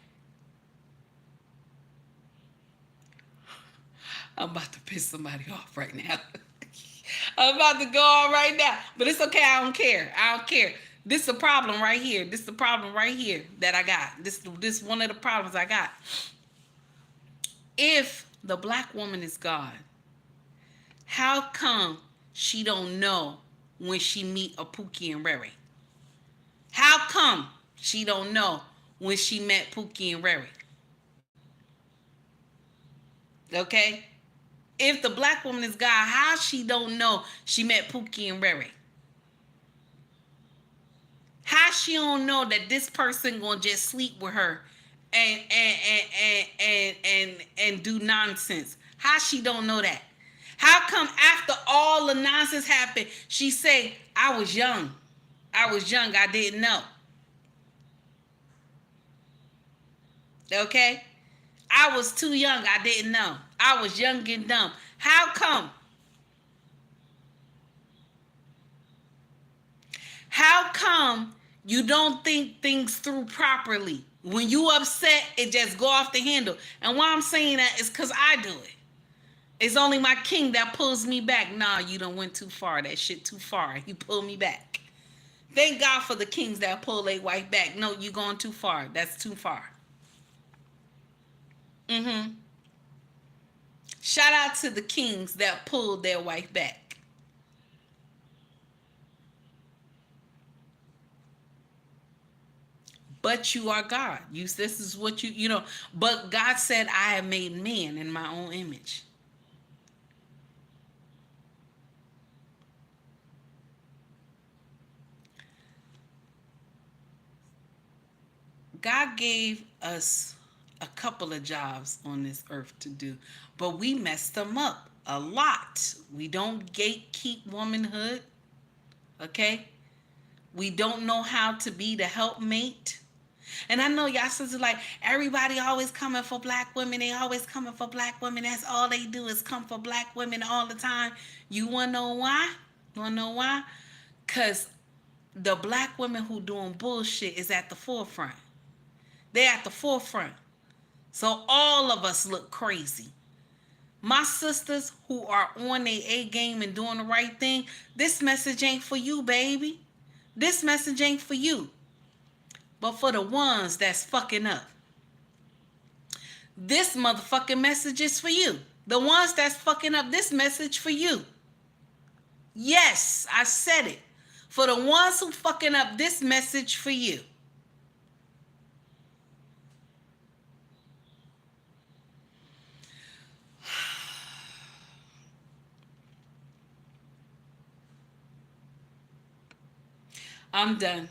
I'm about to piss somebody off right now. I'm about to go on right now. But it's okay. I don't care. I don't care. This is a problem right here. This is the problem right here that I got. This one of the problems I got. If the black woman is God, how come she don't know when she meet a Pookie and Riri? How come she don't know when she met Pookie and Riri? Okay? If the black woman is God, how she don't know she met Pookie and Riri? How she don't know that this person gonna just sleep with her and do nonsense? How she don't know that? How come after all the nonsense happened, she say, I was young. I didn't know. Okay? I was too young, I didn't know. I was young and dumb. How come? How come you don't think things through properly? When you upset, it just go off the handle. And why I'm saying that is because I do it. It's only my king that pulls me back. Nah, you done went too far. That shit too far. He pulled me back. Thank God for the kings that pull their wife back. No, you going too far. That's too far. Shout out to the kings that pulled their wife back. But you are God. This is what you know. But God said, I have made man in my own image. God gave us a couple of jobs on this earth to do, but we messed them up a lot. We don't gatekeep womanhood, okay? We don't know how to be the helpmate. And I know y'all sisters like, everybody always coming for black women. They always coming for black women. That's all they do is come for black women all the time. You want to know why? You want to know why? Because the black women who doing bullshit is at the forefront. They're at the forefront. So all of us look crazy. My sisters who are on their A game and doing the right thing, this message ain't for you, baby. This message ain't for you. But for the ones that's fucking up. This motherfucking message is for you. The ones that's fucking up, this message for you. Yes, I said it. For the ones who fucking up, this message for you. I'm done.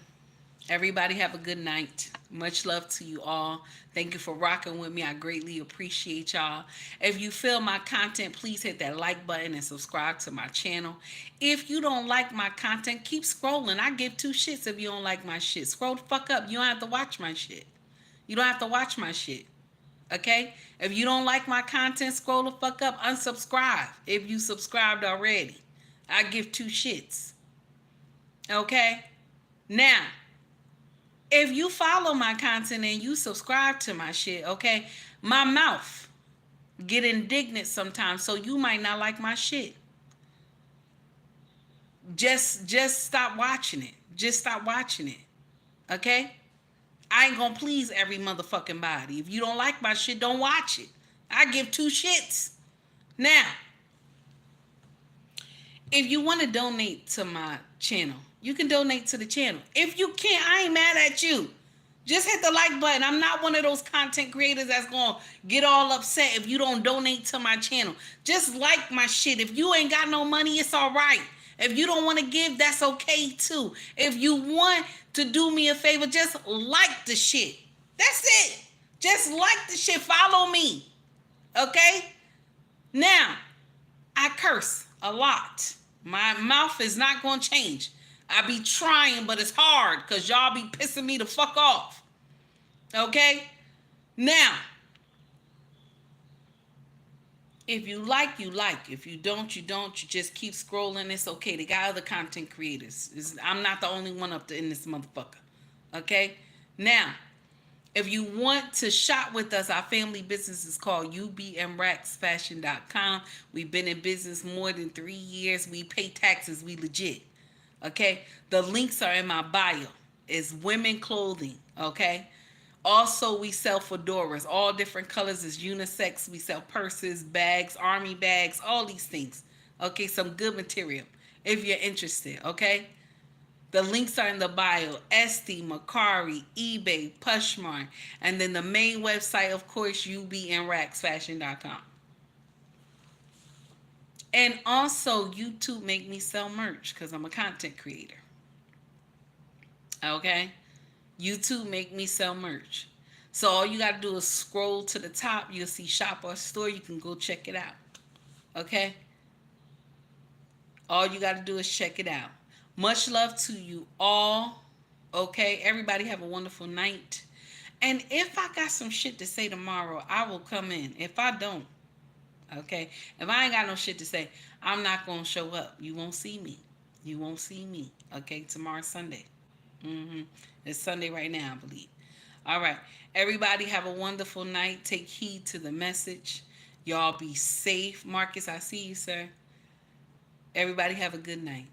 Everybody have a good night. Much love to you all. Thank you for rocking with me. I greatly appreciate y'all. If you feel my content, please hit that like button and subscribe to my channel. If you don't like my content, keep scrolling. I give two shits if you don't like my shit. Scroll the fuck up. You don't have to watch my shit. You don't have to watch my shit. Okay? If you don't like my content, scroll the fuck up. Unsubscribe if you subscribed already. I give two shits. Okay? Now, if you follow my content and you subscribe to my shit, okay, my mouth get indignant sometimes, so you might not like my shit. Just stop watching it. Just stop watching it. Okay? I ain't gonna please every motherfucking body. If you don't like my shit, don't watch it. I give two shits. Now, if you want to donate to my channel, you can donate to the channel. If you can't, I ain't mad at you. Just hit the like button. I'm not one of those content creators that's going to get all upset if you don't donate to my channel. Just like my shit. If you ain't got no money, it's all right. If you don't want to give, that's okay too. If you want to do me a favor, just like the shit. That's it. Just like the shit. Follow me. Okay? Now, I curse a lot. My mouth is not going to change. I be trying, but it's hard because y'all be pissing me the fuck off. Okay? Now, if you like, you like. If you don't, you don't. You just keep scrolling. It's okay. They got other content creators. I'm not the only one up in this motherfucker. Okay? Now, if you want to shop with us, our family business is called ubmracksfashion.com. We've been in business more than 3 years. We pay taxes. We legit. Okay? The links are in my bio. It's women clothing. Okay? Also, we sell fedoras. All different colors. Is unisex. We sell purses, bags, army bags, all these things. Okay? Some good material if you're interested. Okay? The links are in the bio. Etsy, Macari, eBay, Pushmark. And then the main website, of course, ubnracksfashion.com. And also, YouTube make me sell merch because I'm a content creator. Okay? YouTube make me sell merch. So all you got to do is scroll to the top. You'll see shop or store. You can go check it out. Okay? All you got to do is check it out. Much love to you all. Okay? Everybody have a wonderful night. And if I got some shit to say tomorrow, I will come in. If I don't, okay? If I ain't got no shit to say, I'm not going to show up. You won't see me. You won't see me. Okay? Tomorrow's Sunday. It's Sunday right now, I believe. All right. Everybody have a wonderful night. Take heed to the message. Y'all be safe. Marcus, I see you, sir. Everybody have a good night.